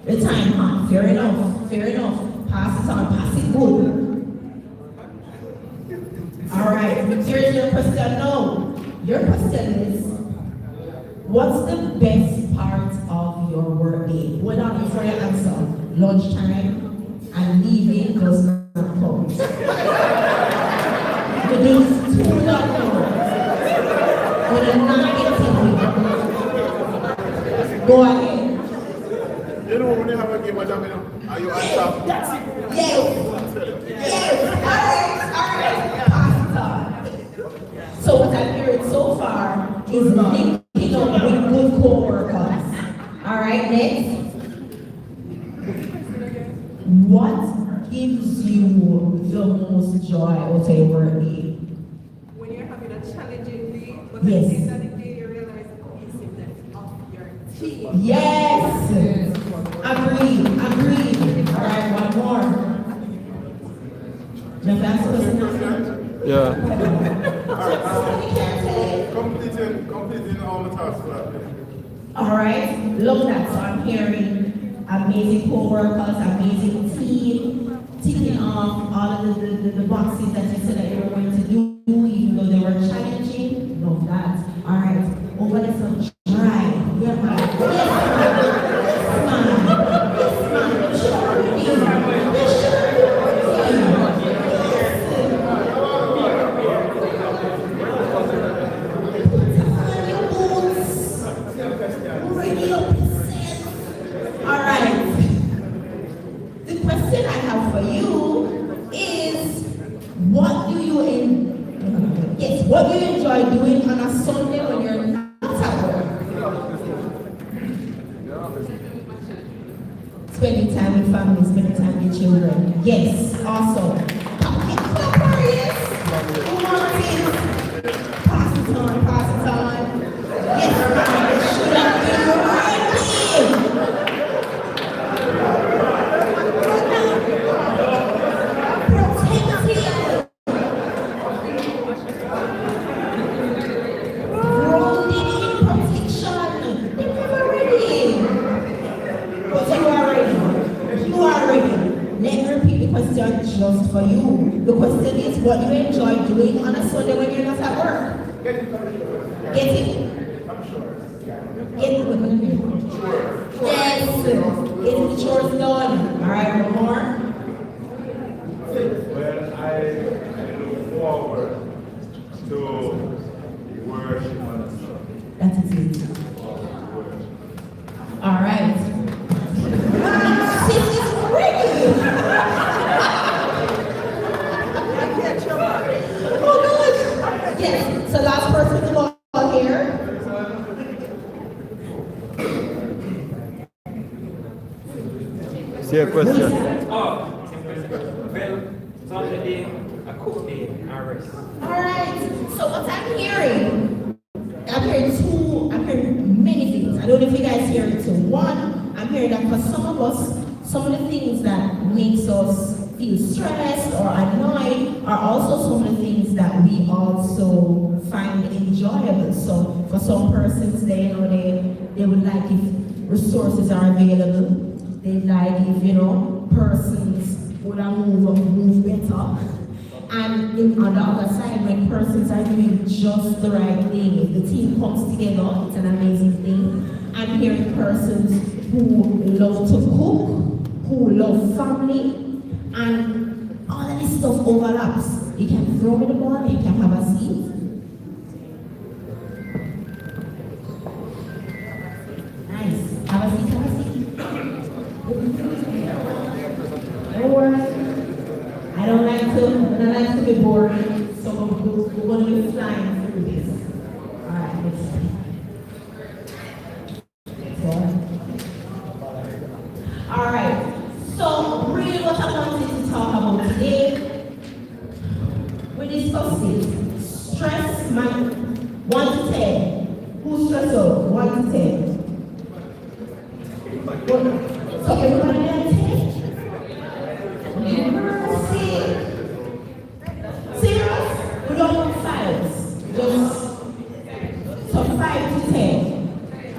The time, huh? Fair enough. Pass it on, pass it good. All right, here's your question now. Your question is, what's the best part of your workday? Hold on before you answer. Lunchtime and leaving does not count. Within 2 hours, with a negative. Go ahead. You know when you have a game of domino, are you on top? That's it. Yes. All right. So what I'm hearing so far is linking up with good co-workers. All right, next. What gives you the most joy out of your work day? When you're having a challenging day, but Yes. at the end of the day you realize the cohesiveness of your team. Yes. Agreed. All right, one more. The last person. Yeah. Completing all the tasks. All right, love that. So I'm hearing amazing co-workers, amazing team, ticking off all of the boxes that you said that you were going to do, even though they were challenging. Love that. All right, over there some dry. Yeah, man. All right. The question I have for you is, what do you enjoy doing on a Sunday when you're not at work? Spending time with family, spending time with children. Yes, awesome. Pass it on. Yes, just for you. The question is, what do you enjoy doing on a Sunday when you're not at work? Get it? Yes. Getting the chores done. All right, one more. Well, I look forward to worship on Sunday. That's it. All right. Yes, so last person to go on here. See a question. Well, Saturday, a cook day, RS. Alright, so what I'm hearing many things. I don't know if you guys hear it too. One, I'm hearing that for some of us, some of the things that makes us feel stressed or annoyed are also some of the things that we also find enjoyable. So for some persons, they would like if resources are available. They like if persons would move better. And on the other side, when persons are doing just the right thing, if the team comes together, it's an amazing thing. I'm hearing persons who love to cook, who love family, and all of this stuff overlaps. You can throw me the ball, you can have a seat. Nice. Have a seat, have a seat. No worries. I don't like to be bored, so we're going to be flying through this. All right, let's see. All right, so really what I wanted to talk about today, we discussed it. Stress, 1 to 10. Who's stressed out? 1 to 10. So everybody at 10? Serious? We don't want 5s. Just so 5 to 10.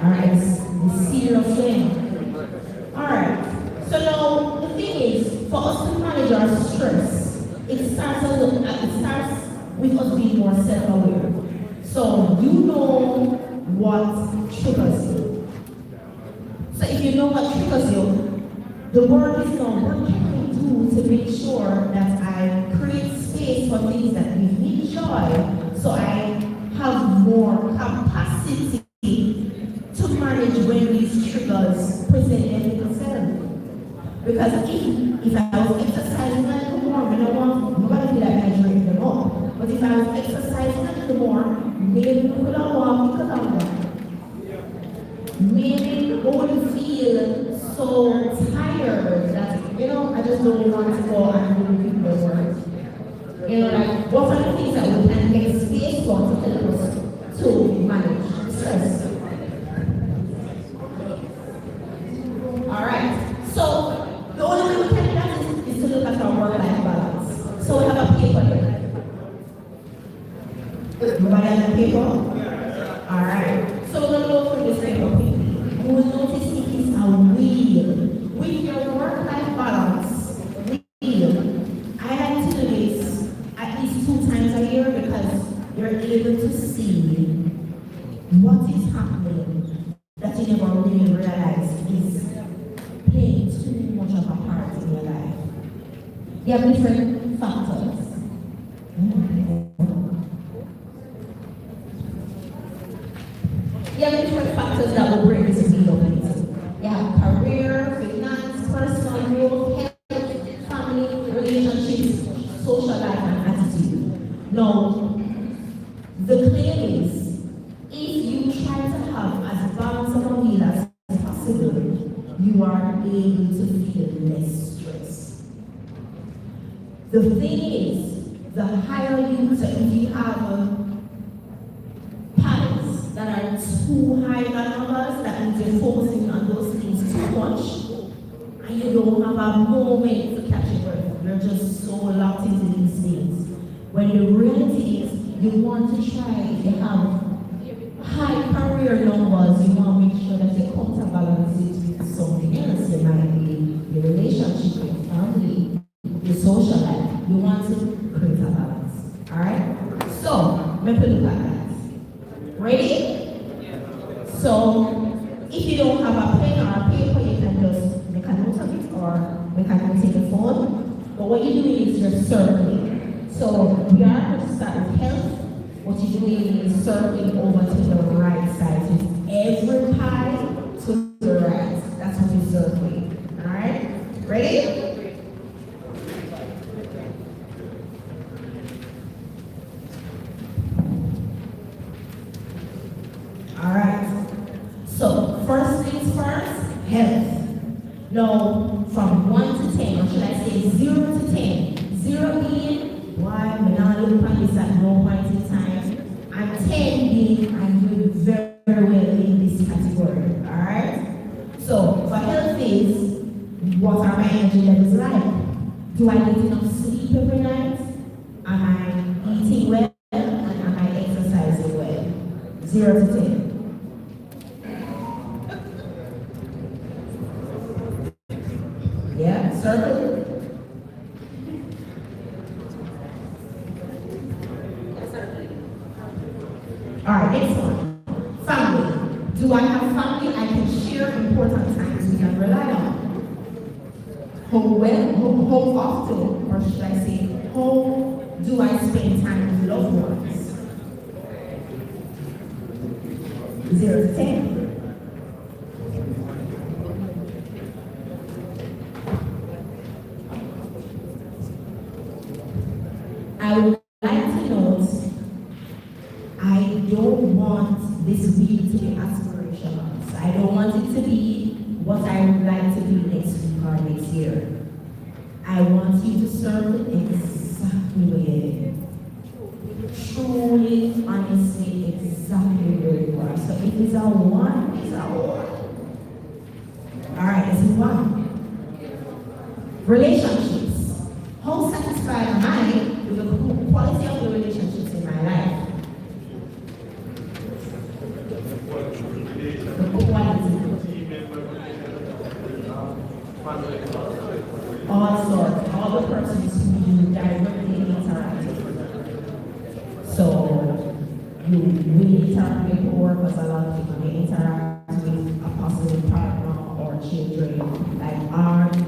Alright, it's serious thing. Alright. So now the thing is, for us to manage our stress, it starts with us being more self-aware. So you know what triggers you. So if you know what triggers you, the word is now, what can I do to make sure that I create space for things that give me joy, so I have more capacity to manage when these triggers present themselves. Because if I was exercising a little more, I don't want nobody feel like I drink them up. But if I was exercising a little more, maybe we could have walked longer. Maybe we wouldn't feel so tired that I just don't want to go and do people's work. Like what are the things that we can make space for to help us to manage stress? Alright, so the only way we can do that is to look at our work-life balance. So we have a paper here. Everybody has a paper? Alright, so we're going to go through this paper. We will notice it is a wheel. With your work-life balance, I like to do this at least 2 times a year because you're able to see what is happening that you never really realized is playing too much of a part in your life. You have different factors. You have different factors that will bring this wheel up into. You have career, finance, personal growth, health, family, relationships, social life, and attitude. Now, the claim is, if you try to have as balanced of a wheel as possible, you are able to feel less stress. The thing is, the higher you, so if you have patterns that are too high in numbers, that means you're focusing on those things too much, and you don't have a moment to catch your breath. You're just so locked into these things. When the reality is, you want to try, if you have high career numbers, you want to make sure that you counterbalance it with something else. It might be your relationship, your family, your social life. You want to create a balance. Alright? So, let me look at that. Ready? So, if you don't have a pen or a paper, you can just make a note of it or make a note in the phone. But what you're doing is you're circling. So, we are going to start with health. What you're doing is circling over to the right side. So, every pie to the right. That's what you're circling. Alright? Ready? health. Now, from 1 to 10, or should I say 0 to 10, 0 being, why I'm not looking at this at no point in time, and 10 being, I'm doing very, very well in this category, all right? So, for health is, what are my energy levels like? Do I get enough sleep every night? Am I eating well? And am I exercising well? 0 to 10. Yeah, circle. All right, next one. Family. Do I have family I can share important times we can rely on? How often, or should I say, how do I spend time with loved ones? 0 to 10. I would like to note, I don't want this week to be aspirational. So I don't want it to be what I would like to do next week or next year. I want you to serve exactly where you are. Truly, honestly, exactly where you are. So if it's a 1, it's a 1. All right, let's move on. Relationships. How satisfied am I with the quality of the relationships in my life? The quality. All sorts, all the persons who you directly interact with. So you will interact with coworkers, a lot of people may interact with a possible partner or children. Like, are you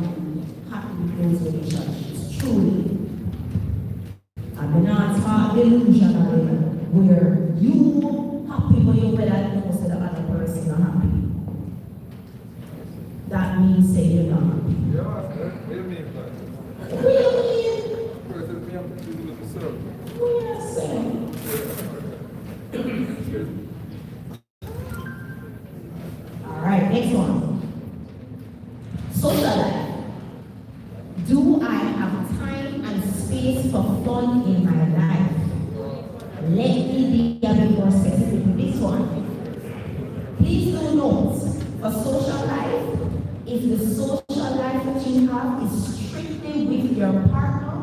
happy with those relationships? Truly. I'm not talk delusionally where you happy but you better than most of the other person not happy. That means say you're not happy. What do you mean? All right, next one. Social life. Do I have time and space for fun in my life? Let me be a bit more specific with this one. Please do note, for social life, if the social life that you have is strictly with your partner,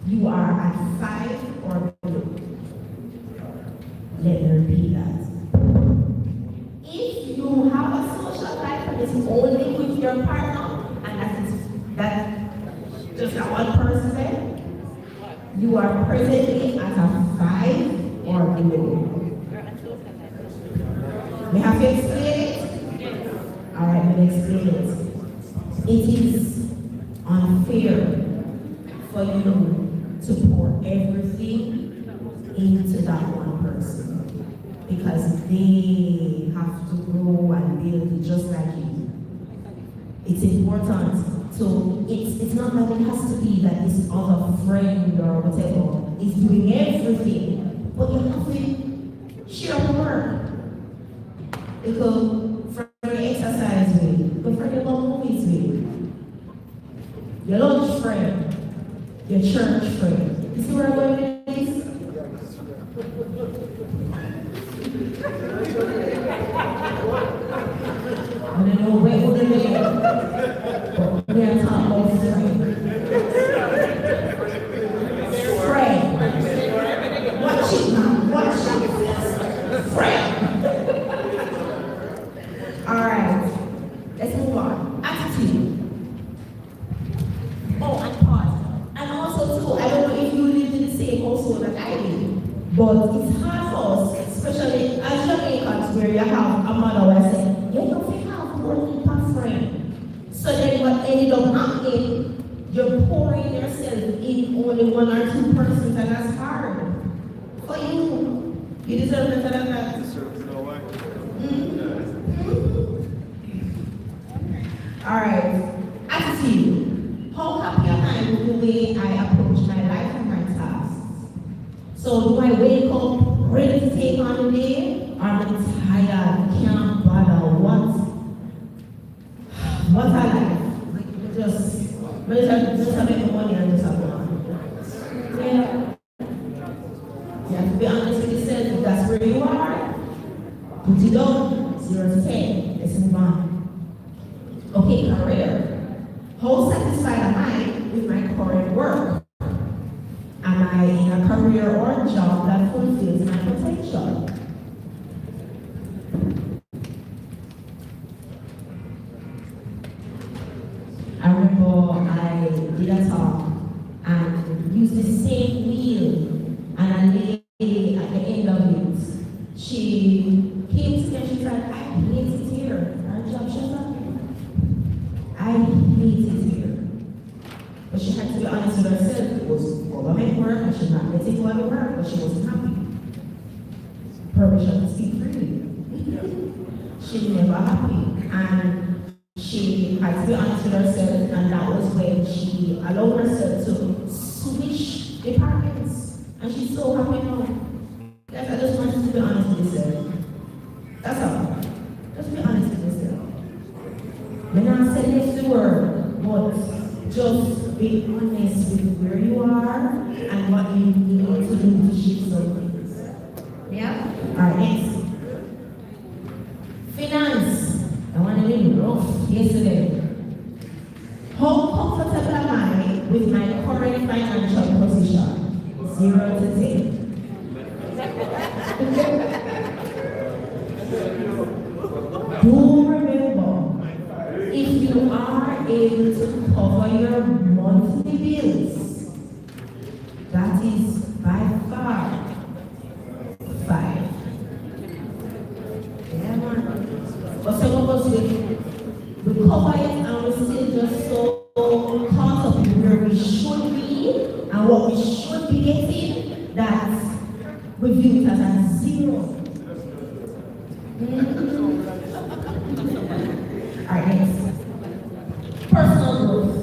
you are at 5 or below. Let me repeat that. If you have a social life that is only with your partner, and that's just a one person, you are presently at a 5 or below. May I have to explain it? All right, let me explain it. It is unfair for you to pour everything into that one person because they have to grow and build just like you. It's important. So it's not that it has to be that this other friend or whatever is doing everything, but you have to share the work. Because for your exercise with, but for your love movies with, your lunch friend, your church friend. You see where I'm going with this? I don't know where we're going, but we are talking about friend. Friend. Watch it now, watch it. Friend. All right, let's move on. Attitude. Oh, and pause. And also too, I don't know if you live in the same household that I live, but it's hard for us, especially as Jamaicans, where you have a mother who says, you don't have one friend. So then what ended up happening, you're pouring yourself in only 1 or 2 persons, and that's hard. For you, you deserve better than that. All right, attitude. How happy am I with the way I approach my life and my tasks? So do I wake up ready to take on the day? Or am I tired, can't bother, what? But just have make money and just have money. Yeah. You have to be honest with yourself. If that's where you are, put it down. 0 to 10. Let's move on. Okay, career. How satisfied am I with my current work? Am I in a career or job that fulfills my potential? I remember I did a talk and used the same wheel, and a lady at the end of it, she came to me and she said, I hate it here. Our job, she said, I hate it here. But she had to be honest with herself. It was government work and she's not getting go to work, but she wasn't happy. Permission to speak freely. She never happy. And she had to be honest with herself, and that was when she allowed herself to switch departments. And she's so happy now. Guys, I just wanted to be honest with yourself. That's all. Just be honest with yourself. When I said this the word, but just be honest with where you are and what you need to do to shift some things. Yeah? Alright, next. Finance. I want to be rough yesterday. How comfortable am I with my current financial position? 0 to 10. Do remember, if you are able to cover your monthly bills, that is by far 5. Yeah, man. But some of us, we cover it and we're still just so caught up in where we should be and what we should be getting that we view it as a 0. Alright, next. Personal growth.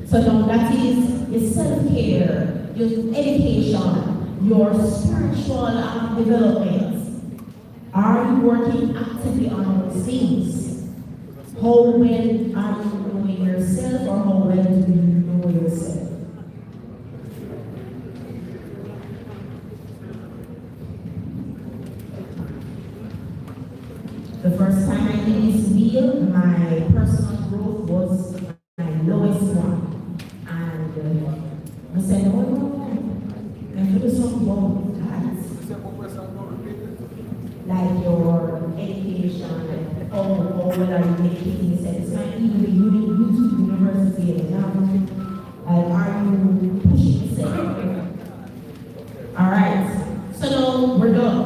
So now that is your self-care, your education, your spiritual development. Are you working actively on those things? How well are you knowing yourself, or how well do you know yourself? The first time I did this wheel, my personal growth was my lowest one. And I said, no. And for the something about that. Like your education, how well are you making yourself? It's not even the YouTube University exam. Are you pushing yourself? Alright, so now we're done.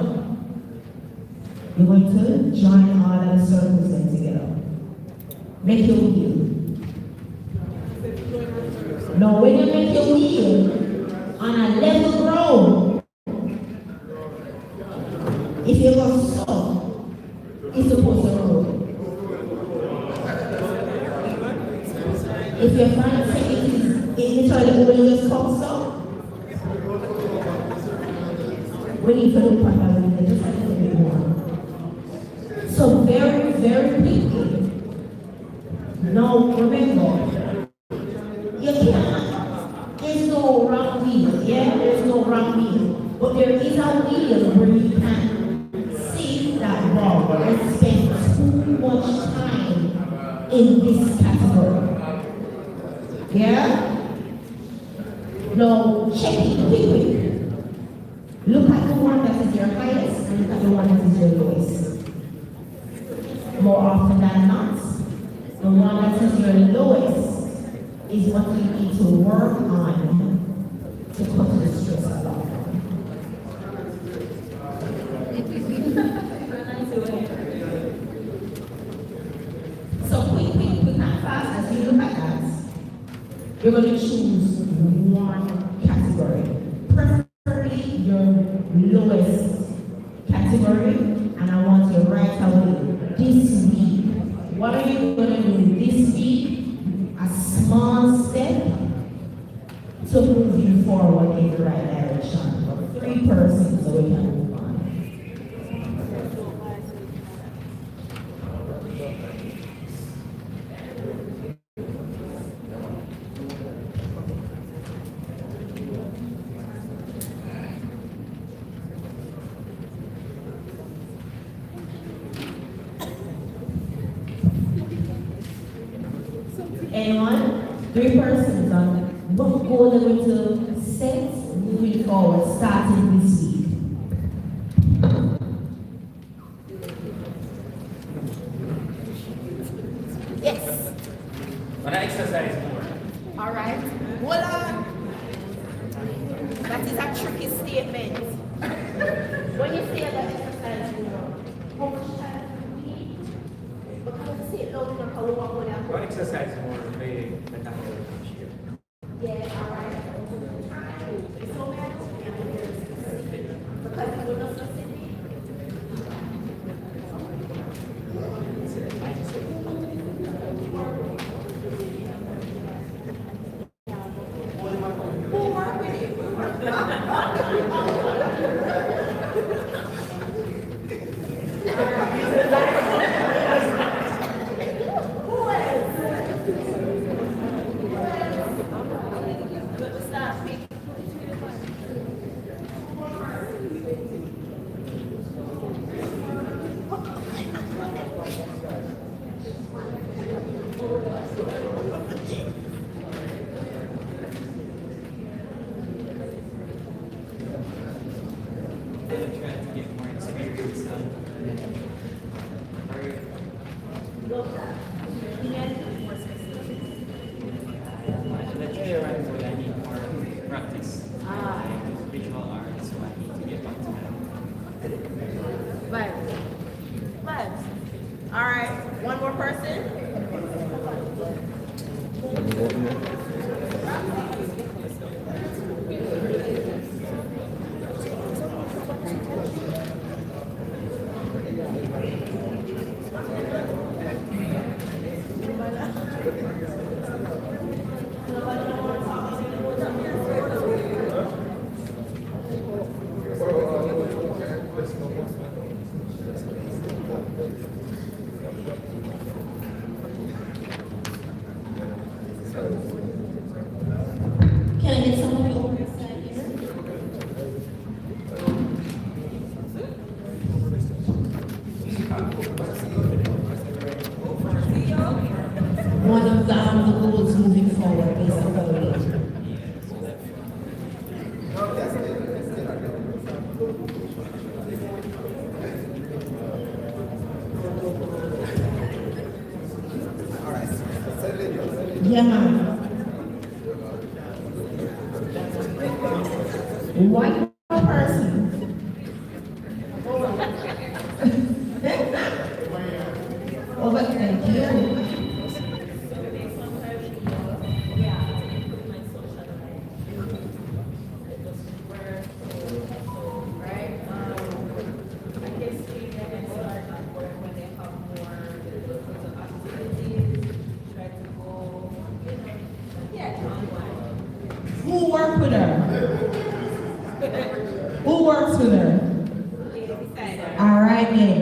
You're going to join all of the circles then together. Make your wheel. Now when you make your wheel on a level ground, if you go so, it's supposed to roll. If you find it literally will just come so, we need to look at that just a little bit more. So very, very quickly. Now remember, you can't, there's no wrong wheel, yeah? There's no wrong wheel. But there is a wheel where you can see that wow, I spent too much time in this category. Yeah? Now check it quickly. Look at the one that is your highest and look at the one that is your lowest. More often than not, the one that is your lowest is what you need to work on to cut the stress along. So quick and fast, as you look at that, you're going to choose one category, preferably your lowest category, and I want you right away. This week, what are you going to do this week? A small step to move you forward in the right direction. 3 persons so we can move on. Anyone? 3 persons on what goal they're going to set moving forward, starting this week. Yes. When I exercise more. All right. Hold on. That is a tricky statement. When you say that exercise more, how much time do you need? Because you say it loud enough, how long will that? When I exercise more, very better this year. Yeah, all right. So bad. Because you will not succeed. Vibes. All right, one more person. Can I get somebody over this side here? One of the goals moving forward, basically. Yeah, man. One person. Oh, but thank you. Who worked with her? Who works with her? All right then.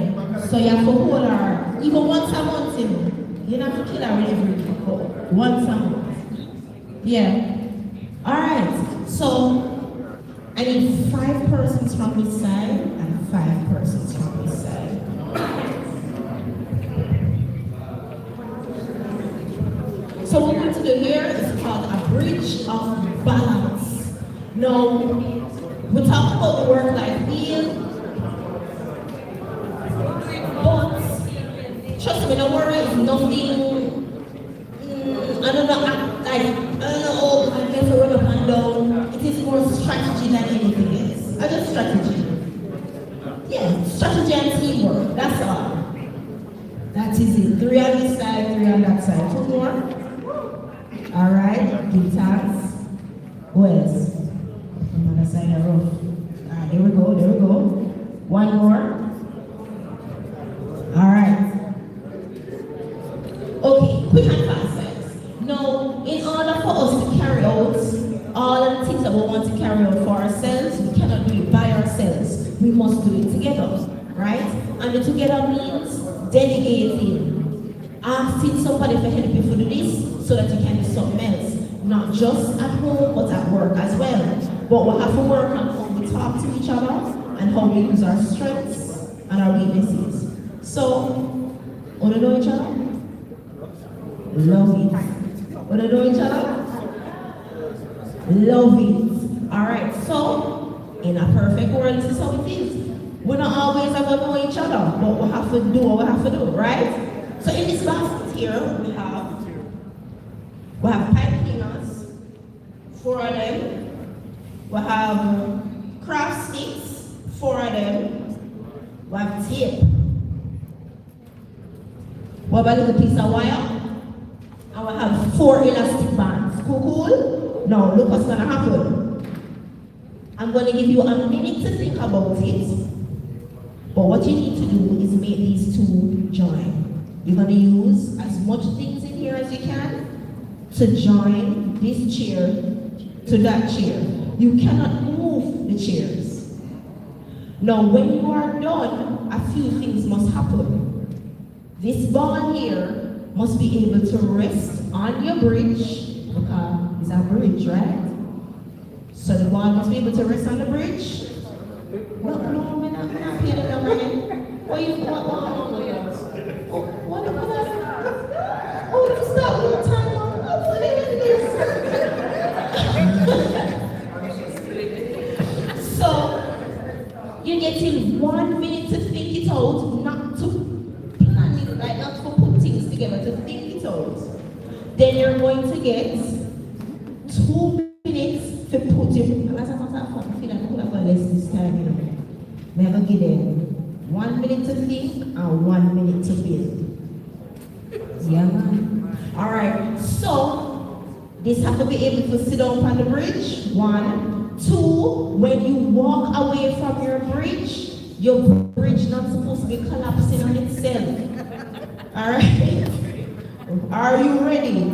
So you have to hold her even once a month. You don't have to kill her every week. Once a month. Yeah. All right. So I need 5 persons from this side and 5 persons from this side. So what we're going to do here is called a bridge of balance. Now, we talked about the work-life field, but trust me, don't worry, it's nothing, I don't know, I guess a run up and down. It is more strategy than anything else. I just strategy. Yeah, strategy and teamwork, that's all. That is it. 3 on this side, 3 on that side. 2 more. All right, guitars. Who else? On the other side of the room. All right, there we go, there we go. 1 more. All right. Okay, quick and fast, guys. Now, in order for us to carry out all of the things that we want to carry out for ourselves, we cannot do it by ourselves. We must do it together, right? And the together means delegating, asking somebody to help you to do this so that you can do something else. Not just at home, but at work as well. But we have to work on how we talk to each other and how we use our strengths and our weaknesses. So, want to know each other? Love it. Want to know each other? Love it. Alright, so in a perfect world, this is how it is. We don't always have to know each other, but we have to do what we have to do, right? So in this basket here, we have pipe cleaners, 4 of them. We have craft sticks, 4 of them. We have tape. We have a little piece of wire. And we have 4 elastic bands. Cool? Now, look what's gonna happen. I'm gonna give you a minute to think about it. But what you need to do is make these two join. You're gonna use as much things in here as you can to join this chair to that chair. You cannot move the chairs. Now, when you are done, a few things must happen. This ball here must be able to rest on your bridge, because it's a bridge, right? So the ball must be able to rest on the bridge. No, we're not paying it over here. What you stop with the time on. What is this? So, you get in 1 minute to think it out, not to plan it, like not to put things together, to think it out. Then you're going to get 2 minutes to put it. As a matter of fact, I feel like I could have a less this time. Never give them 1 minute to think and 1 minute to build. Yeah, man. All right. So this have to be able to sit down on the bridge. 1, 2. When you walk away from your bridge not supposed to be collapsing on itself. All right. Are you ready?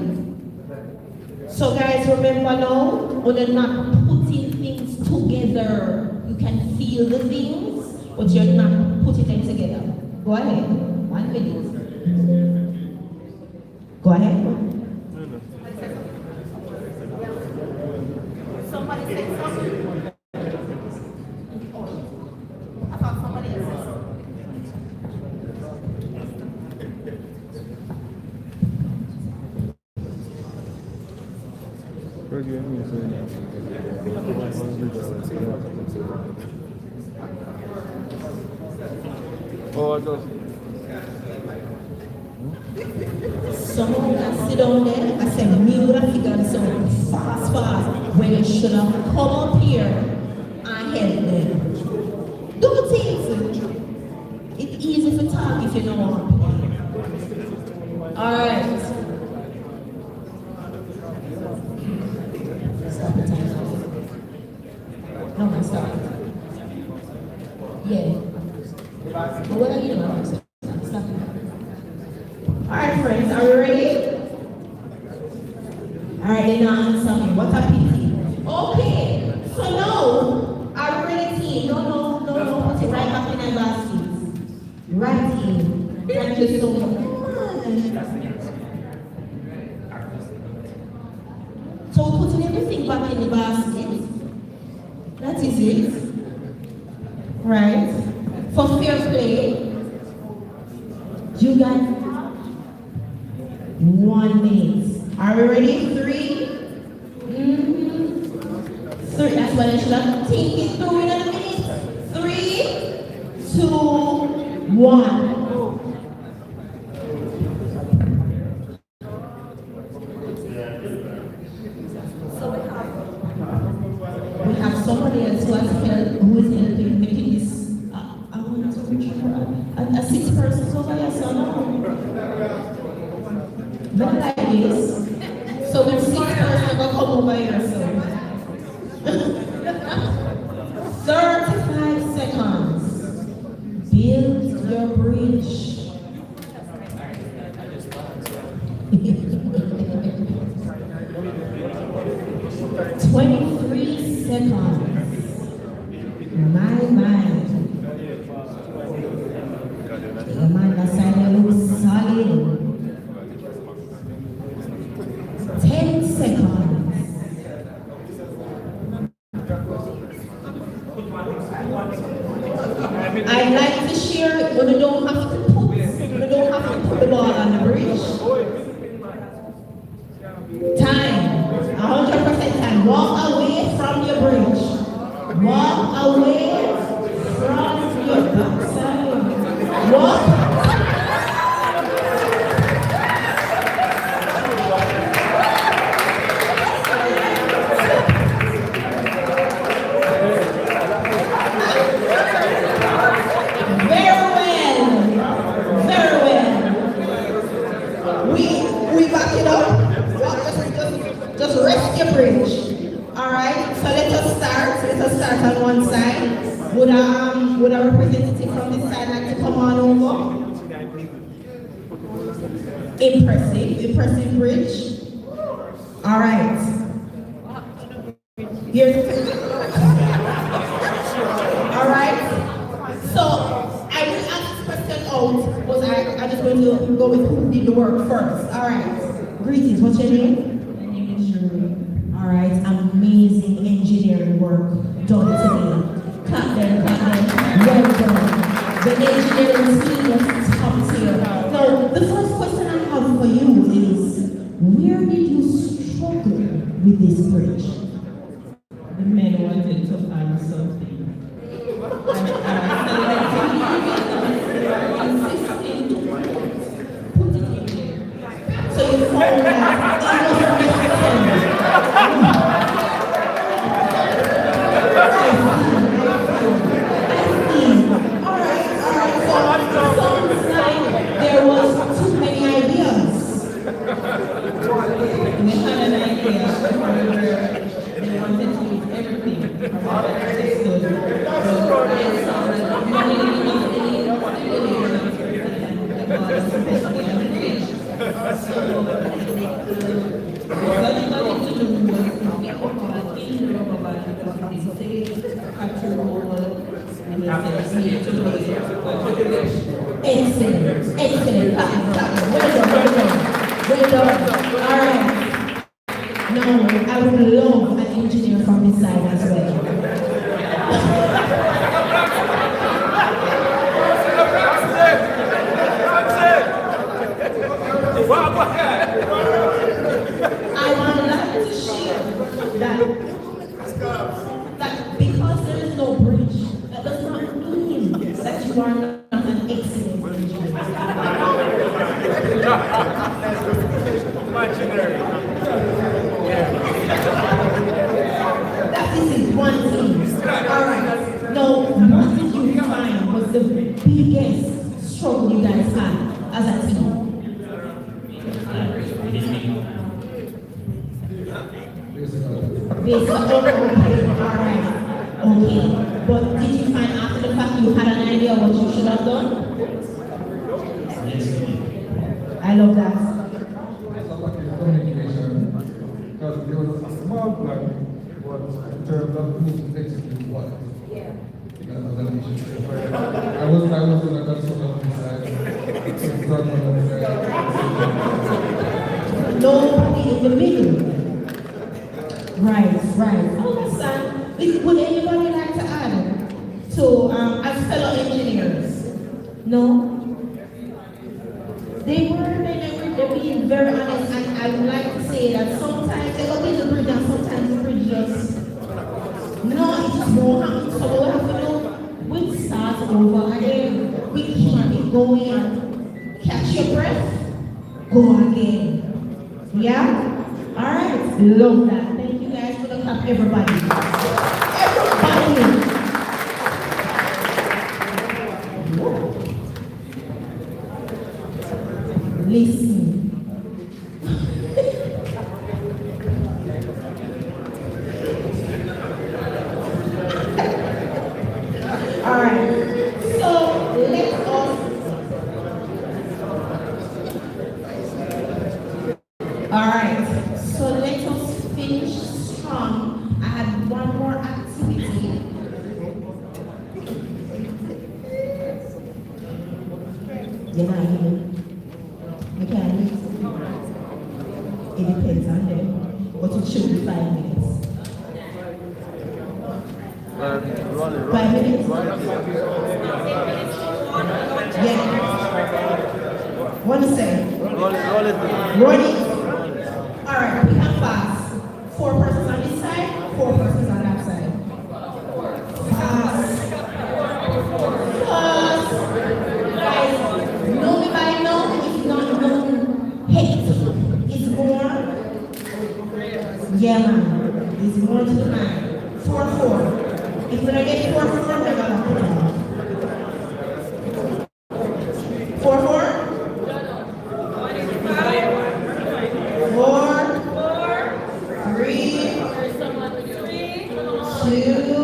So guys, remember now, when you're not putting things together, you can feel the things, but you're not putting them together. Go ahead. 1 minute. Go ahead. Somebody said something. I thought somebody else said something. Oh, I just. Someone can sit down there. I said, me would have figured this out fast, when you should have come up here and help them. Do things. It's easy to talk if you know what. All right. Stop the time. No, stop. Yeah. But what are you doing? Stop. All right, friends, are we ready? All right, then now answer me. What a pity. Okay, so now, are we ready, team? No, put it right back in the basket. Right in. Thank you so much. So putting everything back in the basket. That is it. Right? For fair play, you got 1 minute. Are we ready? 3. 3. That's what I should have think it through in a minute. 3, 2, 1. We have somebody else who is helping making this. I want to reach a 6 persons over here, so no. Not like this. So there's 6 persons gonna come over here, so. 35 seconds. Build your bridge. 23 seconds. My mind. Your mind aside looks solid. 10 seconds. I'd like to share when you don't have to put the ball on the bridge. We back it up. Just rest your bridge. Alright, so let us start. Let us start on one side. Would a representative from this side like to come on over? Impressive bridge. Alright. Here's the Alright. So I will ask this question out, but I'm just going to go with who did the work first. Alright. Greetings, what's your name? My name is Shirley. Alright, amazing engineering work done today. Clap them, well done. The engineering students come here. Now, the first question I have for you is, where did you struggle with this bridge? The men wanted to find something. So you found that it was necessary. Alright, so sounds like there was too many ideas. We had an idea where they wanted to use everything from what I understood. Excellent. Well done. All right. Now, I would love an engineer from this side as well. I would like to share that because there is no bridge, that does not mean that you are not an excellent engineer. That this is one thing. Alright. Now, what did you find was the biggest struggle you guys had as a team? Okay, alright. Okay. But did you find after the fact you had an idea what you should have done? I love that. Because there was a small plan, but in terms of who to execute what. Because of the issue. I was in a consultant side. Nobody in the middle. Right. I understand. Would anybody like to add to as fellow engineers? No? They were being very honest, and I would like to say that sometimes they go in the bridge and sometimes the bridge just it just won't happen. So what we have to do, we start over again. We keep it going. Catch your breath. Go again. Yeah? Alright. Love that. Thank you guys for the clap, everybody. Listen. Alright. So let us finish strong. I had one more activity. You're not here. You can't leave. It depends on them. But it should be 5 minutes. 5 minutes? Yeah. What do you say? Roll it. Alright, we can fast. 4 persons on this side, 4 persons on that side. Fast. Guys, Yeah, man. There's more to the man. 4-4. If we don't get 4-4, we're gonna put it on. 4-4? 4, 3, 2,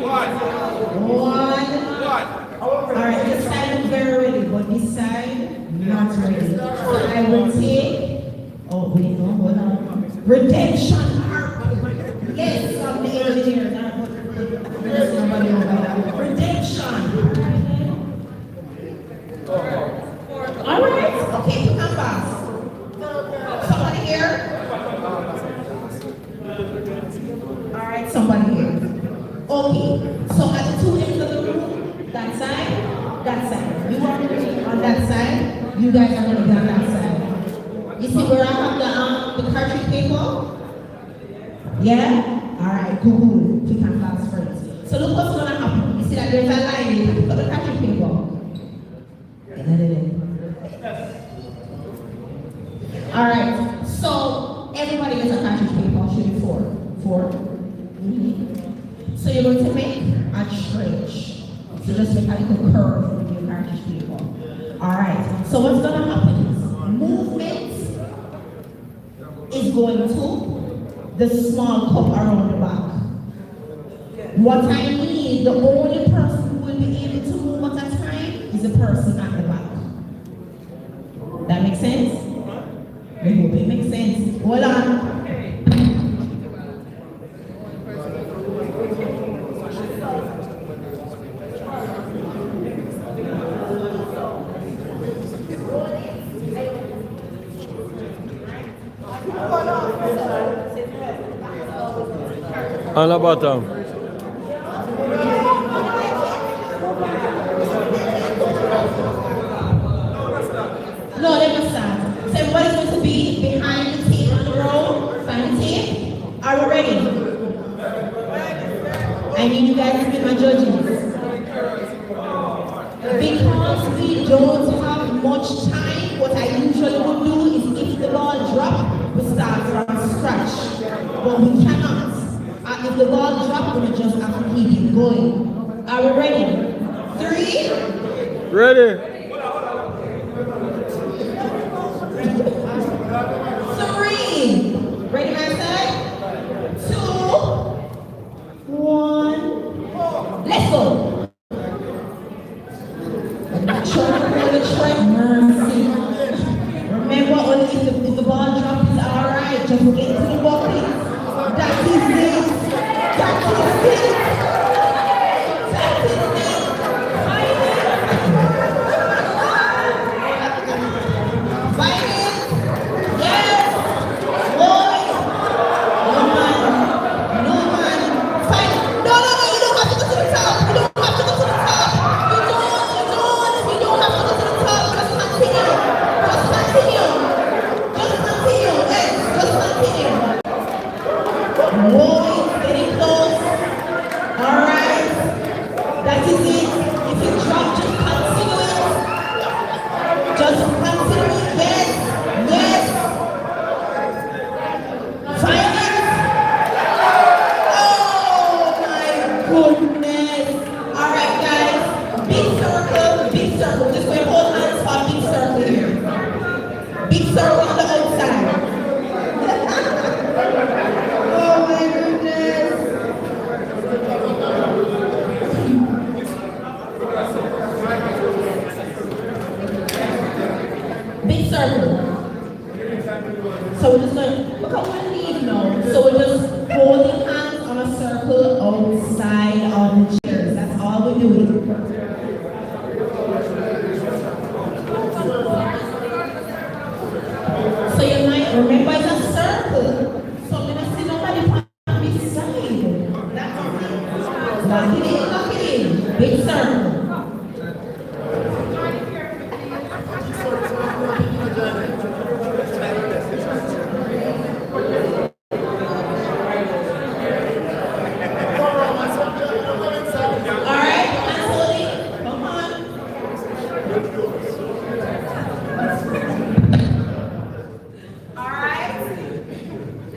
1. Alright, this side is very ready, but this side, not ready. So I will take, oh wait, no, hold on. Redemption arc. Yes, from the engineers. There's nobody over there. Redemption. Alright, okay, put them fast. Somebody here? Alright, somebody here. Okay, so at the two ends of the room, that side. You are going to be on that side, you guys are going to be on that side. You see where I have the cartridge paper? Yeah? Alright, good. Pick and pass first. So look what's going to happen. You see that there's a line, you pick up the cartridge paper. Alright, so everybody gets a cartridge paper, should be 4. 4. So you're going to make a trench. So just make a little curve with your cartridge paper. Alright, so what's going to happen is movement is going to the small cup around the back. What I need, the only person who will be able to move at a time is the person at the back. That makes sense? I hope it makes sense. Hold on. On the bottom. No, let me start. So everybody's going to be behind the tape on the road. Find the tape. Are we ready? I need you guys to be my judges. Because we don't have much time, what I usually would do is if the ball drops, we start from scratch. But we cannot. If the ball drops, we just have to keep it going. Are we ready? 3. Ready. 3. Ready, my side? 2, 1. Let's go. Mercy. Remember, if the ball drops, it's all right. Just get to the bucket. That is it. That is it. That is it. Fight it. Yes. Boy. No man. No man. Fight. No, you don't have to go to the top. You don't have to go to the top. You don't have to go to the top. Just continue. Just continue. Just continue. Yes. Just continue. Boy, getting close. All right. That is it. If you drop, just continue it. Just continue it. Yes. Yes. Violence. Oh my goodness. All right, guys. Big circle. Big circle. Just wait. Hold hands for a big circle here. Big circle on the outside. Oh my goodness. Big circle. So we're just going to look at what we need now. So we're just holding hands on a circle outside of the chairs. That's all we're doing. So you might remember it's a circle. So I'm going to see nobody on this side. That's it. Lock it in, lock it in. Big circle.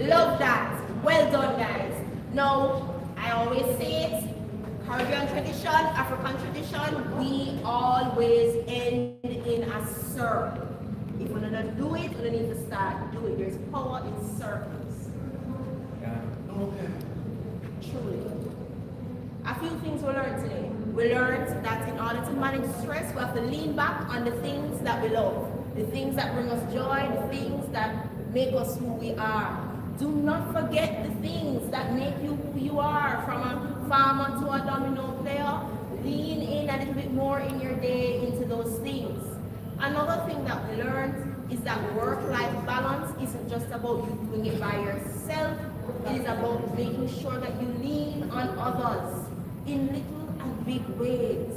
Love that. work. If we don't do it, we need to start doing it. There's power in circles. Truly. A few things we learned today. We learned that in order to manage stress, we have to lean back on the things that we love, the things that bring us joy, the things that make us who we are. Do not forget the things that make you who you are, from a farmer to a domino player. Lean in a little bit more in your day into those things. Another thing that we learned is that work-life balance isn't just about you doing it by yourself. It is about making sure that you lean on others in little and big ways.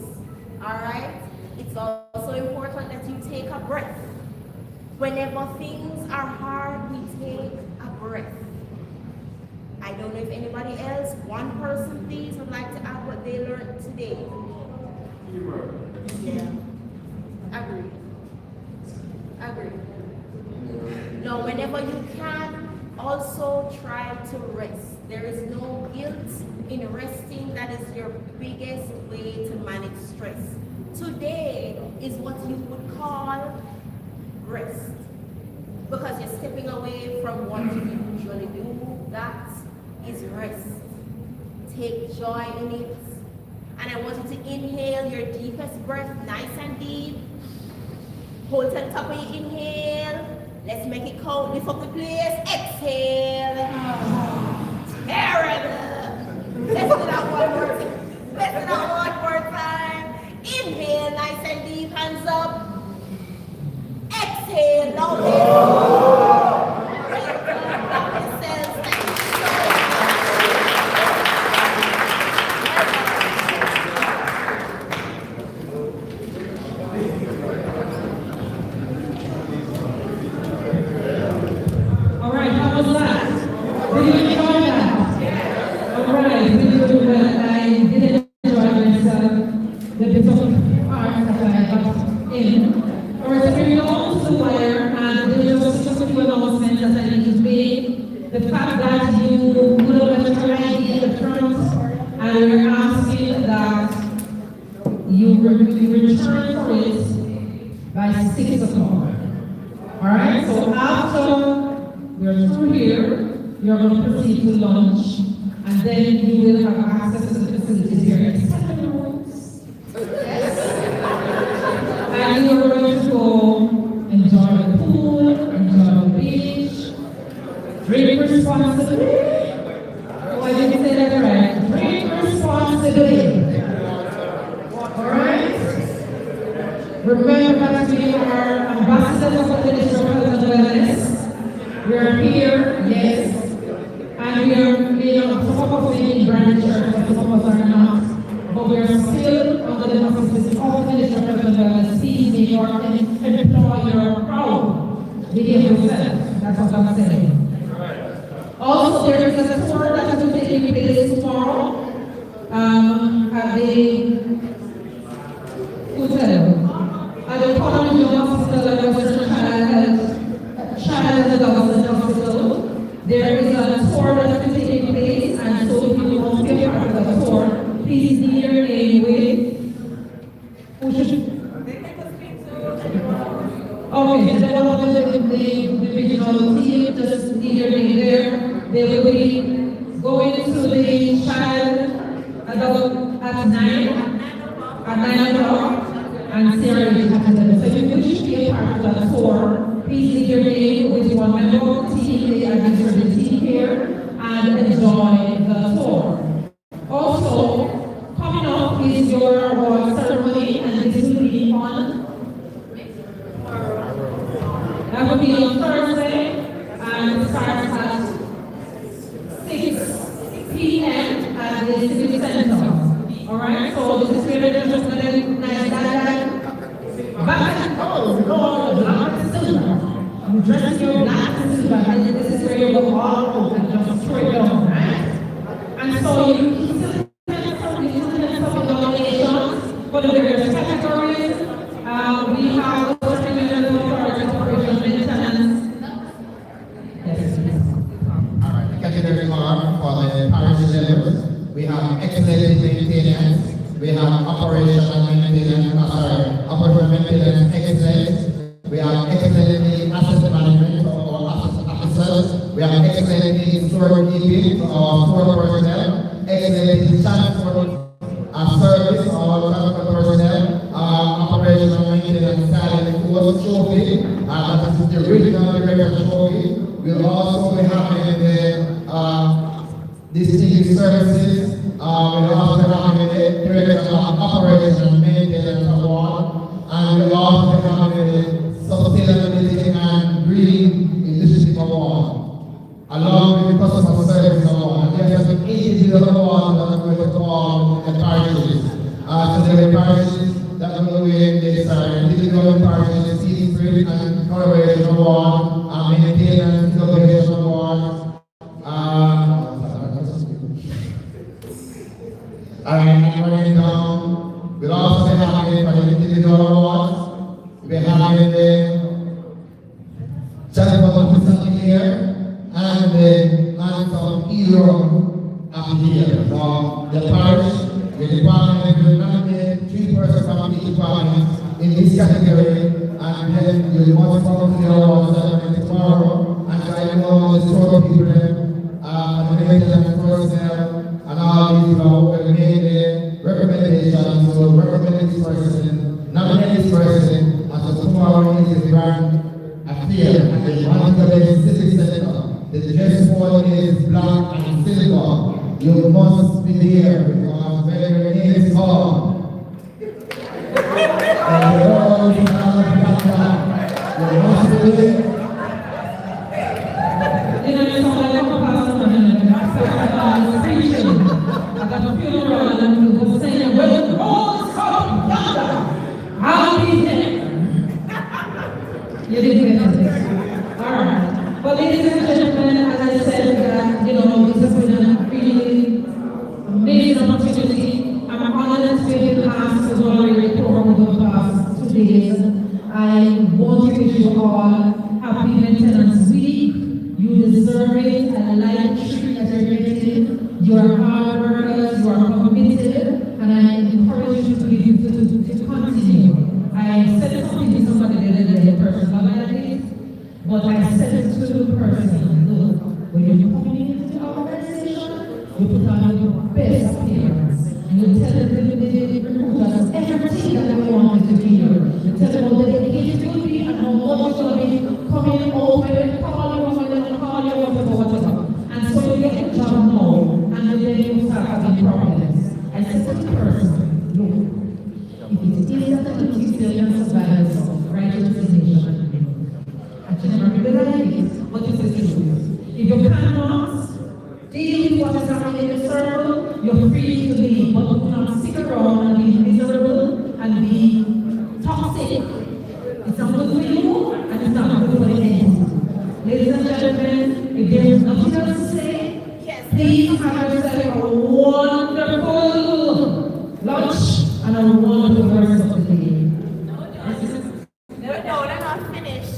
Alright? It's also important that you take a breath. Whenever things are hard, we take a breath. I don't know if anybody else, one person please, would like to add what they learned today. Yeah. Agree. Now, whenever you can, also try to rest. There is no guilt in resting. That is your biggest way to manage stress. Today is what you would call rest. Because you're stepping away from what you usually do. That is rest. Take joy in it. And I want you to inhale your deepest breath, nice and deep. Hold to the top of your inhale. Let's make it count. Lift up the place. Exhale. Terrible. Let's do that one more time. Let's do that one more time. Inhale, nice and deep. Hands up. Exhale. Loudly. The fact that you put up your ID in the front and we're asking that you return for it by 6 o'clock. Alright, so after we're through here, you're going to proceed to lunch and then you will have access to the facilities here in 7 rooms. Yes. And you're going to go enjoy the pool, enjoy the beach. Drink responsibly. Oh, I didn't say that right. Drink responsibly. Alright? Remember that we are ambassadors of the Ministry of Health and Wellness. We are here, yes. And we are, some of us in brand church, and some of us are not. But we are still under the auspices of the Ministry of Health and Wellness. Please make your employer proud. Behave yourself. That's what I'm saying. Also, there is a tour that will be taking place tomorrow at the hotel. At the Colony Hospital and Western Child Development Hospital. There is a tour that will be taking place, and so if you want to be a part of the tour, please leave your name with. Okay, so one of the regional team, just leave your name there. They will be going to the child adult at 9 o'clock and Sarah will have them. So if you wish to be a part of that tour, please leave your name with one member of the team, the administrative team here, and enjoy the tour. Also, coming up is your award ceremony, and this will be on. That will be on Thursday, and it starts at 6 p.m. at the Civic Center. Alright, so this is where they're just going to nice back and forth, Lord, black and silver. You dress your black and silver, and this is where you go all over and just throw it down, right? And so you still have some denominations for the various categories. We have those criminal authority operation maintenance. Yes, please. Alright, category 1 for the parish levels. We have excellent maintenance. We have operation maintenance excellence. We in storekeeping to our store personnel, excellent in transport service, our transport personnel, operational maintenance silent force trophy, that is the regional director trophy. We'll also be having the distinguished services. We'll also be having the director of operations and maintenance award, and we'll also be having the sustainability and green initiative award, along with the customer service award. There's an individual award that we're going to call the parishes. So there are parishes that will win this individual parishes, Sea Spirit and Collaboration Award, Maintenance Innovation Award, and running down. We'll also be having for the individual awards. We're having the Champion Officer here and the Handsome Hero of the Year. So the parish, the department will nominate 3 persons from each department in this category, and then you must come to the awards ceremony tomorrow. And so I know the store people, the maintenance personnel, and all these will make the recommendations to recommend this person, nominate this person, and so tomorrow is the grand appear at the Montgomery Civic Center. The dress code is black and silver. You must be there because when your name is called, and you all be black, you must be there. At a funeral and we was saying, well, the roll is called yonder. I'll be there. You didn't get it. All right. But ladies and gentlemen, as I said, that, this has been a really amazing opportunity. I'm honored to be able to ask the WRAY program over the past 2 days. I want to wish you all happy Maintenance Week. You deserve it. I like the treat that you're getting. You are hard workers, you are committed, and I encourage you to continue. I said something to somebody the other day, personally, but I said it to the person, look, when you're coming into the organization, you put on your best appearance, and you tell the recruiters everything that they want you to hear. You tell them how dedicated you will be and how much you'll be coming over and call you, whatever. And so you get the job now. And then you start having problems. I said to the person, look, if it is that you keep your survivors of right resignation, I can never be like it, but it is the truth. If you cannot deal with what is happening in the circle, you're free to leave, but do not stick around and be miserable and be toxic. It's not good for you, and it's not good for the end. Ladies and gentlemen, if there is nothing else to say, please have yourself a wonderful lunch and a wonderful rest of the day. No, they're not finished.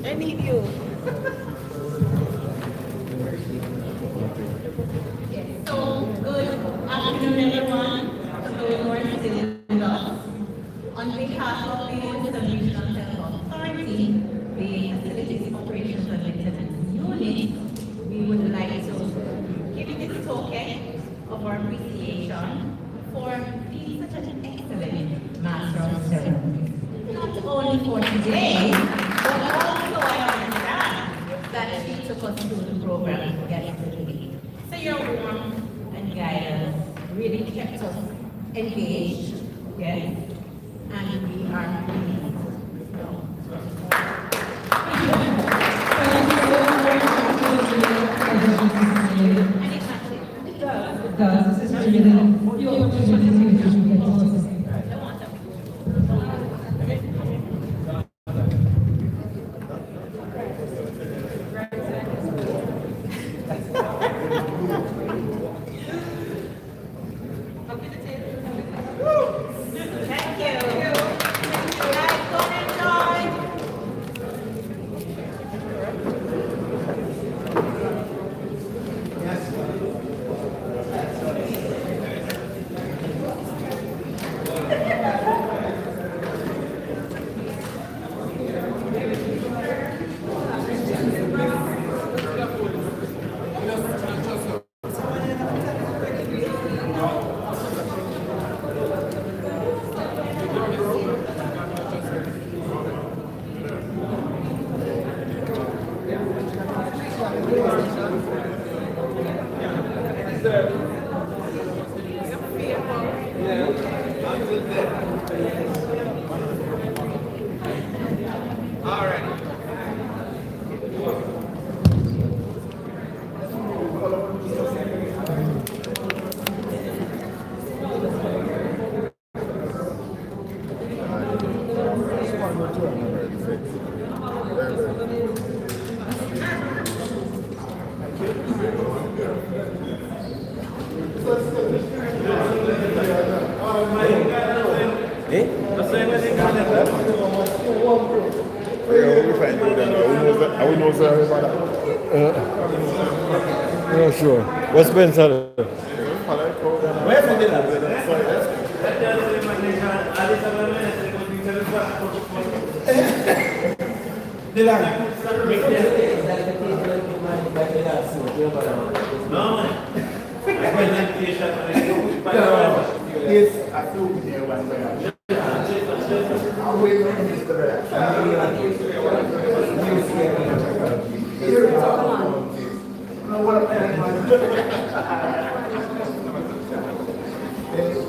I need you. So, good afternoon, everyone. Good morning to us. On behalf of the Western Regional Health Authority, the Facilities Operations and Maintenance Unit, we would like to give you this token of our appreciation for being such an excellent Master of Ceremony. Not only for today, but also I understand that she took us through the program yesterday. So your warmth and guidance really kept us engaged, yes, and we are pleased. It does. This is really your opportunity to get to us. Yeah, sure. What's been said? Yes, I flew here one day. I'll wait for Mr.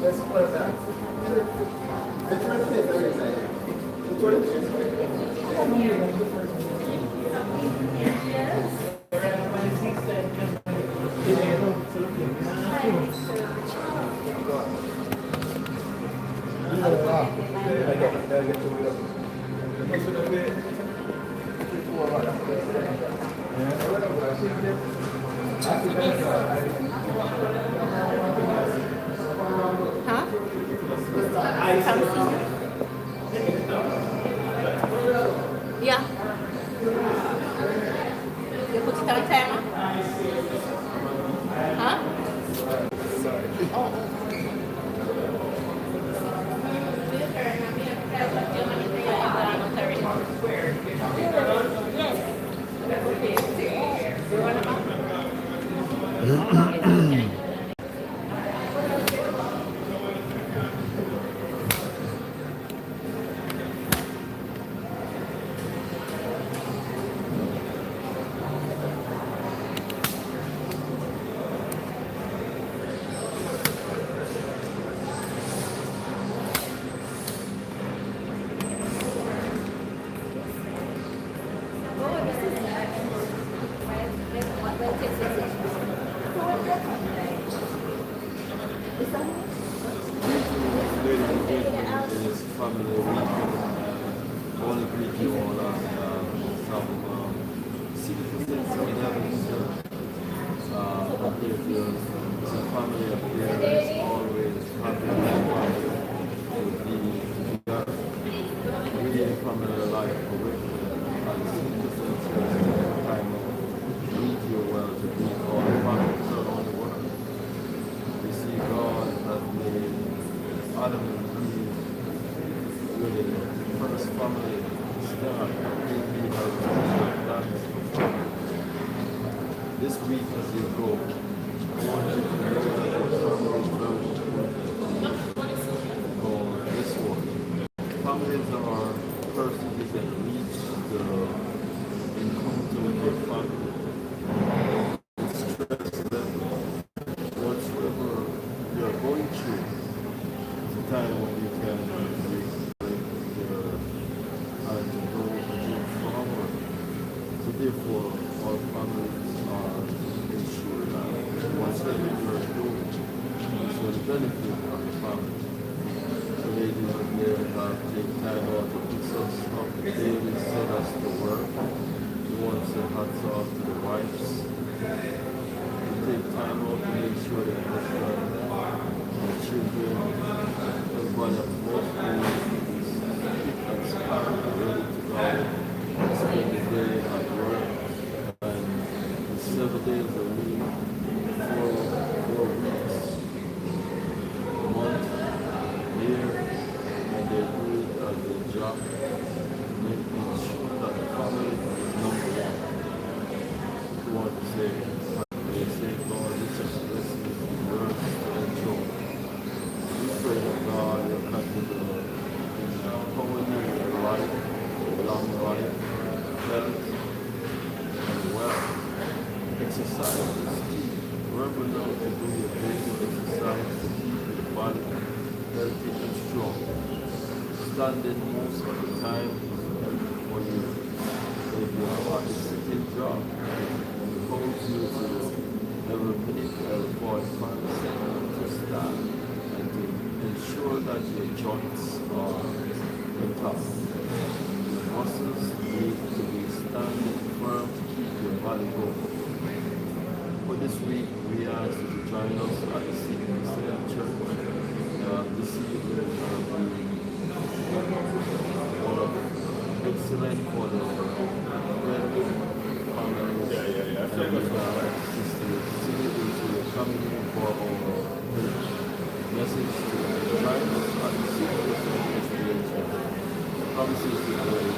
Let's put that. Yeah. You put it on timer? Huh? This week as you go, I want you to know that the family for this one. Families are persons that can reach the encounter with your family. Stress level, whatsoever you're going through, it's a time when you can break and to go and move forward. So therefore, all families are ensured that whatever you're doing is for the benefit of the family. So ladies and gentlemen, take time out to put some stuff daily set us to work. We want to say hats off to the wives. To take time out to make sure that the children, everybody at most days is fit and spark and ready to go and spend the day at work. And 7 days a week, 4 weeks, a month, year, and they do it as a job, making sure that the family is number one. You want to say, they say, Lord, this is people now to do their basic exercise to keep the body healthy and strong. Standing most of the time is healthy for you. So if you have a sitting job, it holds you to every minute or 45 seconds to stand and to ensure that your joints are intact. Your muscles need to be standing firm to keep your body going. For this week, we ask you to join us at the CBC Church. This evening will be excellent for the brethren, families, and sisters. Singing to the coming for our village. Message to join us at the CBC Church. Promises to the great.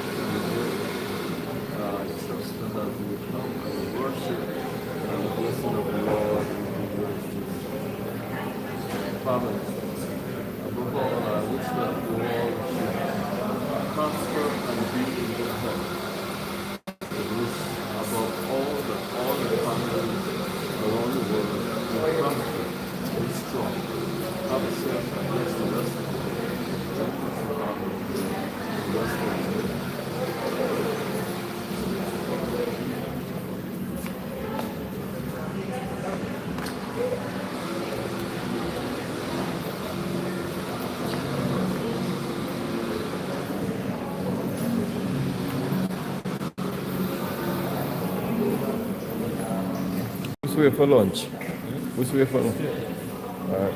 Trust that we will come and worship and the blessing of the Lord will be yours too. Father, above all, I wish that you all should prosper and be in good health. I wish above all that all the families around the world will prosper and be strong. Have a safe and bless the rest of the day. Thank you for having the rest of the day. Which way for lunch? Which way for lunch? All right.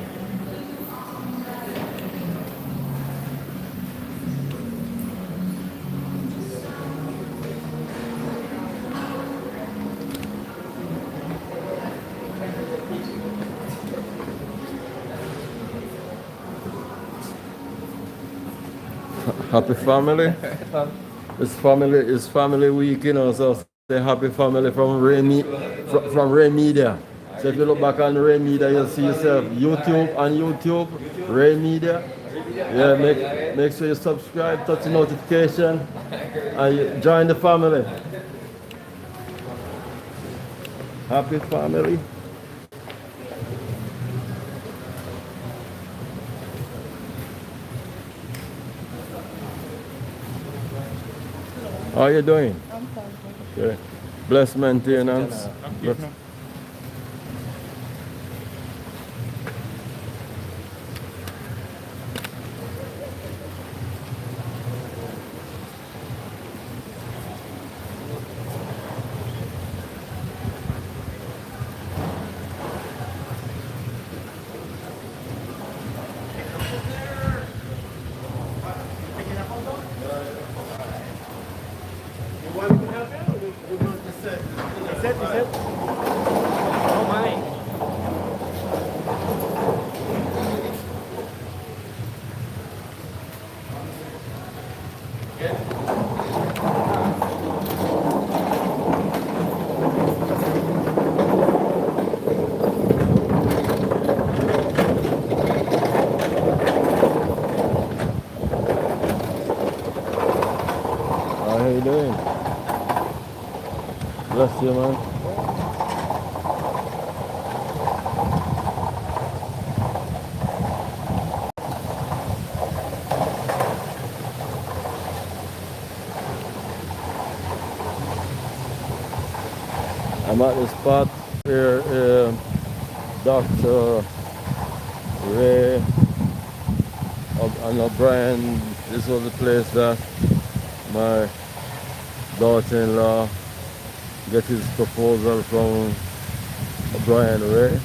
Happy family. It's family week, you know, so say happy family from WRAY Media. So if you look back on WRAY Media, you'll see yourself YouTube, WRAY Media. Yeah, make sure you subscribe, touch the notification, and you join the family. Happy family. How are you doing? I'm fine. Okay. Blessed maintenance. How you doing? Bless you, man. I'm at the spot where Dr. Ray and O'Brien, this was the place that my daughter-in-law get his proposal from O'Brien Ray.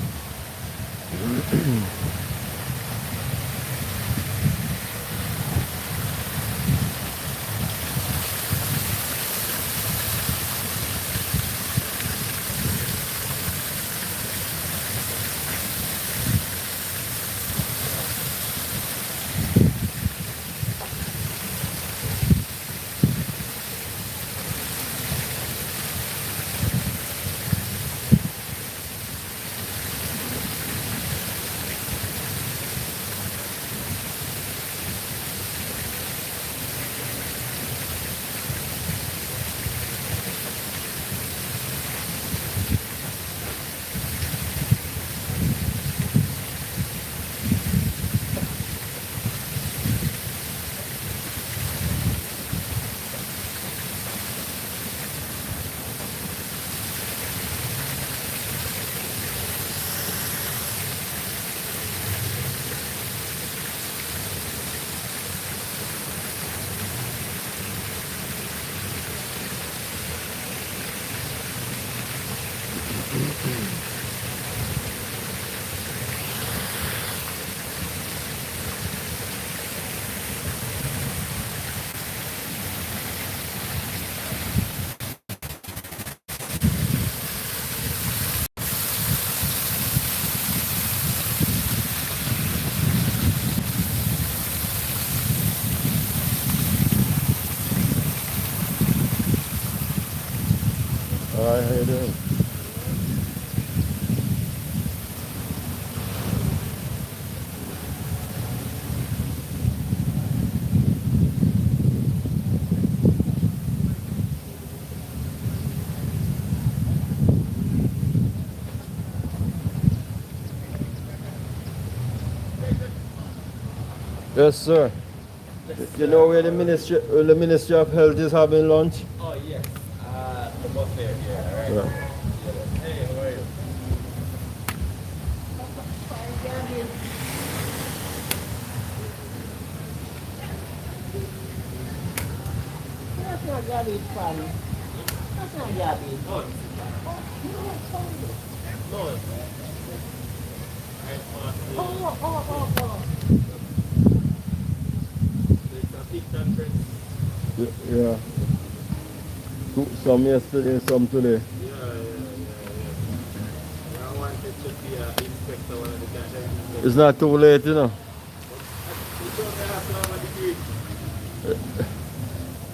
Hi, how you doing? Yes, sir. You know where the Ministry of Health is having lunch? Oh, yes. The buffet here, all right? Yeah. Hey, how are you? That's not garbage, fun. That's not garbage. Oh, no. Oh. It's a big difference. Yeah. Some yesterday, some today. Yeah. I wanted to be an inspector one of the guys. It's not too late, you know.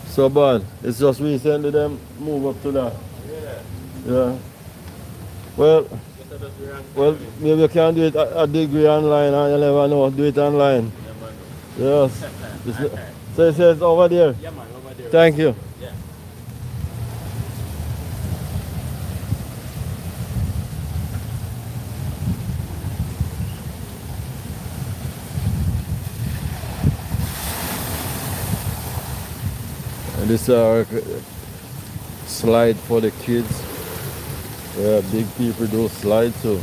So bad. It's just recently them move up to that. Yeah. Well, maybe you can do it a degree online, and you never know. Do it online. Yes. So it says over there. Yeah, man, over there. Thank you. Yeah. And this is our slide for the kids. Yeah, big people do slides too.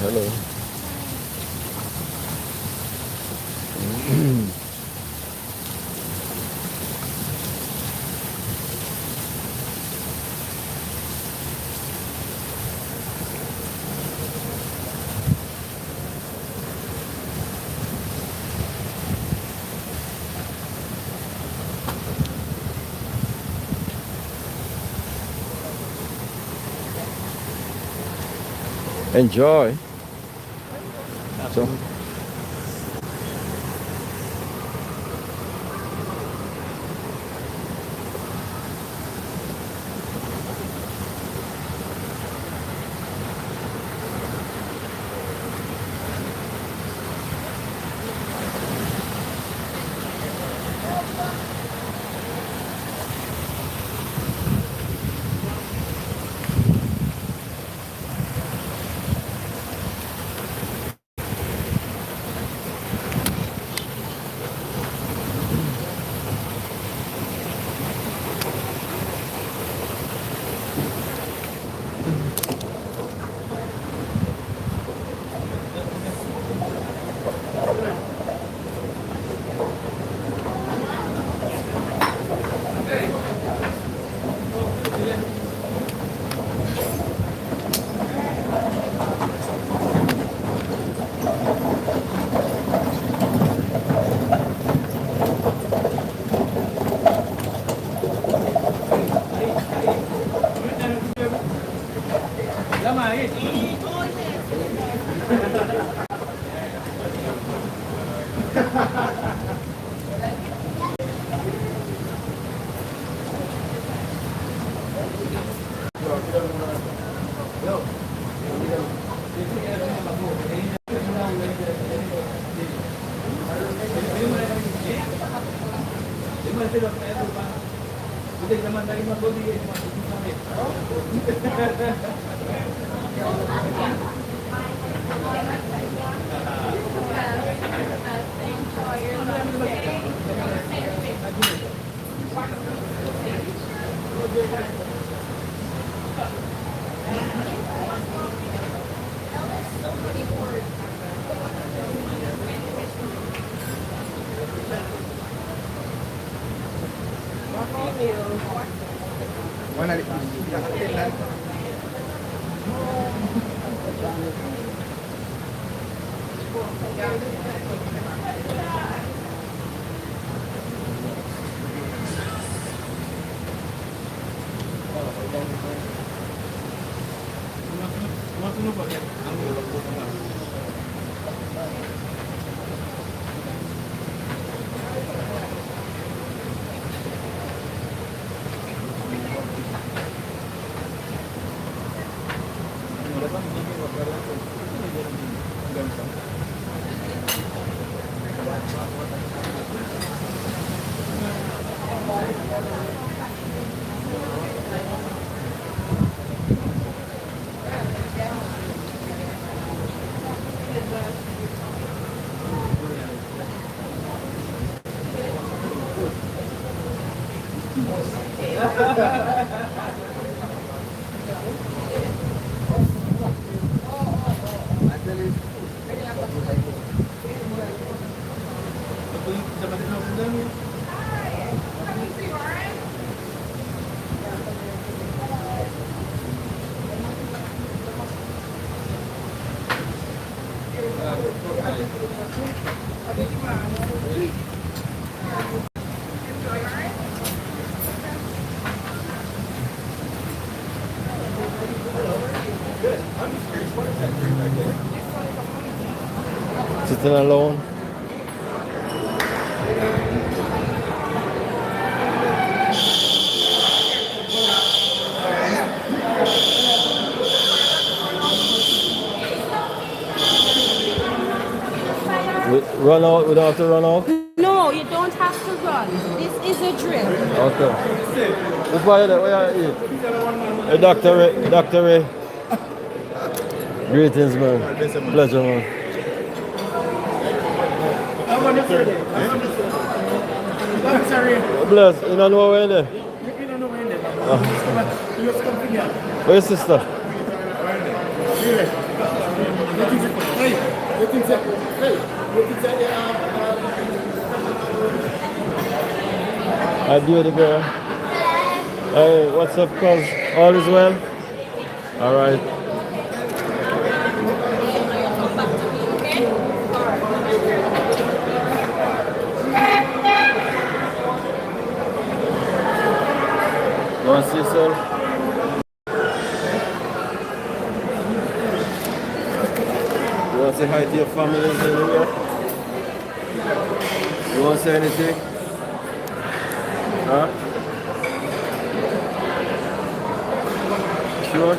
Hello. Enjoy. So, One of the Sitting alone. Run out, we don't have to run out? No, you don't have to run. This is a drill. Okay. Which one is that? Where are you? Hey, Dr. Ray. Dr. Ray. Greetings, man. Pleasure, man. Bless. You don't know where there? Where's your sister? I do the girl. Hey, what's up, cuz? All is well? All right. You want to see yourself? You want to say hi to your family anywhere? You want to say anything? Huh? Sure?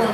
You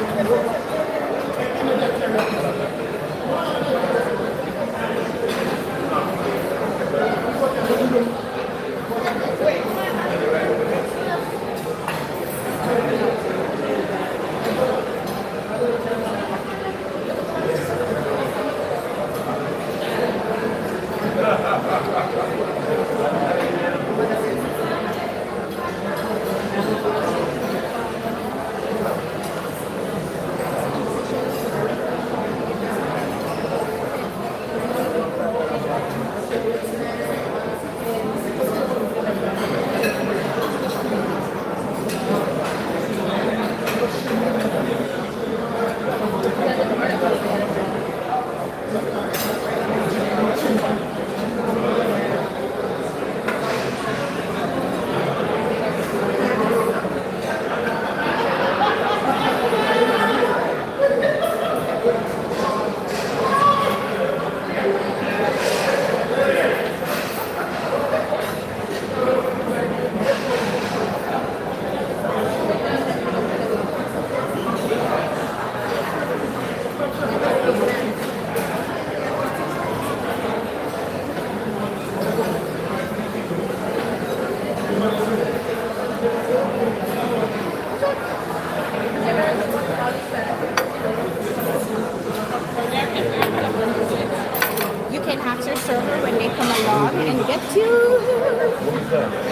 can ask your server when they come along and get you.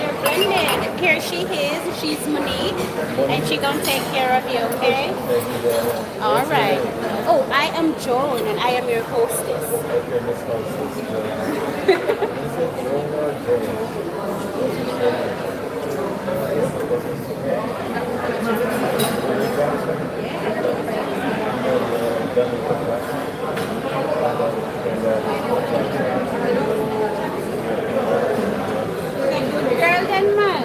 You're blended. Here she is. She's Monique, and she gonna take care of you. Okay? All right. Oh, I am Joan, and I am your hostess. Okay, Miss Hostess. Is it Joan or Good girl, then, man.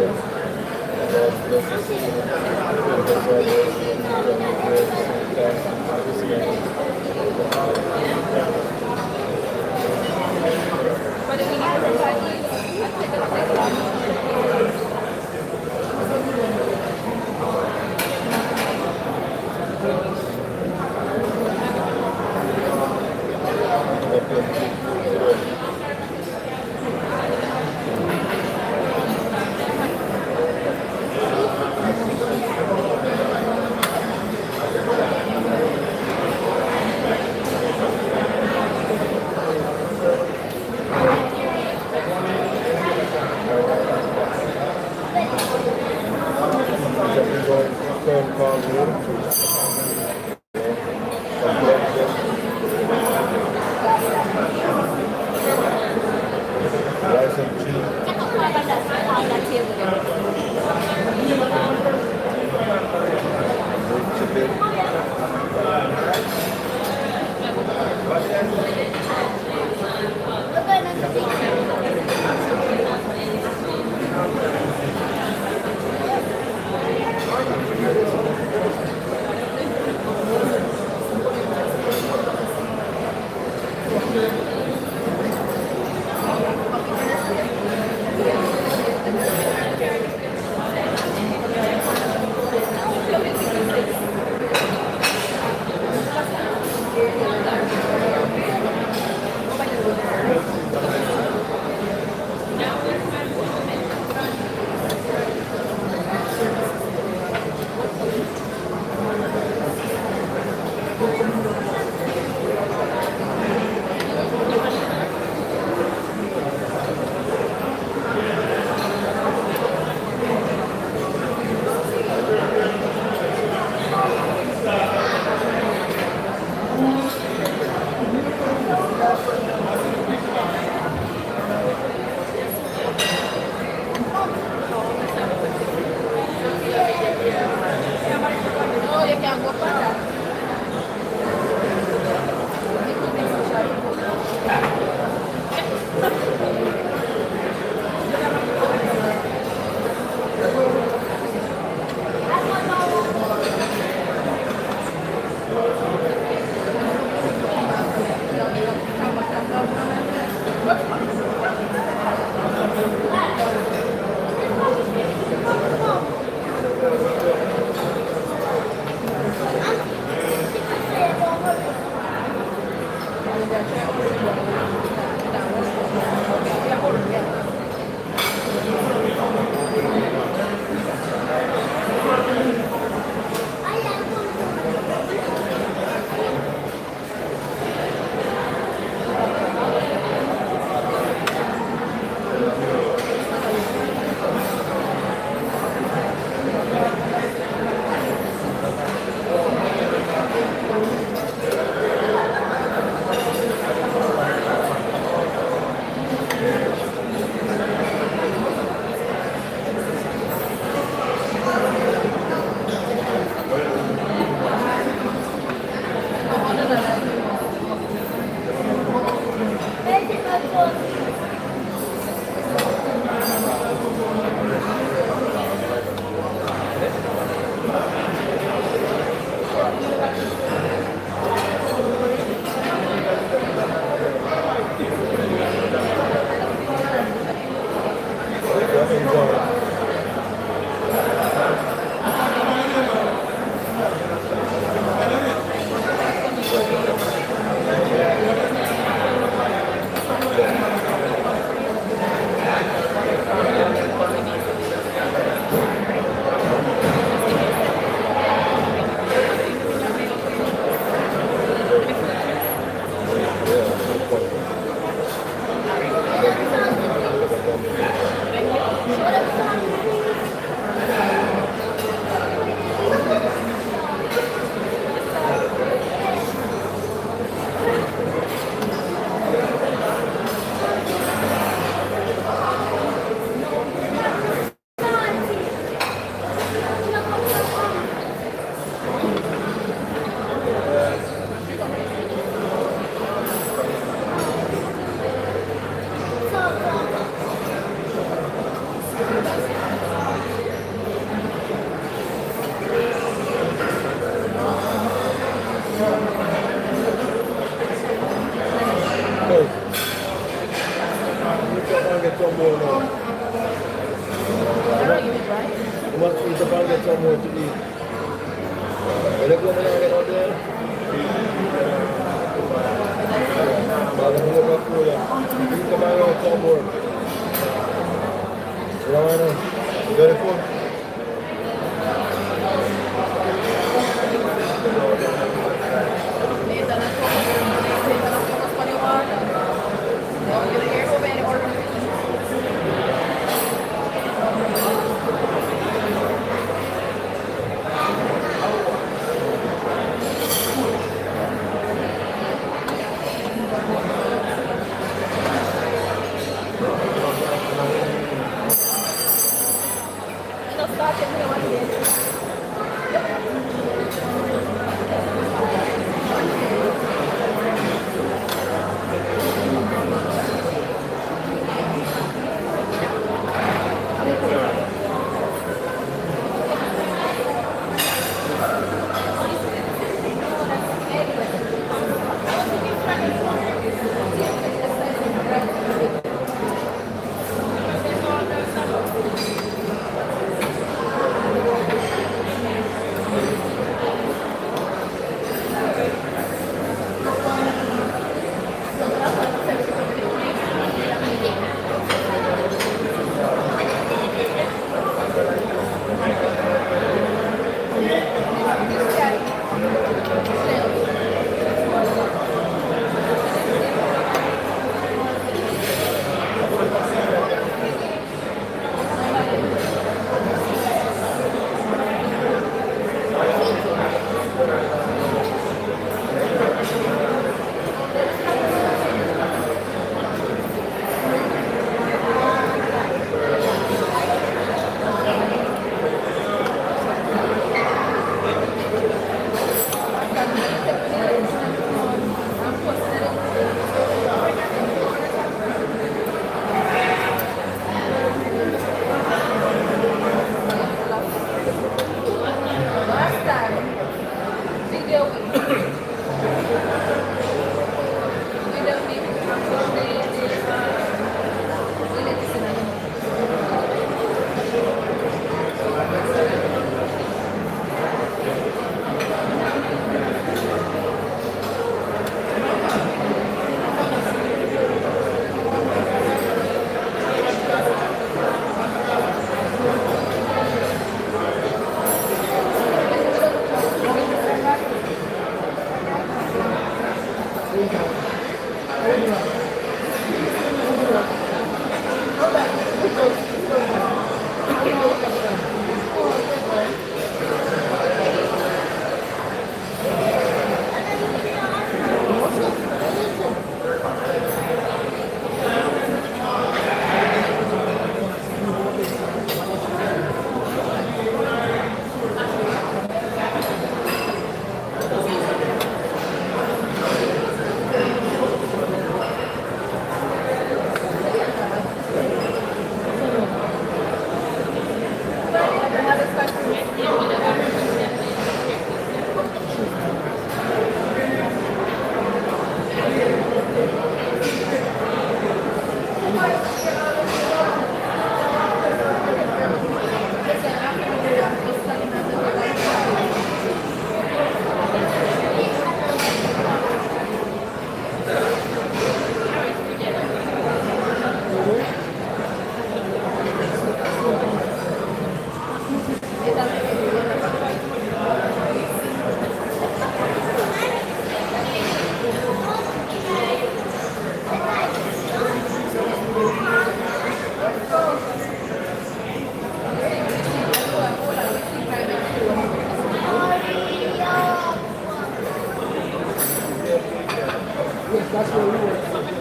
That's where we were.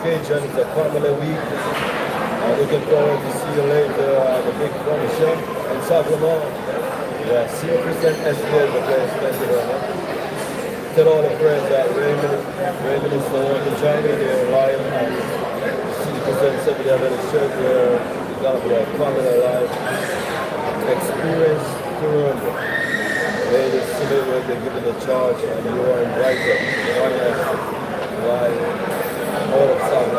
occasion. It's a family week. Looking forward to see you later at the big function in Sacramento. Yeah, see you Christian SBL, the place. Thank you very much. Tell all the friends that Raymond is the one to join me there live and see the said we have any church where you got to be a family life, experience to remember. Ladies, see where they're given the charge and you are invited. Why? All of South.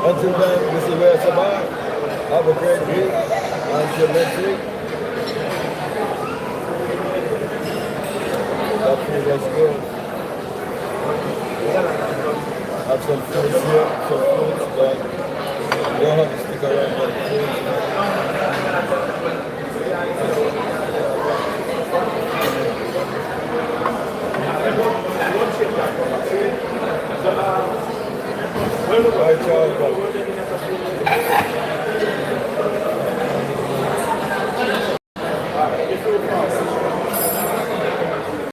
Until then, this is where it's about. Have a great week. Until next week. That food was good. Have some fruits here, some fruits, but you don't have to stick around for the fruits. Bye, Charles.